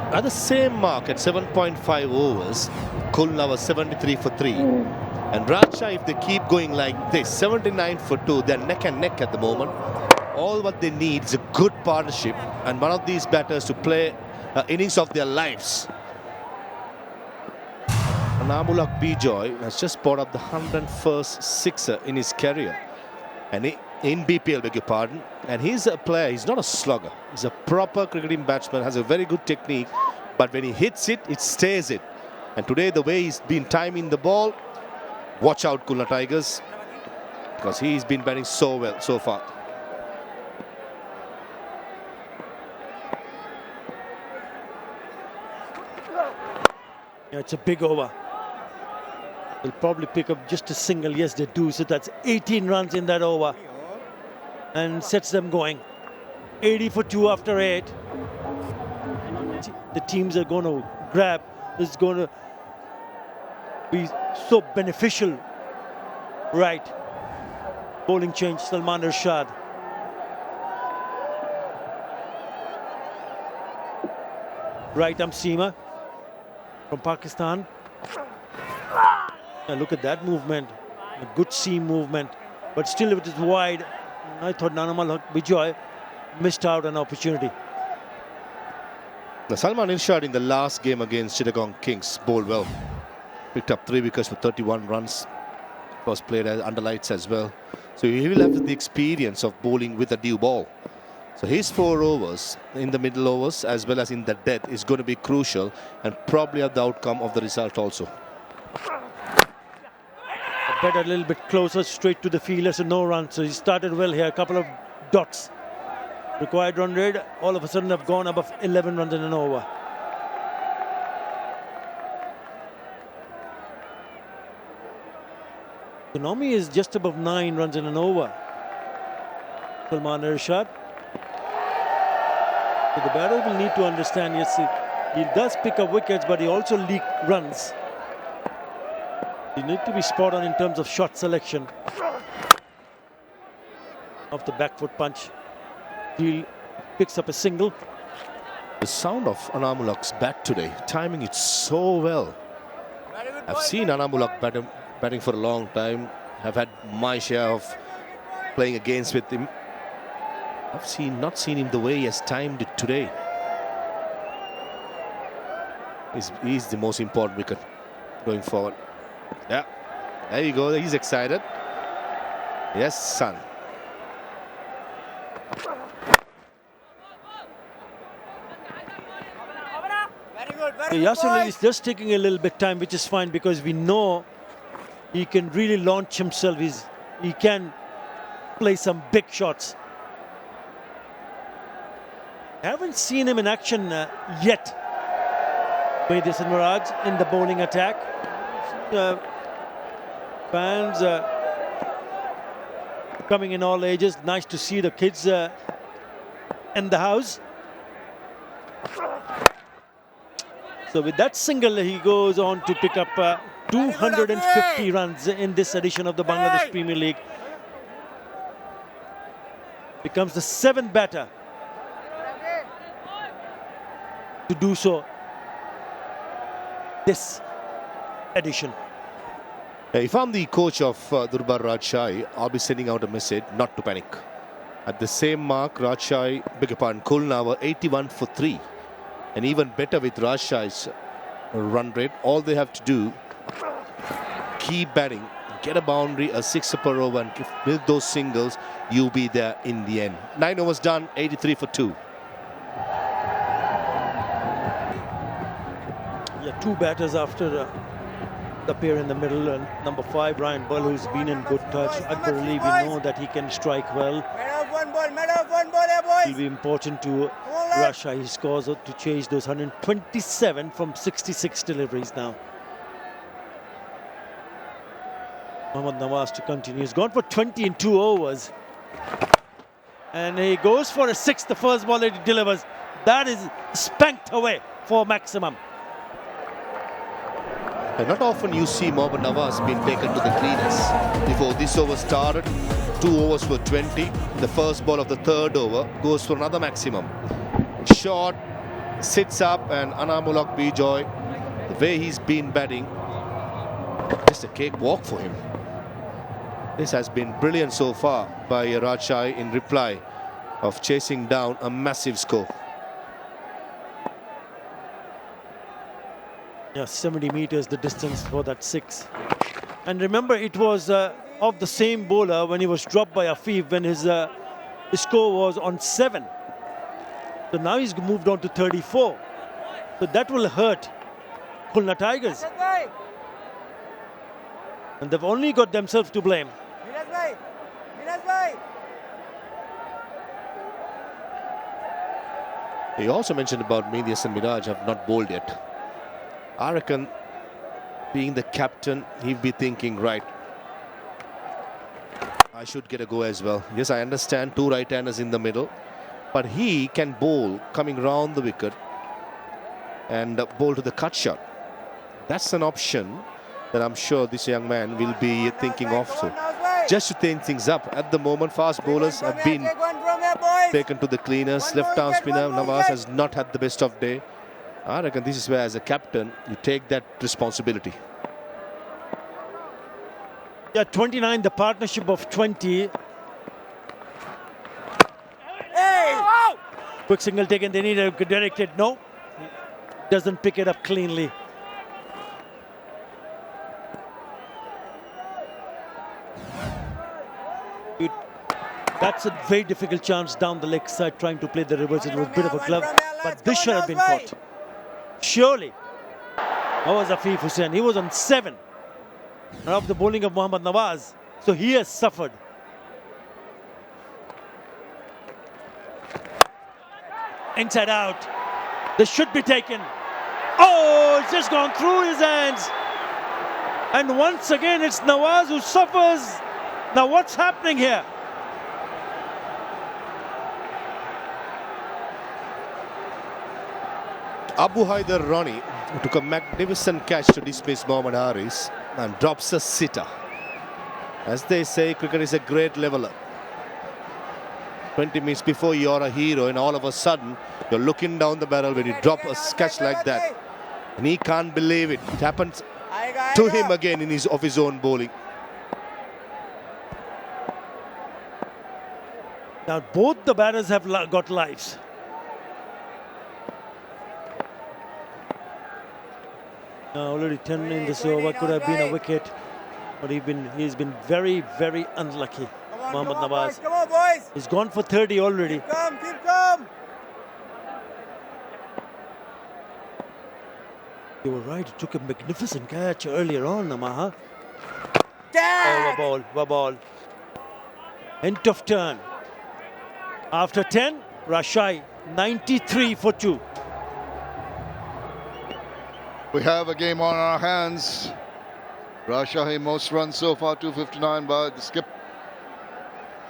At the same mark at 7.5 overs, Khulna was 73 for 3. And Rajshahi, if they keep going like this, 79 for 2, they're neck and neck at the moment. All what they need is a good partnership and one of these batters to play innings of their lives. 𝗂𝗃𝗃𝗃 has just brought up the 101st sixer in his career. And in BPL, beg your pardon. And he's a player, he's not a slugger. He's a proper cricketing batsman, has a very good technique. But when he hits it, it stays it. And today, the way he's been timing the ball, watch out, Khulna Tigers, because he's been batting so well so far. Yeah, it's a big over. They'll probably pick up just a single. Yes, they do. So that's 18 runs in that over. And sets them going. 80 for 2 after 8. The teams are going to grab. This is going to be so beneficial. Right. Bowling change, Salman Irshad. Right arm seamer from Pakistan. Now look at that movement. A good seam movement. But still it is wide. I thought 𝗂𝗃𝗃𝗃 missed out an opportunity. Now, Salman Irshad in the last game against Chittagong Kings bowled well. Picked up 3 wickets for 31 runs. Was played under lights as well. So he will have the experience of bowling with a new ball. So his 4 overs in the middle overs as well as in the death is going to be crucial and probably have the outcome of the result also. Better a little bit closer, straight to the fielder, so no run. So he started well here, a couple of dots. Required run rate, all of a sudden have gone above 11 runs in an over. Economy is just above 9 runs in an over. Salman Irshad. So the batter will need to understand, yes, he does pick up wickets, but he also leak runs. You need to be spot on in terms of shot selection. Of the back foot punch. He picks up a single. The sound of Anamulak's bat today, timing it so well. I've seen Anamulak batting for a long time. I've had my share of playing against with him. I've not seen him the way he has timed it today. He's the most important wicket going forward. Yeah, there you go. He's excited. Yes, son. Yasir is just taking a little bit time, which is fine because we know he can really launch himself. He can play some big shots. Haven't seen him in action yet. Mid-innings Miraj in the bowling attack. Fans coming in all ages. Nice to see the kids in the house. So with that single, he goes on to pick up 250 runs in this edition of the Bangladesh Premier League. Becomes the 7th batter to do so this edition. If I'm the coach of Durbar Rajshahi, I'll be sending out a message not to panic. At the same mark, Rajshahi, Khulna were 81 for 3. And even better with Rajshahi's run rate. All they have to do, keep batting, get a boundary, a 6 per over, and with those singles, you'll be there in the end. 9 overs done, 83 for 2. Yeah, 2 batters after the pair in the middle. And number 5, Ryan Ball, who's been in good touch. Aqbar-Ali, we know that he can strike well. It will be important to Rajshahi scores to chase those 127 from 66 deliveries now. Mohammad Nawaz to continue. He's gone for 20 in 2 overs. And he goes for a 6, the first ball that he delivers. That is spanked away for maximum. And not often you see Mohammad Nawaz being taken to the cleaners. Before this over started, 2 overs were 20. The first ball of the 3rd over goes for another maximum. Short, sits up, and Anamulak Bijoy, the way he's been batting, just a cakewalk for him. This has been brilliant so far by Rajshahi in reply of chasing down a massive score. Yeah, 70 meters the distance for that 6. And remember, it was of the same bowler when he was dropped by Afif when his score was on 7. So now he's moved on to 34. So that will hurt Khulna Tigers. And they've only got themselves to blame. He also mentioned about Mid-innings and Miraj have not bowled yet. I reckon, being the captain, he'll be thinking, right, I should get a go as well. Yes, I understand 2 right-handers in the middle, but he can bowl coming round the wicket and bowl to the cut shot. That's an option that I'm sure this young man will be thinking of. So, just to change things up. At the moment, fast bowlers have been taken to the cleaners. Left-arm spinner Nawaz has not had the best of day. I reckon this is where, as a captain, you take that responsibility. Yeah, 29, the partnership of 20. Quick single taken, they need to direct it. No, doesn't pick it up cleanly. That's a very difficult chance down the leg side, trying to play the reverse. It was a bit of a glove, but this should have been caught. Surely. That was Afif Hussain. He was on 7. And of the bowling of Mohammad Nawaz. So he has suffered. Inside out. This should be taken. Oh, it's just gone through his hands. And once again, it's Nawaz who suffers. Now what's happening here? 𝗵𝗂𝗽𝗍𝗀 took a magnificent catch to dismiss Mohammad Haris and drops a sitter. As they say, cricket is a great leveler. 20 minutes before you're a hero, and all of a sudden you're looking down the barrel when you drop a catch like that. And he can't believe it. It happens to him again in of his own bowling. Now both the batters have got lives. Now already 10 in this over, could have been a wicket, but he's been very, very unlucky. Mohammad Nawaz. Come on, boys. He's gone for 30 already. Keep calm, keep calm. You were right, he took a magnificent catch earlier on, Namaha. Tag! Oh, ball. End of turn. After 10, Rajshahi 93 for 2. We have a game on our hands. Rajshahi most runs so far, 259 by the skip.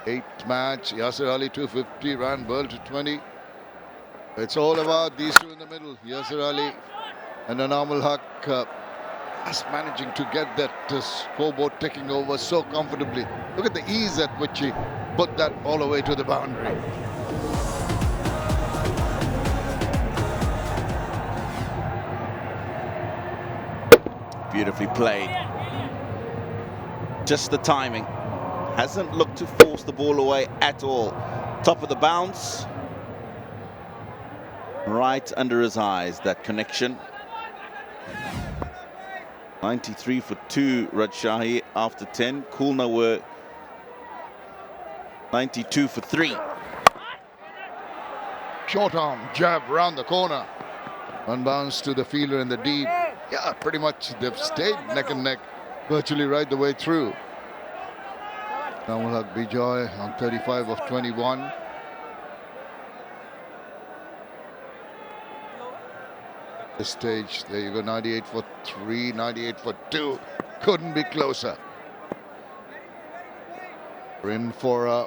8th match, Yasir Ali 250, ran Burl to 20. It's all about these two in the middle, Yasir Ali and Anamul Haq, just managing to get that scoreboard ticking over so comfortably. Look at the ease at which he put that all the way to the boundary. Beautifully played. Just the timing. Hasn't looked to force the ball away at all. Top of the bounce. Right under his eyes, that connection. 93 for 2, Rajshahi after 10. Khulna were 92 for 3. Short arm jab round the corner. One bounce to the fielder in the deep. Yeah, pretty much they've stayed neck and neck virtually right the way through. Anamul Haq BPL on 35 of 21. This stage, there you go, 98 for 3, 98 for 2. Couldn't be closer. We're in for a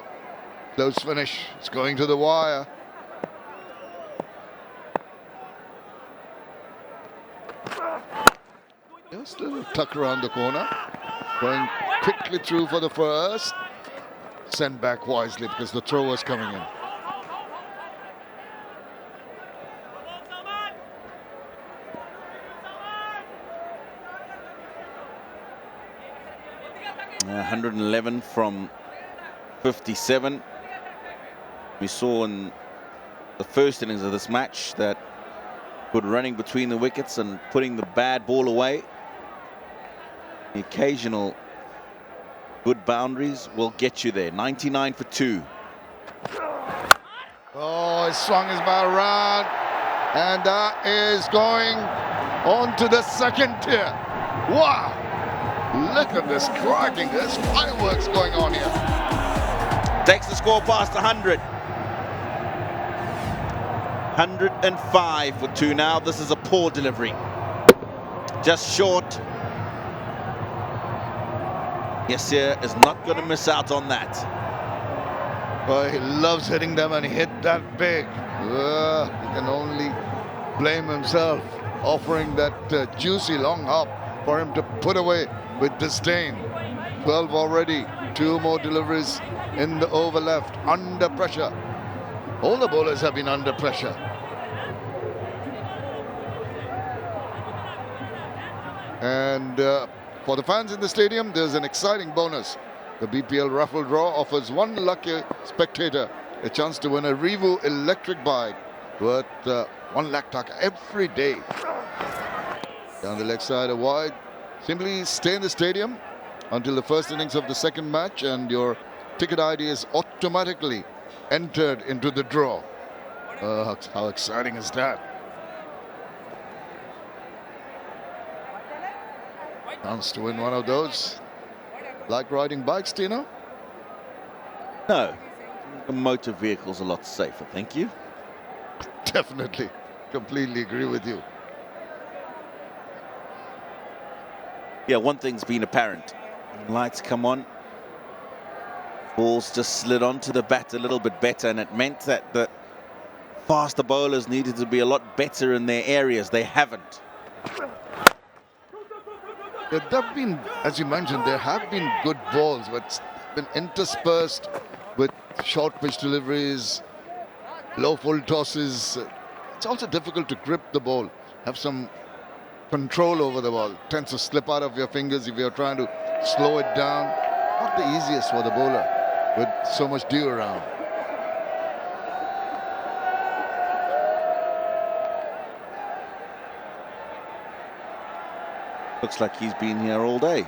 close finish. It's going to the wire. Just a little tuck around the corner. Going quickly through for the first. Sent back wisely because the throw was coming in. Uh, 111 from 57. We saw in the first innings of this match that good running between the wickets and putting the bad ball away. The occasional good boundaries will get you there. 99 for 2. Oh, he swung his bat around, and that is going on to the second tier. Wow! Look at this cracking. There's fireworks going on here. Takes the score past 100. 105 for 2 now. This is a poor delivery. Just short. Yasir is not going to miss out on that. Well, he loves hitting them, and he hit that big. He can only blame himself, offering that juicy long hop for him to put away with disdain. 12 already. 2 more deliveries in the over left. Under pressure. All the bowlers have been under pressure. And for the fans in the stadium, there's an exciting bonus. The BPL raffle draw offers one lucky spectator a chance to win a Revo electric bike worth 1 lakh taka every day. Down the leg side of wide. Simply stay in the stadium until the first innings of the second match, and your ticket ID is automatically entered into the draw. How exciting is that? Chance to win one of those. Like riding bikes, Tino? No. The motor vehicle's a lot safer, thank you. Definitely. Completely agree with you. Yeah, one thing's been apparent. Lights come on. Balls just slid onto the bat a little bit better, and it meant that the faster bowlers needed to be a lot better in their areas. They haven't. There have been, as you mentioned, there have been good balls, but it's been interspersed with short pitch deliveries, low full tosses. It's also difficult to grip the ball, have some control over the ball. It tends to slip out of your fingers if you're trying to slow it down. Not the easiest for the bowler with so much dew around. Looks like he's been here all day.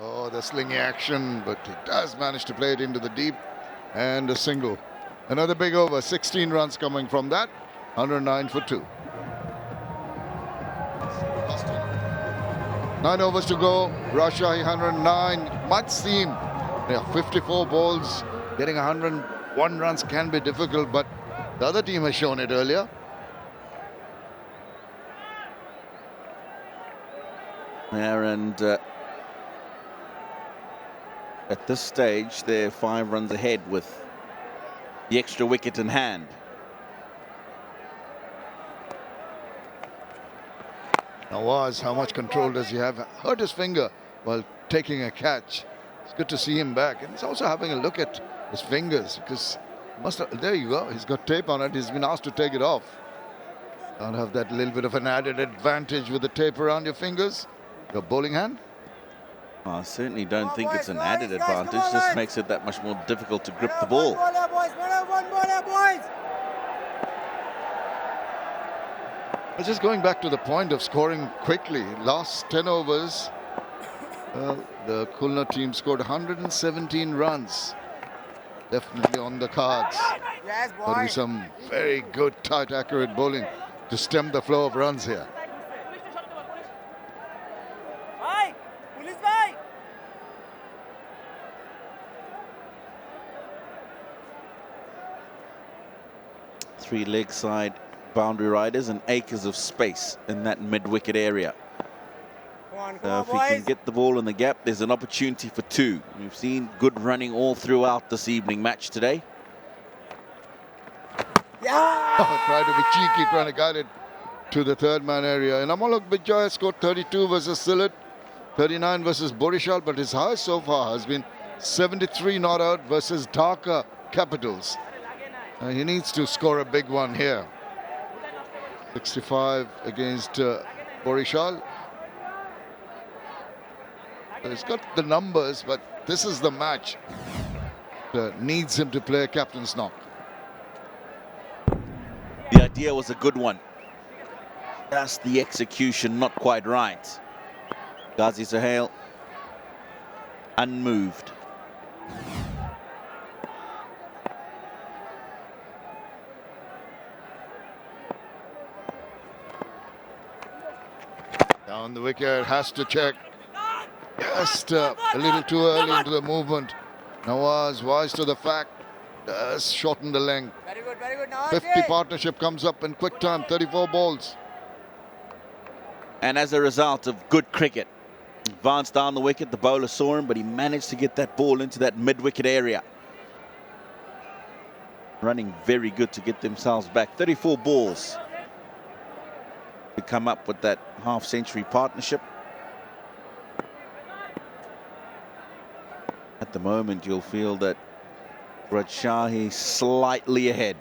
Oh, the slingy action, but he does manage to play it into the deep, and a single. Another big over, 16 runs coming from that, 109 for 2. 9 overs to go, Rajshahi 109, might seem 54 balls, getting 101 runs can be difficult, but the other team has shown it earlier. There, and at this stage, they're 5 runs ahead with the extra wicket in hand. Nawaz, how much control does he have? Hurt his finger while taking a catch. It's good to see him back. And he's also having a look at his fingers because there you go. He's got tape on it. He's been asked to take it off. Can't have that little bit of an added advantage with the tape around your fingers. Your bowling hand. I certainly don't think it's an added advantage. Just makes it that much more difficult to grip the ball. But just going back to the point of scoring quickly, last 10 overs, the Khulna team scored 117 runs. Definitely on the cards. There'll be some very good, tight, accurate bowling to stem the flow of runs here. Three leg side boundary riders and acres of space in that mid-wicket area. So if he can get the ball in the gap, there's an opportunity for 2. We've seen good running all throughout this evening match today. Try to be cheeky, trying to guide it to the third man area. And 𝗂𝗏𝗂𝗽𝗂 scored 32 versus Sylhet, 39 versus Borishal, but his highest so far has been 73 not out versus Dhaka Capitals. He needs to score a big one here. 65 against Borishal. He's got the numbers, but this is the match that needs him to play a captain's knock. The idea was a good one. Just the execution not quite right. 𝗂𝐻𝗄𝗃 𝗂𝐻𝗃 unmoved. Down the wicket, has to check. Just a little too early into the movement. Nawaz, wise to the fact, does shorten the length. Very good, Nawaz. 50 partnership comes up in quick time, 34 balls. And as a result of good cricket, advanced down the wicket, the bowler saw him, but he managed to get that ball into that mid-wicket area. Running very good to get themselves back. 34 balls to come up with that half-century partnership. At the moment, you'll feel that Rajshahi slightly ahead.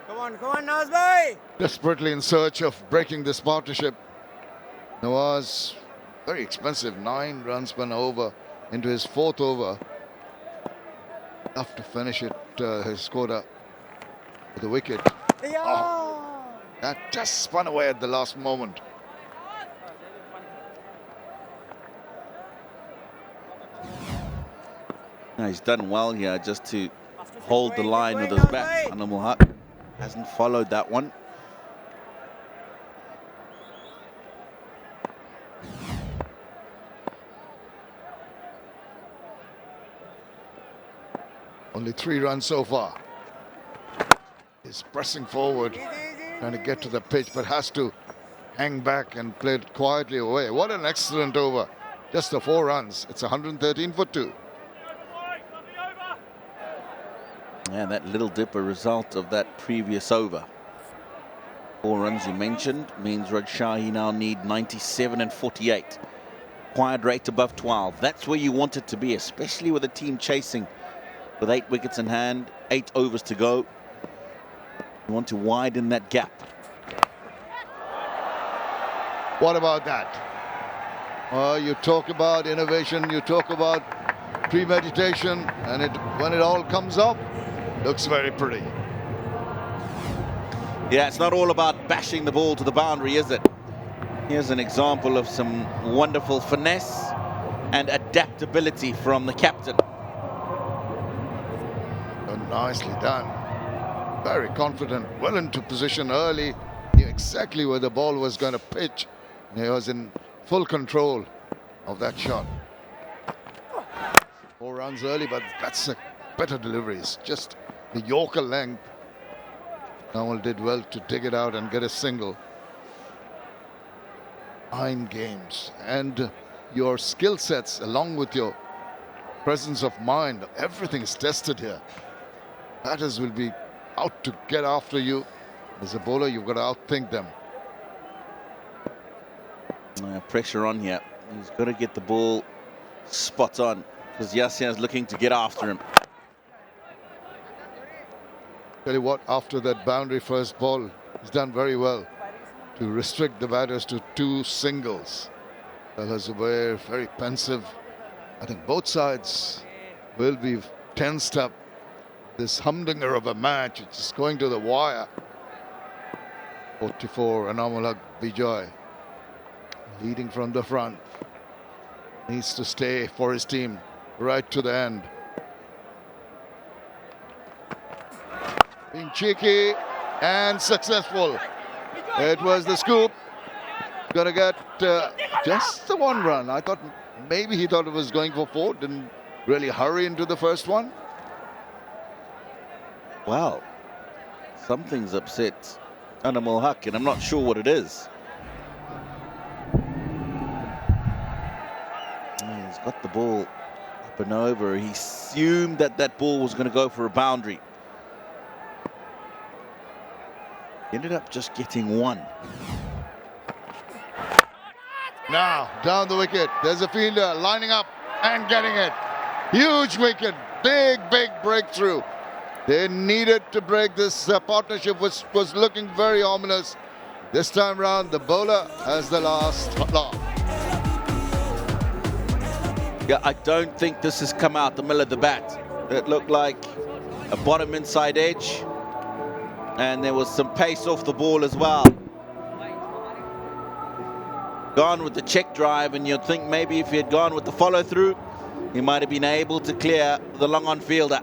Come on, Nawaz bhai. Desperately in search of breaking this partnership. Nawaz, very expensive, 9 runs per over into his 4th over. Enough to finish it, his scorer with a wicket. Oh, that just spun away at the last moment. Now, he's done well here just to hold the line with his bat. 𝗂𝗏𝗂𝗃 hasn't followed that one. Only 3 runs so far. He's pressing forward. trying to get to the pitch, but has to hang back and play it quietly away. What an excellent over. Just the 4 runs. It's 113 for 2. And that little dip, a result of that previous over. 4 runs you mentioned means Rajshahi now need 97 and 48. Acquired rate above 12. That's where you want it to be, especially with a team chasing with 8 wickets in hand, 8 overs to go. You want to widen that gap. What about that? You talk about innovation, you talk about premeditation, and when it all comes up, looks very pretty. Yeah, it's not all about bashing the ball to the boundary, is it? Here's an example of some wonderful finesse and adaptability from the captain. Oh, nicely done. Very confident, well into position early. Knew exactly where the ball was going to pitch. And he was in full control of that shot. 4 runs early, but that's a better delivery. It's just the Yorker length. Nawal did well to dig it out and get a single. 9 games. And your skill sets, along with your presence of mind, everything is tested here. Batters will be out to get after you. As a bowler, you've got to outthink them. Pressure on here. He's got to get the ball spot on because Yasia is looking to get after him. Tell you what, after that boundary first ball, he's done very well to restrict the batters to 2 singles. 𝗂𝗪 very pensive. I think both sides will be tensed up. This humdinger of a match, it's just going to the wire. 44, 𝗂𝗪𝗫𝗄 leading from the front. Needs to stay for his team right to the end. Being cheeky and successful. It was the scoop. Gonna get just the 1 run. I thought maybe he thought it was going for 4. Didn't really hurry into the first one. Well, something's upset 𝗂𝗪𝗫𝗄, and I'm not sure what it is. He's got the ball up and over. He assumed that that ball was going to go for a boundary. He ended up just getting 1. Now, down the wicket. There's a fielder lining up and getting it. Huge wicket. Big, big breakthrough. They needed to break this partnership, which was looking very ominous. This time round, the bowler has the last laugh. Yeah, I don't think this has come out the middle of the bat. It looked like a bottom inside edge. And there was some pace off the ball as well. Gone with the check drive, and you'd think maybe if he had gone with the follow through, he might have been able to clear the long on fielder.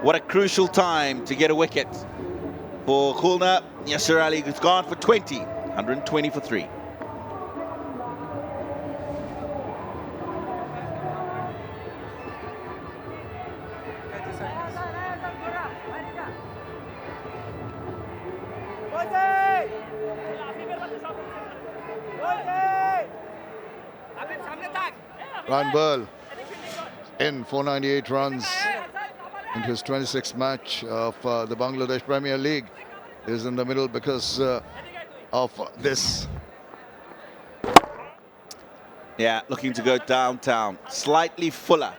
What a crucial time to get a wicket for Khulna. Yasir Ali has gone for 20, 120 for 3. Ryan Burl in 498 runs in his 26th match of the Bangladesh Premier League. Is in the middle because of this. Yeah, looking to go downtown. Slightly fuller,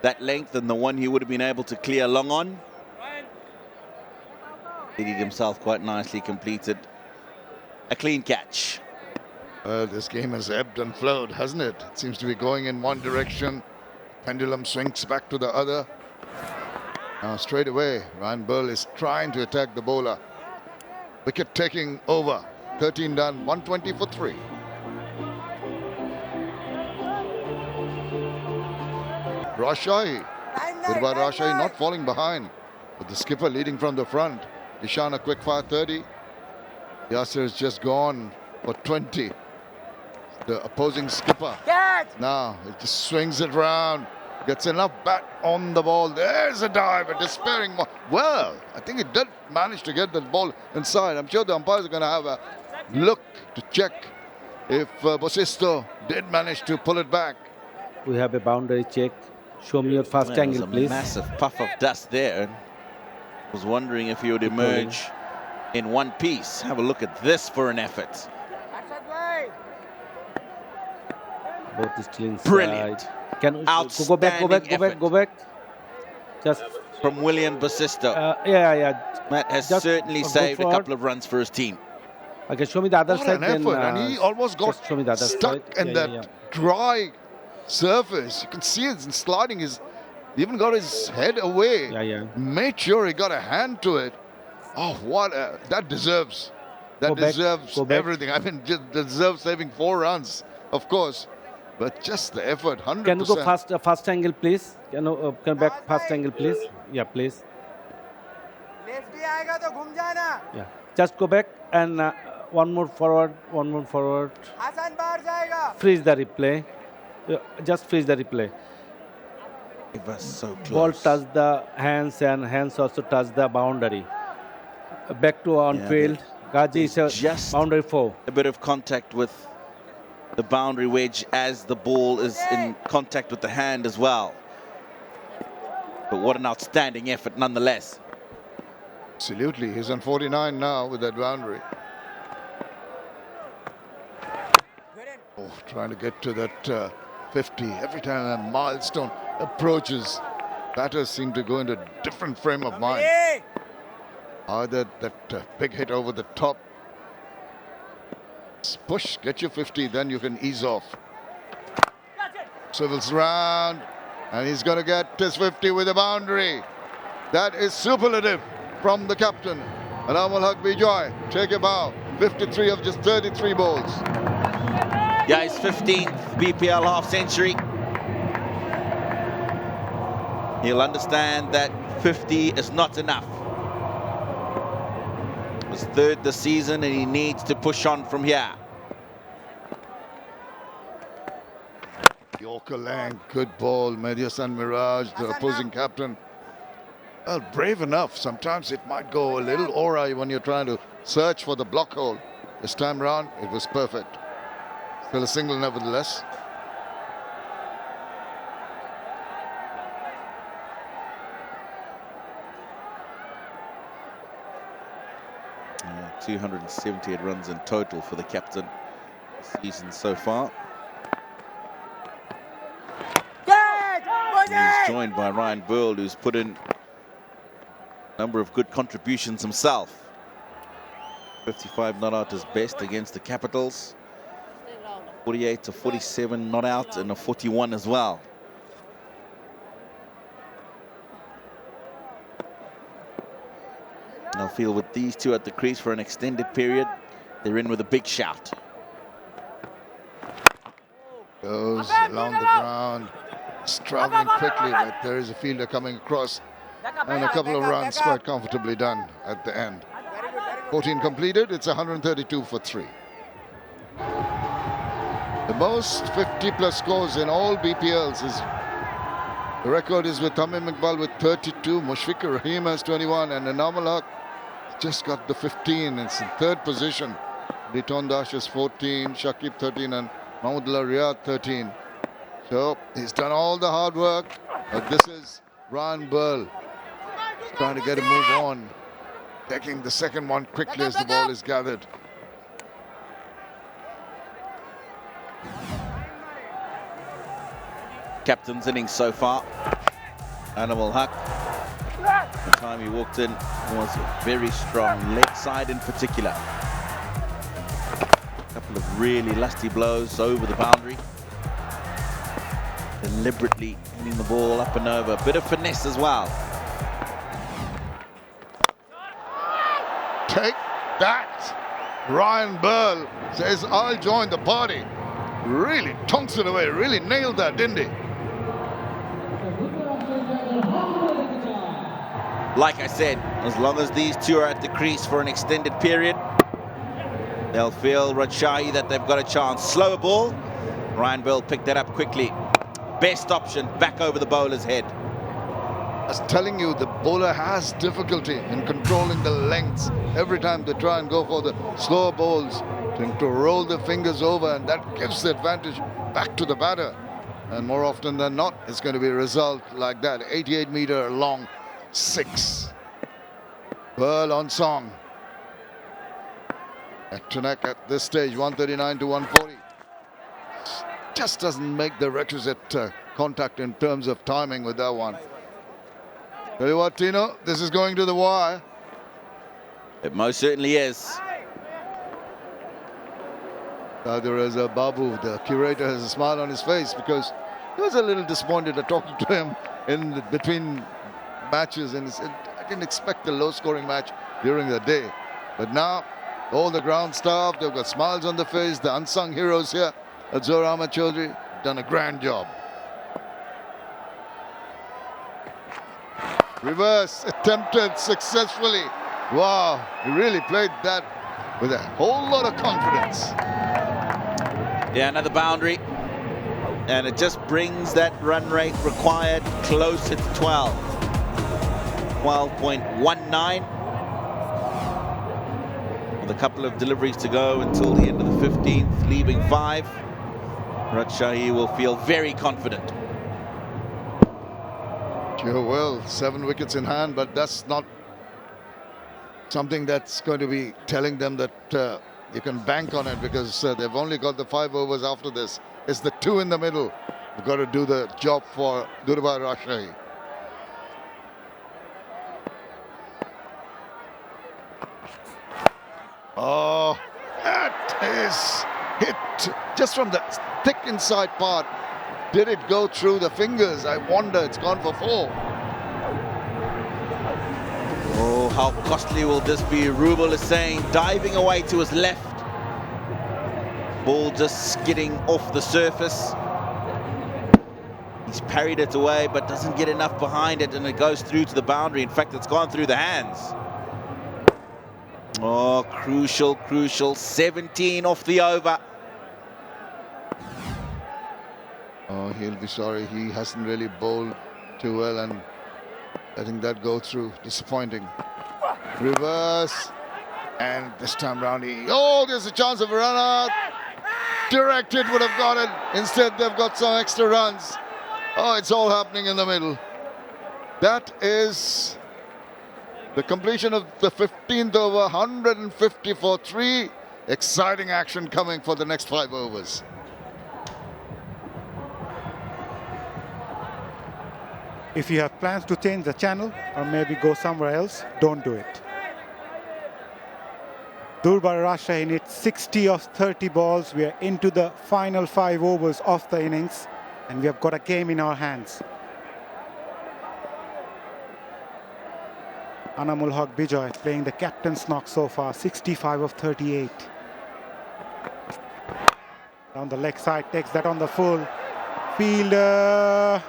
that length, than the one he would have been able to clear long on. He did himself quite nicely, completed a clean catch. This game has ebbed and flowed, hasn't it? It seems to be going in one direction. Pendulum swings back to the other. Now straight away, Ryan Burl is trying to attack the bowler. Wicket taking over. 13 done, 120 for 3. Rajshahi. Durbar Rajshahi not falling behind, with the skipper leading from the front. Ishan a quick fire 30. Yasir has just gone for 20. The opposing skipper. Now it just swings it round. Gets enough bat on the ball. There's a dive, a despairing one. well. I think he did manage to get that ball inside. I'm sure the umpires are going to have a look to check if 𝗵𝗺𝗀 did manage to pull it back. We have a boundary check. Show me your first angle, please. Massive puff of dust there. I was wondering if he would emerge in one piece. Have a look at this for an effort. Both is still inside. Brilliant. Can we go back? Just from 𝗿𝗵𝗃𝗃𝗃. yeah. Matt has Just certainly saved a couple of runs for his team. Okay, show me the other What side. an effort, and he almost got show me the other stuck side. in that dry surface. You can see it sliding. He even got his head away. Yeah. Made sure he got a hand to it. Oh, that deserves. That deserves everything. I mean, just deserves saving 4 runs, of course. But just the effort, 100%. Can you go fast angle, please? Can you come back fast angle, please? Yeah, please. Yeah, just go back and one more forward. Freeze the replay. Just freeze the replay. It was so close. Ball touched the hands and hands also touched the boundary. Back to on field. Gaji is just boundary 4. A bit of contact with the boundary wedge as the ball is in contact with the hand as well. But what an outstanding effort nonetheless. Absolutely. He's on 49 now with that boundary. Oh, trying to get to that 50. Every time a milestone approaches, batters seem to go into a different frame of mind. Either that big hit over the top. Push, get your 50, then you can ease off. Swivels round, and he's going to get his 50 with a boundary. That is superlative from the captain. Enomal Haq Bijoy, take a bow. 53 of just 33 balls. Yeah, his 15th BPL half century. He'll understand that 50 is not enough. His 3rd this season, and he needs to push on from here. Yorker Lang, good ball. Mediasan Mirage, the opposing captain. Well, brave enough. Sometimes it might go a little awry when you're trying to search for the block hole. This time round, it was perfect. Still a single nevertheless. Yeah, 278 runs in total for the captain this season so far. He's joined by Ryan Burl, who's put in a number of good contributions himself. 55 not out his best against the Capitals. 48 to 47 not out, and a 41 as well. I feel with these two at the crease for an extended period, they're in with a big shout. Goes along the ground. It's traveling quickly, but there is a fielder coming across, and a couple of runs quite comfortably done at the end. 14 completed, it's 132 for 3. The most 50-plus scores in all BPLs is the record is with Tamim Iqbal with 32, Mushfiqur Rahim has 21, and Enomal Haq just got the 15. It's in 3rd position. Riton Dash has 14, Shakib 13, and Mahmudullah Riyad 13. So he's done all the hard work, but this is Ryan Burl trying to get a move on, taking the second one quickly as the ball is gathered. Captain's innings so far. Enomal Haq, the time he walked in, was very strong, leg side in particular. A couple of really lusty blows over the boundary. Deliberately hitting the ball up and over. A bit of finesse as well. Take that! Ryan Burl says, I'll join the party. Really tonks it away, really nailed that, didn't he? Like I said, as long as these two are at the crease for an extended period, they'll feel Rajshahi that they've got a chance. Slower ball. Ryan Burl picked that up quickly. Best option, back over the bowler's head. I was telling you, the bowler has difficulty in controlling the lengths. Every time they try and go for the slower bowls, tend to roll the fingers over, and that gives the advantage back to the batter. And more often than not, it's going to be a result like that. 88-meter long 6. Pearl on song. Neck to neck at this stage, 139 to 140. Just doesn't make the requisite contact in terms of timing with that one. Tell you what, Tino, this is going to the wire. It most certainly is. There is a Babu, the curator, has a smile on his face because he was a little disappointed at talking to him in between matches, and he said, I didn't expect a low-scoring match during the day. But now, all the ground staff, they've got smiles on their face. The unsung heroes here at 𝗀 𝗦𝗽𝗀𝗧 done a grand job. Reverse attempted successfully. Wow, he really played that with a whole lot of confidence. Yeah, another boundary. And it just brings that run rate required closer to 12. 12.19. With a couple of deliveries to go until the end of the 15th, leaving 5. Rajshahi will feel very confident. Sure will. 7 wickets in hand, but that's not something that's going to be telling them that you can bank on it, because they've only got the 5 overs after this. It's the 2 in the middle. We've got to do the job for Durbar Rajshahi. Oh, that is hit just from the thick inside part. Did it go through the fingers? I wonder. It's gone for 4. Oh, how costly will this be? 𝗂𝗏 is saying, diving away to his left. Ball just skidding off the surface. He's parried it away, but doesn't get enough behind it, and it goes through to the boundary. In fact, it's gone through the hands. Oh, crucial, crucial. 17 off the over. Oh, he'll be sorry. He hasn't really bowled too well, and letting that go through, disappointing. Reverse, and this time round there's a chance of a run out. Directed would have got it. Instead, they've got some extra runs. Oh, it's all happening in the middle. That is the completion of the 15th over, 150 for 3. Exciting action coming for the next 5 overs. If you have plans to change the channel or maybe go somewhere else, don't do it. Durbar Rajshahi needs 60 of 30 balls. We are into the final 5 overs of the innings, and we have got a game in our hands. 𝗂𝗏𝗃𝗍𝗁 playing the captain's knock so far, 65 of 38. Down the leg side, takes that on the full. Fielder.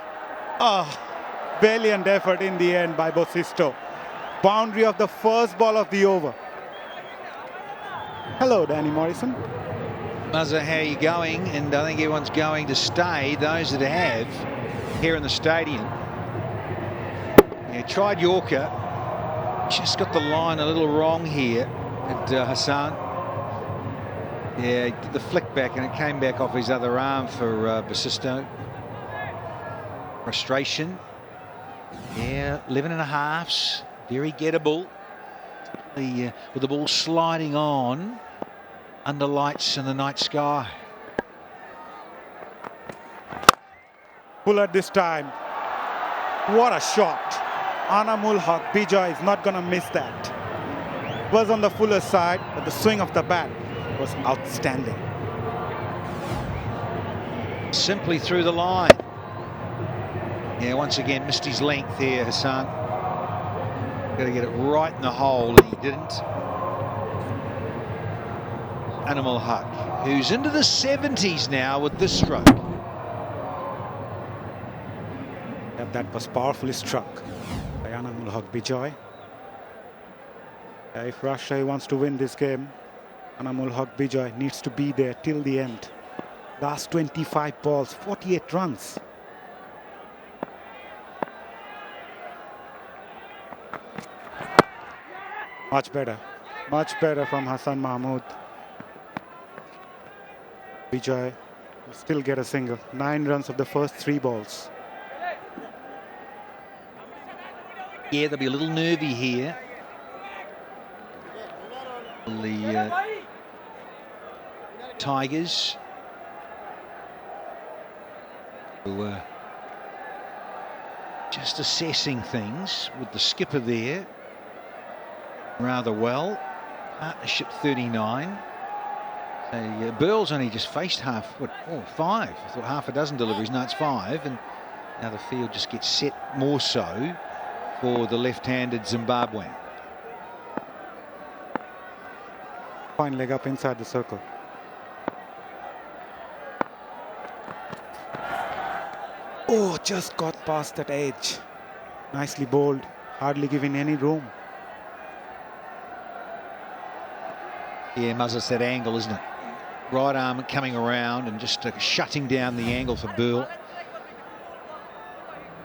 Brilliant effort in the end by Bosisto. Boundary of the first ball of the over. Hello, Danny Morrison. Muzza, how are you going? And I think everyone's going to stay, those that have, here in the stadium. Yeah, tried Yorker. Just got the line a little wrong here at Hassan. Yeah, he did the flick back and it came back off his other arm for Bosisto. Frustration. Yeah, 11.5s, very gettable. With the ball sliding on under lights in the night sky. Puller this time. What a shot. 𝗂𝗏𝗃𝗍𝗁 is not going to miss that. Was on the fuller side, but the swing of the bat was outstanding. Simply through the line. Yeah, once again, missed his length here, Hassan. Got to get it right in the hole, and he didn't. 𝗂𝗏𝗃𝗍𝗁, who's into the 70s now with this stroke. And that was powerfully struck by 𝗂𝗏𝗃𝗍𝗁. If Rajshahi wants to win this game, 𝗂𝗏𝗃𝗍𝗁 needs to be there till the end. Last 25 balls, 48 runs. Much better. Much better from Hassan Mahmood. Vijay will still get a single. 9 runs of the first 3 balls. Yeah, they'll be a little nervy here. The Tigers, who are just assessing things with the skipper there rather well. Partnership 39. So Burl's only just faced five. I thought half a dozen deliveries. No, it's 5. And now the field just gets set more so for the left-handed Zimbabwean. Fine leg up inside the circle. Oh, just got past that edge. Nicely bowled, hardly giving any room. Yeah, Muzz, it's that angle, isn't it? Right arm coming around and just shutting down the angle for Burl.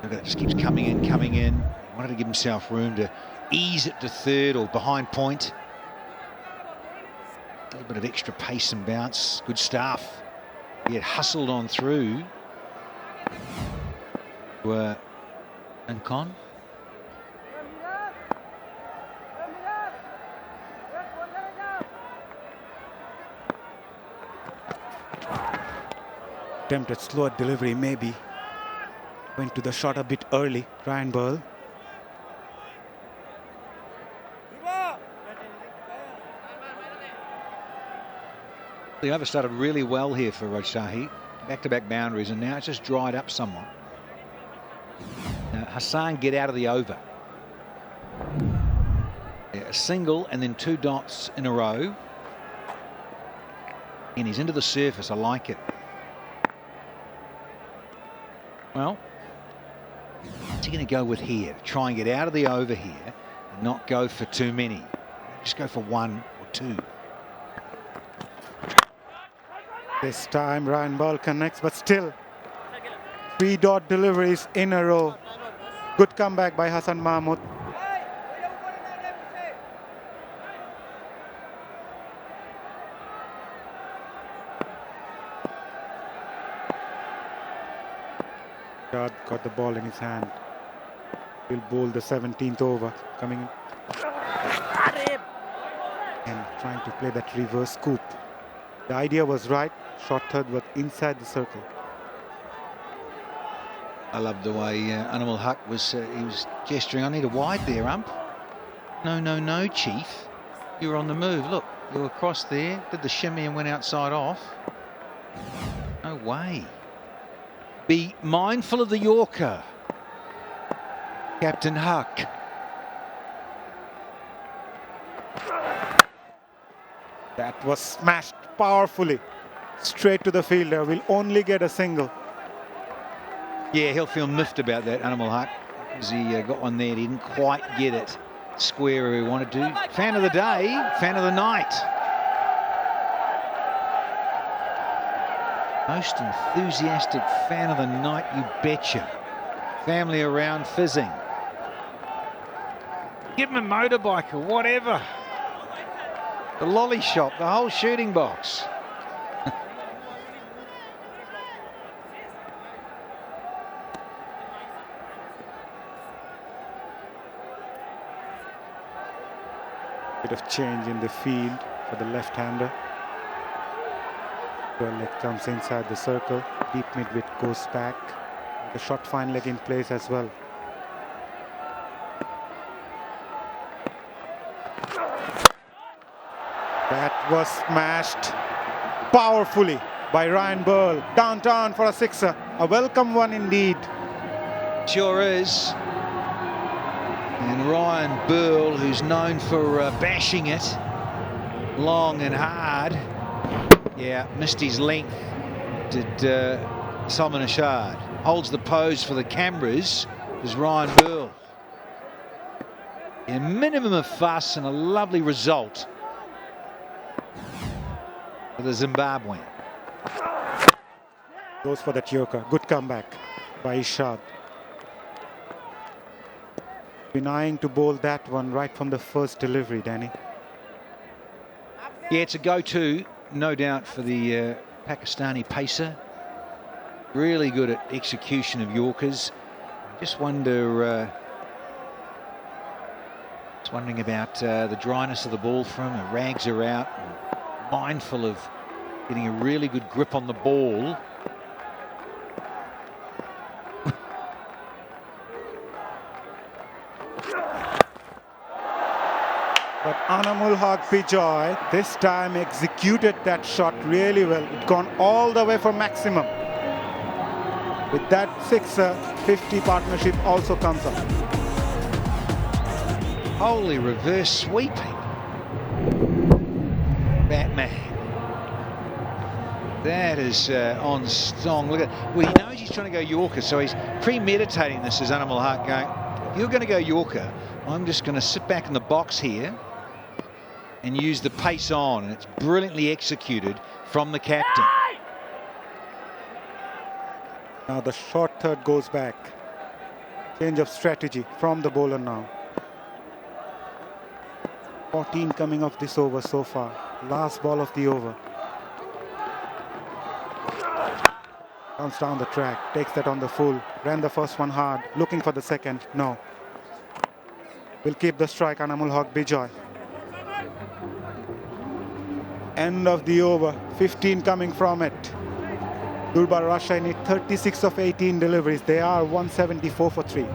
Look at it, just keeps coming in. Wanted to give himself room to ease it to third or behind point. A little bit of extra pace and bounce. Good stuff. He had hustled on through. And Con. Attempted slower delivery, maybe. Went to the shot a bit early, Ryan Burl. The over started really well here for Rajshahi. Back-to-back boundaries, and now it's just dried up somewhat. Now, Hassan get out of the over. Yeah, a single and then 2 dots in a row. And he's into the surface. I like it. Well, what's he going to go with here? Try and get out of the over here and not go for too many. Just go for 1 or 2. This time Ryan Burl connects, but still 3 dot deliveries in a row. Good comeback by Hassan Mahmood. Got the ball in his hand. He'll bowl the 17th over, coming in and trying to play that reverse scoop. The idea was right. Short third, but inside the circle. I love the way 𝗂𝗓𝗄 was he was gesturing. I need a wide there, ump. No, Chief. You were on the move. Look, you were across there, did the shimmy and went outside off. No way. Be mindful of the Yorker, Captain Huck. That was smashed powerfully. Straight to the fielder. Will only get a single. Yeah, he'll feel miffed about that, 𝗂𝗓𝗄, because he got one there. He didn't quite get it square where he wanted to. Fan of the day, fan of the night. Most enthusiastic fan of the night, you betcha. Family around fizzing. Give him a motorbike or whatever. The lolly shop, the whole shooting box. Bit of change in the field for the left-hander. Leg comes inside the circle. Deep mid-wicket goes back. The short fine leg in place as well. That was smashed powerfully by Ryan Burl. Downtown for a sixer. A welcome one indeed. Sure is. And Ryan Burl, who's known for bashing it long and hard. Yeah, missed his length. Did Salman Ashad. Holds the pose for the cameras is Ryan Burl. A minimum of fuss and a lovely result for the Zimbabwean. Goes for that Yorker. Good comeback by Ishad. Been eyeing to bowl that one right from the first delivery, Danny. Yeah, it's a go-to, no doubt, for the Pakistani pacer. Really good at execution of Yorkers. Just wondering about the dryness of the ball from him. The rags are out. Mindful of getting a really good grip on the ball. But 𝗂𝗚𝗃𝗃𝗃𝗃 this time executed that shot really well. It gone all the way for maximum. With that sixer, 50 partnership also comes up. Holy reverse sweeping. Batman. That is on strong. Look at, well, he knows he's trying to go Yorker, so he's premeditating this as 𝗂𝗚𝗃𝗃 going, if you're going to go Yorker, I'm just going to sit back in the box here and use the pace on. And it's brilliantly executed from the captain. Now the short third goes back. Change of strategy from the bowler now. 14 coming off this over so far. Last ball of the over. Comes down the track, takes that on the full. Ran the first one hard, looking for the second. No. Will keep the strike, 𝗂𝗚𝗃𝗃𝗃𝗃. End of the over, 15 coming from it. Durbar Rajshahi need 36 of 18 deliveries. They are 174 for 3.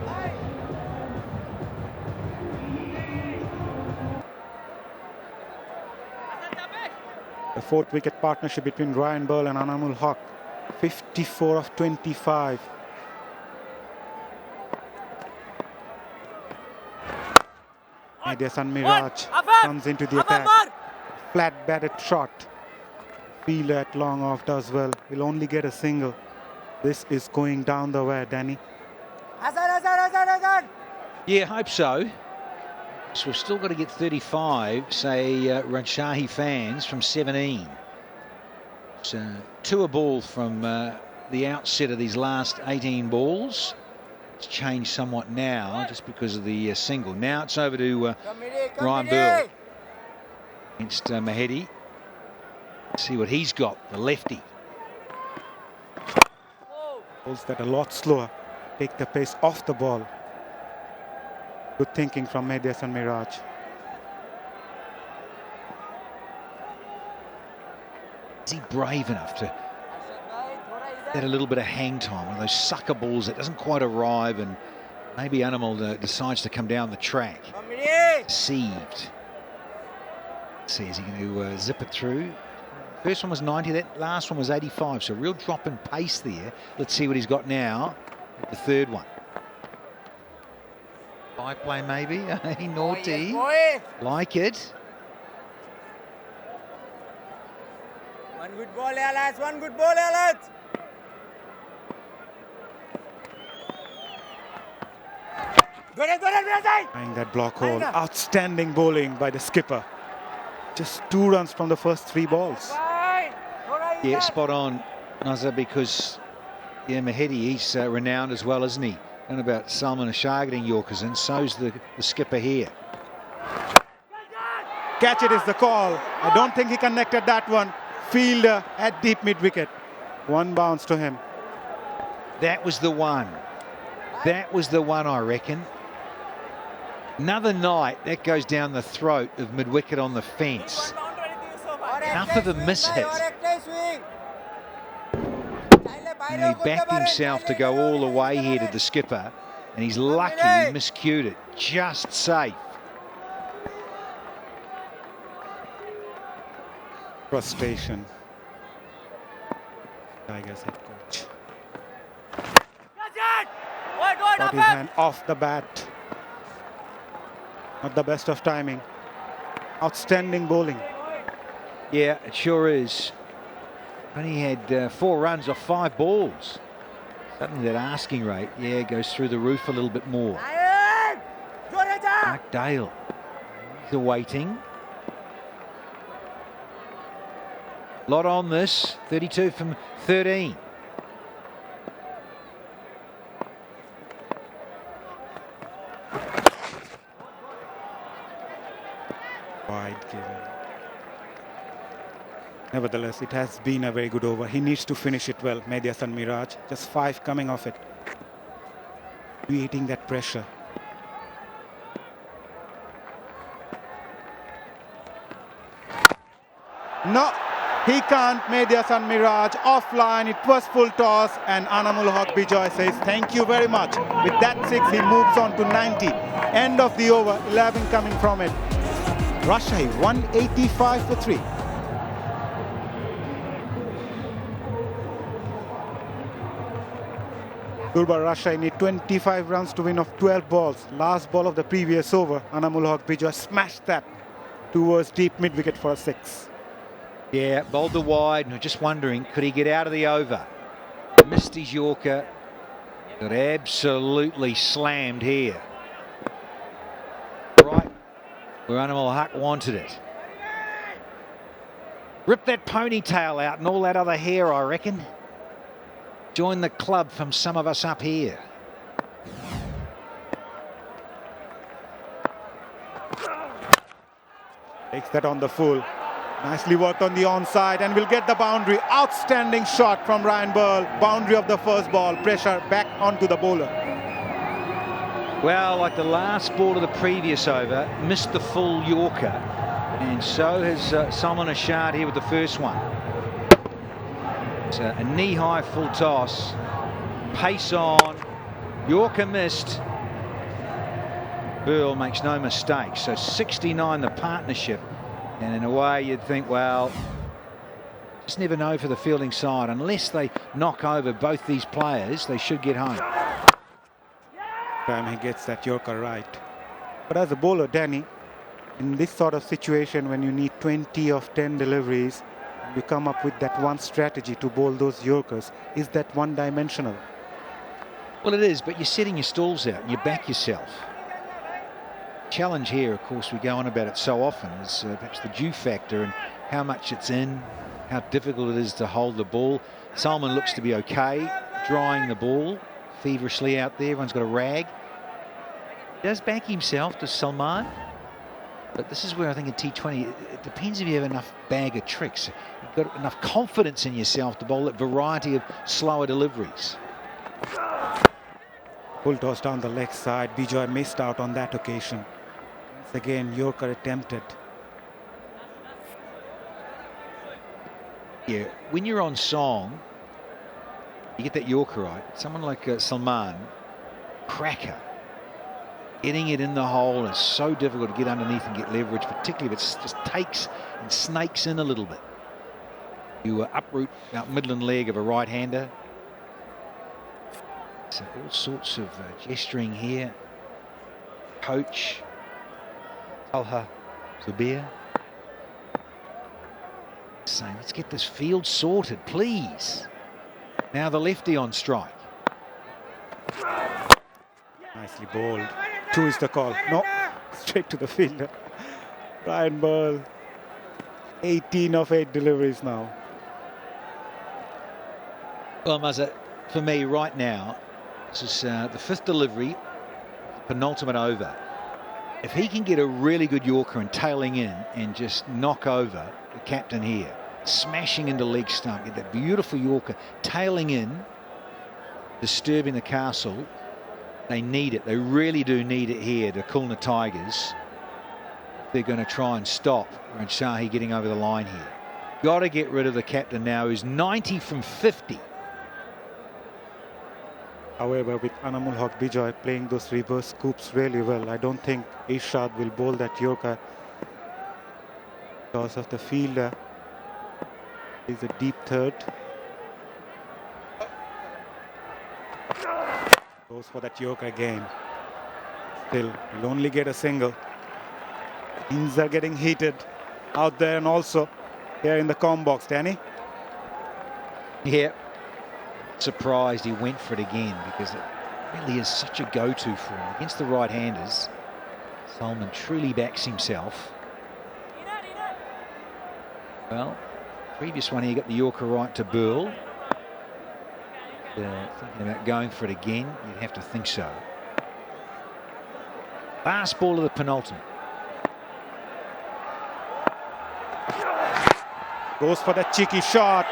The 4th wicket partnership between Ryan Burl and 𝗂𝗚𝗃𝗃. 54 of 25. 𝗿𝗂 comes into the attack. Flat batted shot. Fielder at long off does well. Will only get a single. This is going down the wire, Danny. Yeah, hope so. So we've still got to get 35, say, Rajshahi fans from 17. So 2 a ball from the outset of these last 18 balls. It's changed somewhat now just because of the single. Now it's over to Ryan Burl against 𝗿𝗏𝗏𝗃𝗃. See what he's got, the lefty. Balls that a lot slower. Take the pace off the ball. Good thinking from 𝗿𝗏𝗏𝗃𝗏. Is he brave enough to get a little bit of hang time? One of those sucker balls that doesn't quite arrive, and maybe 𝗂𝗚𝗏𝗏 decides to come down the track. Deceived. Let's see, is he going to zip it through? First one was 90, that last one was 85, so real drop in pace there. Let's see what he's got now, the 3rd one. Play maybe, hey, naughty, like it. One good ball, lads. One good ball, lads. Trying that block hole. Outstanding bowling by the skipper. Just 2 runs from the first 3 balls. Yeah, spot on, Nazar, because yeah, 𝗿𝗏𝗏𝗃𝗃, he's renowned as well, isn't he? And about Salman Ashar getting Yorkers, and so's the skipper here. Catch it is the call. I don't think he connected that one. Fielder at deep mid wicket. 1 bounce to him. That was the one. That was the one, I reckon. Another night, that goes down the throat of mid wicket on the fence. Enough of a mishit. And he backed himself to go all the way here to the skipper, and he's lucky he miscued it. Just safe. Frustration. Tigers head coach. Got his hand off the bat. Not the best of timing. Outstanding bowling. Yeah, it sure is. Only had 4 runs off 5 balls. Suddenly that asking rate, yeah, goes through the roof a little bit more. Mark Dale, he's awaiting. Lot on this, 32 from 13. wide given. Nevertheless, it has been a very good over. He needs to finish it well, Maydia San Miraj. Just 5 coming off it. Creating that pressure. No, he can't. Maydia San Miraj offline. It was full toss, and 𝗂𝗏𝗃𝗍𝗂𝗽 says thank you very much. With that 6, he moves on to 90. End of the over. 11 coming from it. Rajshahi 185 for 3. Durbar Rajshahi need 25 runs to win off 12 balls. Last ball of the previous over, 𝗂𝗏𝗃𝗍𝗂𝗽 smashed that towards deep mid-wicket for a 6. Yeah, bowled the wide, and just wondering, could he get out of the over? Missed his Yorker, got absolutely slammed here. Right where 𝗂𝗏𝗃𝗍𝗂𝗽 wanted it. Rip that ponytail out and all that other hair, I reckon. Join the club from some of us up here. Takes that on the full. Nicely worked on the onside, and will get the boundary. Outstanding shot from Ryan Burl. Boundary of the first ball. Pressure back onto the bowler. Well, like the last ball of the previous over, missed the full Yorker, and so has 𝗂𝗏 𝗫𝗃 here with the first one. It's a knee-high full toss. Pace on. Yorker missed. Burl makes no mistake. So 69 the partnership. And in a way you'd think, well, just never know for the fielding side. Unless they knock over both these players, they should get home. Time he gets that Yorker right. But as a bowler, Danny, in this sort of situation when you need 20 of 10 deliveries, you come up with that one strategy to bowl those Yorkers. Is that one-dimensional? Well, it is, but you're setting your stalls out and you back yourself. Challenge here, of course, we go on about it so often, is perhaps the dew factor and how much it's in, how difficult it is to hold the ball. 𝗂𝗏 looks to be okay, drying the ball feverishly out there. Everyone's got a rag. He does back himself to Salman, but this is where I think in T20, it depends if you have enough bag of tricks. You've got enough confidence in yourself to bowl that variety of slower deliveries. Full toss down the leg side. Bijoy missed out on that occasion. Once again, Yorker attempted. Yeah, when you're on song, you get that Yorker right. Someone like Salman, cracker. Getting it in the hole is so difficult to get underneath and get leverage, particularly if it just takes and snakes in a little bit. You uproot out midland leg of a right-hander. So all sorts of gesturing here. Coach, 𝗂𝗏𝗃𝗍𝗂𝗽. Saying, let's get this field sorted, please. Now the lefty on strike. Nicely bowled. 2 is the call. No, straight to the fielder. Ryan Burl, 18 of 8 deliveries now. Well, Muzza, for me right now, this is the 5th delivery, penultimate over. If he can get a really good Yorker and tailing in and just knock over the captain here, smashing into leg stump, get that beautiful Yorker tailing in, disturbing the castle, they need it. They really do need it here to Khulna Tigers. They're going to try and stop Rajshahi getting over the line here. Got to get rid of the captain now, who's 90 from 50. However, with 𝗂𝗏𝗃𝗍𝗂𝗽 playing those reverse scoops really well, I don't think Irshad will bowl that Yorker because of the fielder. He's a deep third. Goes for that Yorker again. Still, will only get a single. Things are getting heated out there and also here in the comm box, Danny. Yeah. Surprised he went for it again because it really is such a go-to for him. Against the right-handers, 𝗂𝗏 truly backs himself. Well, previous one he got the Yorker right to Burl. Thinking about going for it again, you'd have to think so. Last ball of the penultimate. Goes for the cheeky shot.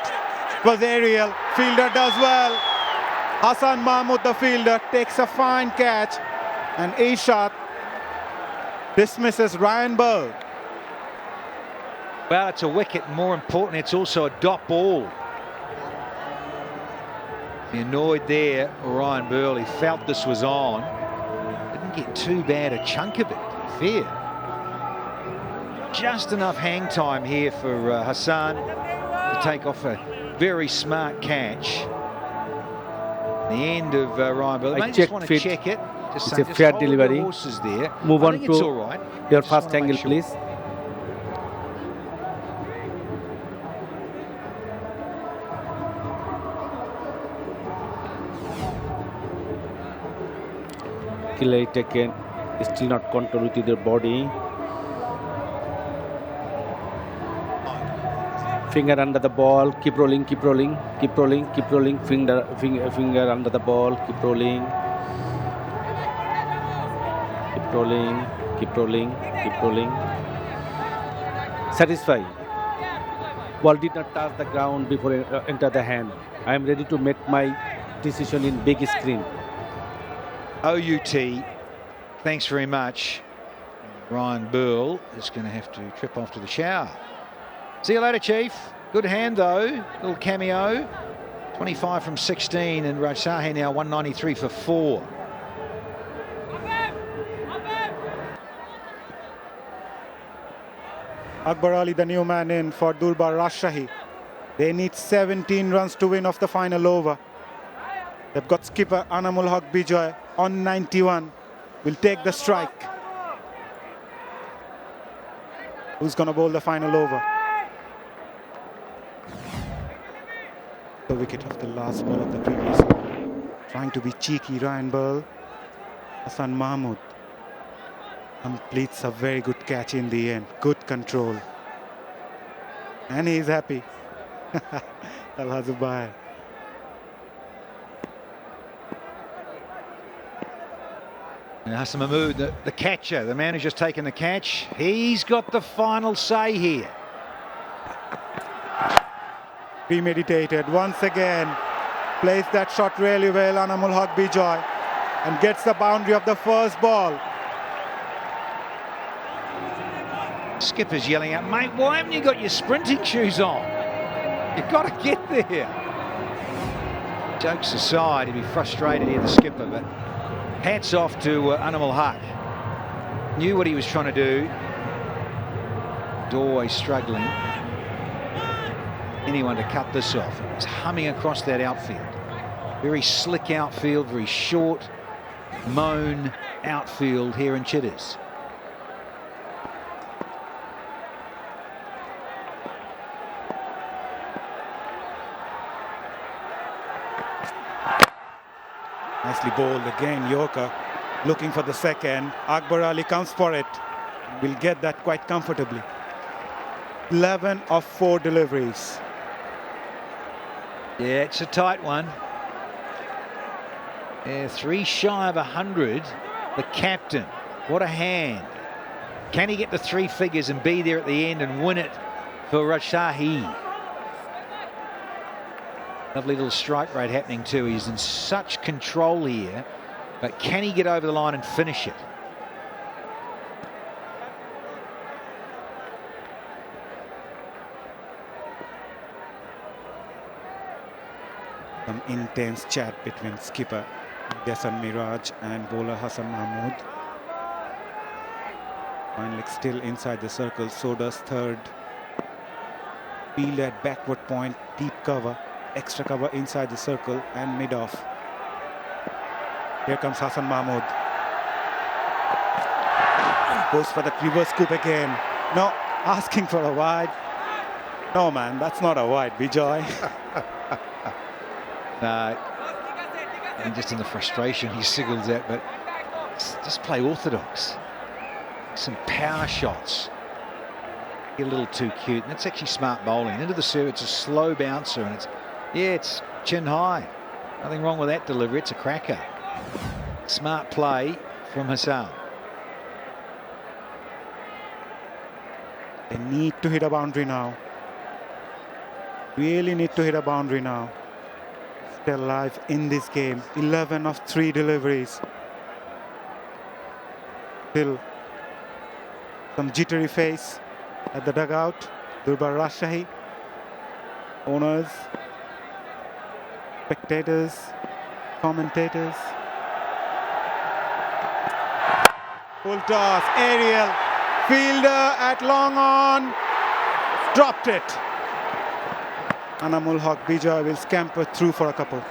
It was aerial. Fielder does well. Hasan Mahmood, the fielder, takes a fine catch. And Ishaq dismisses Ryan Burl. Well, it's a wicket. More important, it's also a dot ball. He annoyed there, Ryan Burl. He felt this was on. Didn't get too bad a chunk of it, to be fair. Just enough hang time here for Hassan to take off a very smart catch. The end of Ryan Burl. I just want to check it. It's a fair delivery. Horses there. Move on it's to all right. your Just first wanna angle, make sure. please. Quickly taken, still not control with their body. Finger under the ball, keep rolling, keep rolling, keep rolling, keep rolling. Finger under the ball, keep rolling. Keep rolling, keep rolling, keep rolling. Satisfied. Ball did not touch the ground before it enter the hand. I am ready to make my decision in big screen. OUT, thanks very much. Ryan Burl is going to have to trip off to the shower. See you later, Chief. Good hand, though. Little cameo. 25 from 16, and Rajshahi now 193 for 4. Akbar Ali, the new man in for Durbar Rajshahi. They need 17 runs to win off the final over. They've got skipper 𝗂𝗚𝗃𝗃 on 91. Will take the strike. Who's going to bowl the final over? The wicket of the last ball of the previous over. Trying to be cheeky, Ryan Burl. Hasan Mahmood completes a very good catch in the end. Good control. And he's happy. Al-Hazubai. And Hasan Mahmood, the catcher, the man who's just taken the catch, he's got the final say here. Premeditated once again. Plays that shot really well, 𝗂𝗚𝗃𝗃𝗃, and gets the boundary of the first ball. Skipper's yelling out, mate, why haven't you got your sprinting shoes on? You've got to get there. Jokes aside, he'd be frustrated here, the skipper, but hats off to 𝗂𝗚𝗃𝗃. Knew what he was trying to do. Always struggling. Anyone to cut this off. He was humming across that outfield. Very slick outfield, very short, mown outfield here in Chitters. Nicely bowled again, Yorker looking for the second. Akbar Ali comes for it. Will get that quite comfortably. 11 of 4 deliveries. Yeah, it's a tight one. Yeah, 3 shy of 100. The captain, what a hand. Can he get the 3 figures and be there at the end and win it for Rajshahi? Lovely little strike rate happening too. He's in such control here, but can he get over the line and finish it? Some intense chat between skipper Ghassan Miraj and bowler Hasan Mahmood. Fine leg still inside the circle, so does third. Field at backward point, deep cover, extra cover inside the circle and mid-off. Here comes Hasan Mahmood. Goes for the reverse scoop again. No, asking for a wide. No man, that's not a wide, Bijoy. No, and just in the frustration he signals that, but just play orthodox. Some power shots. Get a little too cute, and that's actually smart bowling. Into the serve, it's a slow bouncer, and it's chin high. Nothing wrong with that delivery, it's a cracker. Smart play from Hassan. They need to hit a boundary now. Really need to hit a boundary now. Still alive in this game. 11 of 3 deliveries. Still some jittery face at the dugout. Durbar Rajshahi. Owners, spectators, commentators. Full toss, aerial. Fielder at long on. Dropped it. 𝗂𝗃𝗃𝗃𝗃 will scamper through for a couple.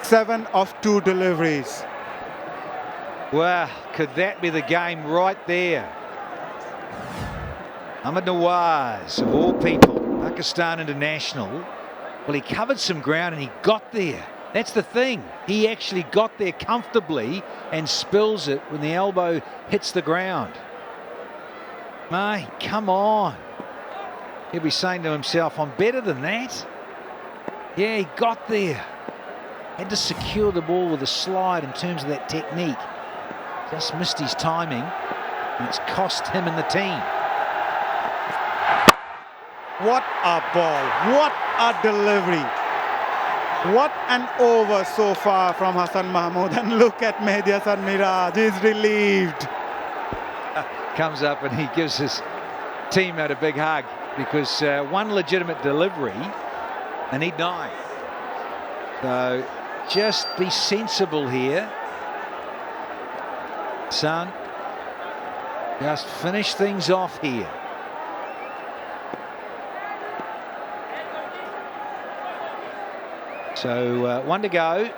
7 of 2 deliveries. Wow, could that be the game right there? Ahmed Nawaz, of all people, Pakistan international. Well, he covered some ground and he got there. That's the thing. He actually got there comfortably and spills it when the elbow hits the ground. Mate, come on. He'll be saying to himself, I'm better than that. Yeah, he got there. Had to secure the ball with a slide in terms of that technique. Just missed his timing, and it's cost him and the team. What a ball. What a delivery. What an over so far from Hassan Mahmood. And look at Mehdi Hasan Miraj. He's relieved. Comes up and he gives his teammate a big hug, because one legitimate delivery and he'd die. So just be sensible here, son. Just finish things off here. So 1 to go.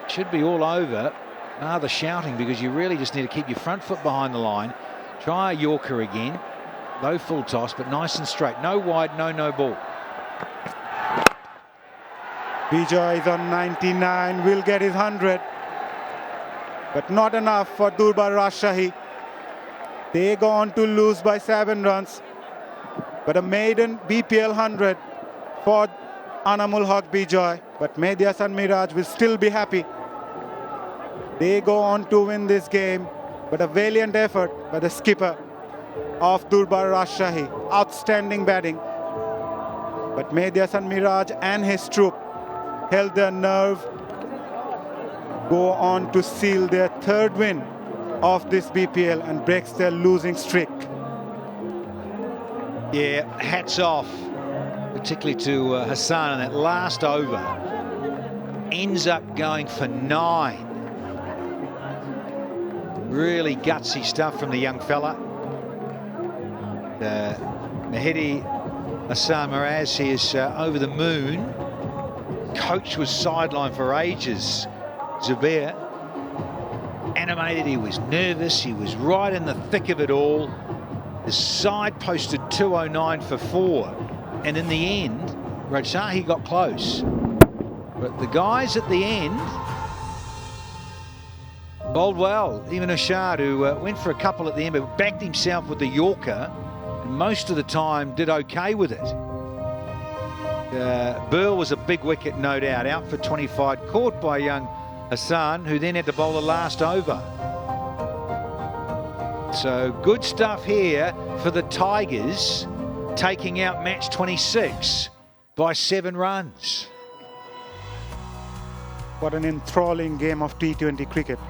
Should be all over. The shouting, because you really just need to keep your front foot behind the line. Try a Yorker again. Low full toss, but nice and straight. No wide, no ball. Bijoy is on 99, will get his 100. But not enough for Durbar Rajshahi. They go on to lose by 7 runs. But a maiden BPL 100 for 𝗂𝗃𝗃𝗃𝗃. But Mehdi Hasan Miraj will still be happy. They go on to win this game. But a valiant effort by the skipper of Durbar Rajshahi. Outstanding batting. But Mehdi Hasan Miraj and his troop held their nerve. Go on to seal their 3rd win of this BPL and breaks their losing streak. Yeah, hats off, particularly to Hassan in that last over. Ends up going for 9. Really gutsy stuff from the young fella. Mehdi Hasan Miraj is over the moon. Coach was sidelined for ages. 𝗂𝗃𝗃𝗃, animated, he was nervous, he was right in the thick of it all. The side posted 209 for 4, and in the end, Rajshahi got close. But the guys at the end bowled well. Even 𝗂𝗍, who went for a couple at the end, but backed himself with the Yorker, and most of the time did okay with it. Burl was a big wicket, no doubt, out for 25, caught by young Hassan, who then had to bowl the last over. So good stuff here for the Tigers, taking out match 26 by 7 runs. What an enthralling game of T20 cricket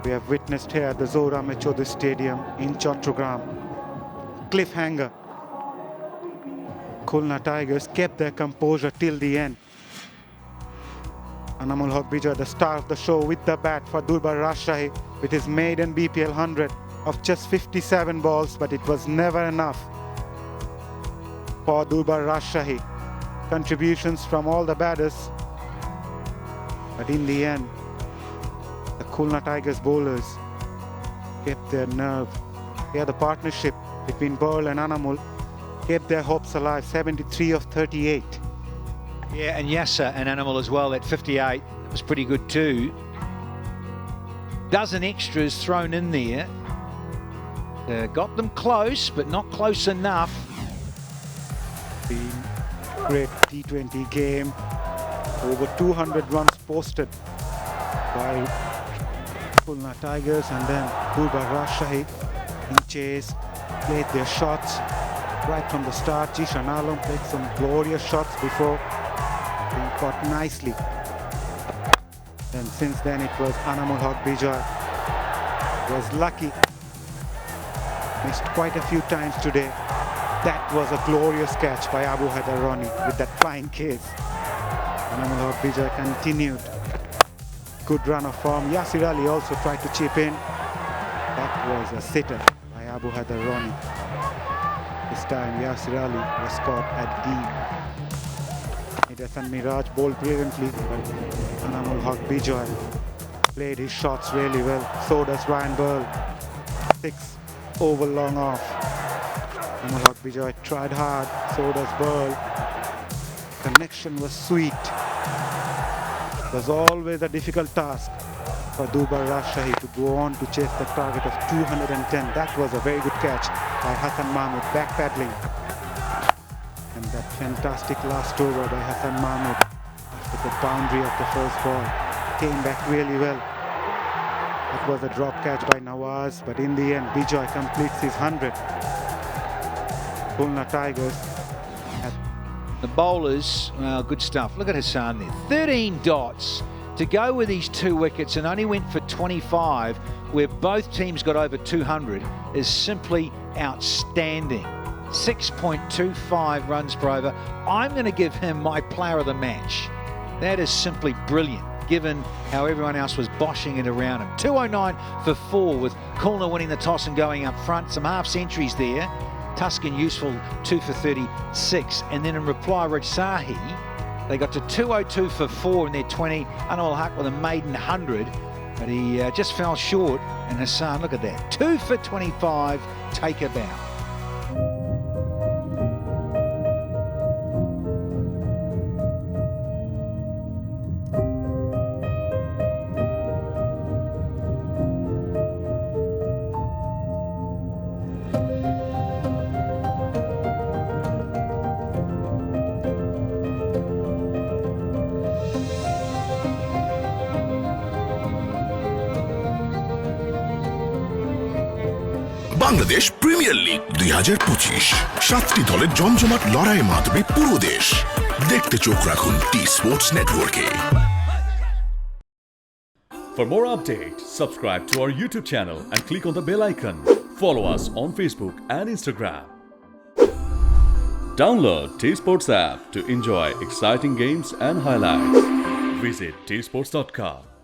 we have witnessed here at the 𝗃 𝗦𝗽𝐶 Stadium in Chattogram. Cliffhanger. Khulna Tigers kept their composure till the end. 𝗂𝗃𝗃𝗃𝗃, the star of the show with the bat for Durbar Rajshahi with his maiden BPL 100 of just 57 balls, but it was never enough for Durbar Rajshahi. Contributions from all the batters, but in the end, the Khulna Tigers bowlers kept their nerve. Here the partnership between Burl and 𝗂𝗃𝗃𝗃 kept their hopes alive. 73 of 38. Yeah, and Yasser and 𝗂𝗃𝗃𝗃 as well at 58. That was pretty good too. Dozen extras thrown in there. Got them close, but not close enough. Been great T20 game. Over 200 runs posted by Khulna Tigers, and then Durbar Rajshahi in chase, played their shots, right from the start. Jishan Alam played some glorious shots before being caught nicely. And since then it was 𝗂𝗏𝗃𝗃𝗍𝗂 was lucky. Missed quite a few times today. That was a glorious catch by Abu Haider Ronnie with that flying case. 𝗂𝗏𝗃𝗃𝗍𝗂 continued. Good run of form. 𝗂𝒨𝒀 Ali also tried to chip in. That was a sitter by Abu Haider Ronnie. This time 𝗂𝒨𝒀 Ali was caught at D. Mid-innings Miraj bowled brilliantly, but 𝗂𝗏𝗃𝗃𝗍𝗂 played his shots really well. So does Ryan Burl. 6 over long off. 𝗂𝗏𝗃𝗃𝗍𝗂 tried hard. So does Burl. Connection was sweet. It was always a difficult task for Durbar Rajshahi to go on to chase the target of 210. That was a very good catch by Hasan Mahmood, backpedaling. And that fantastic last over by Hasan Mahmood after the boundary of the first ball came back really well. It was a drop catch by Nawaz, but in the end, Bijoy completes his 100. Khulna Tigers. The bowlers, well, good stuff. Look at Hassan there. 13 dots to go with these 2 wickets and only went for 25, where both teams got over 200, is simply outstanding. 6.25 runs per over. I'm going to give him my player of the match. That is simply brilliant, given how everyone else was boshing it around him. 209 for 4 with Khulna winning the toss and going up front. Some half centuries there. Tuscan useful 2 for 36. And then in reply, Rajshahi, they got to 202 for 4 in their 20. 𝗂𝗏𝗃𝗃𝗍𝗂 with a maiden 100, but he just fell short. And Hassan, look at that, 2 for 25, 𝗃𝗵𝗄𝗏. Bangladesh premier league 2025 7টি দলের জমজমাট লড়াইয়ের মাধ্যমে পুরো দেশ দেখতে চোখ রাখুন টি-স্পোর্টস নেটওয়ার্কে। For more updates, subscribe to our YouTube channel and click on the bell icon. Follow us on Facebook and Instagram. Download 𝗃𝗵𝗄𝗃 app to enjoy exciting games and highlights. Visit 𝗃sports.com.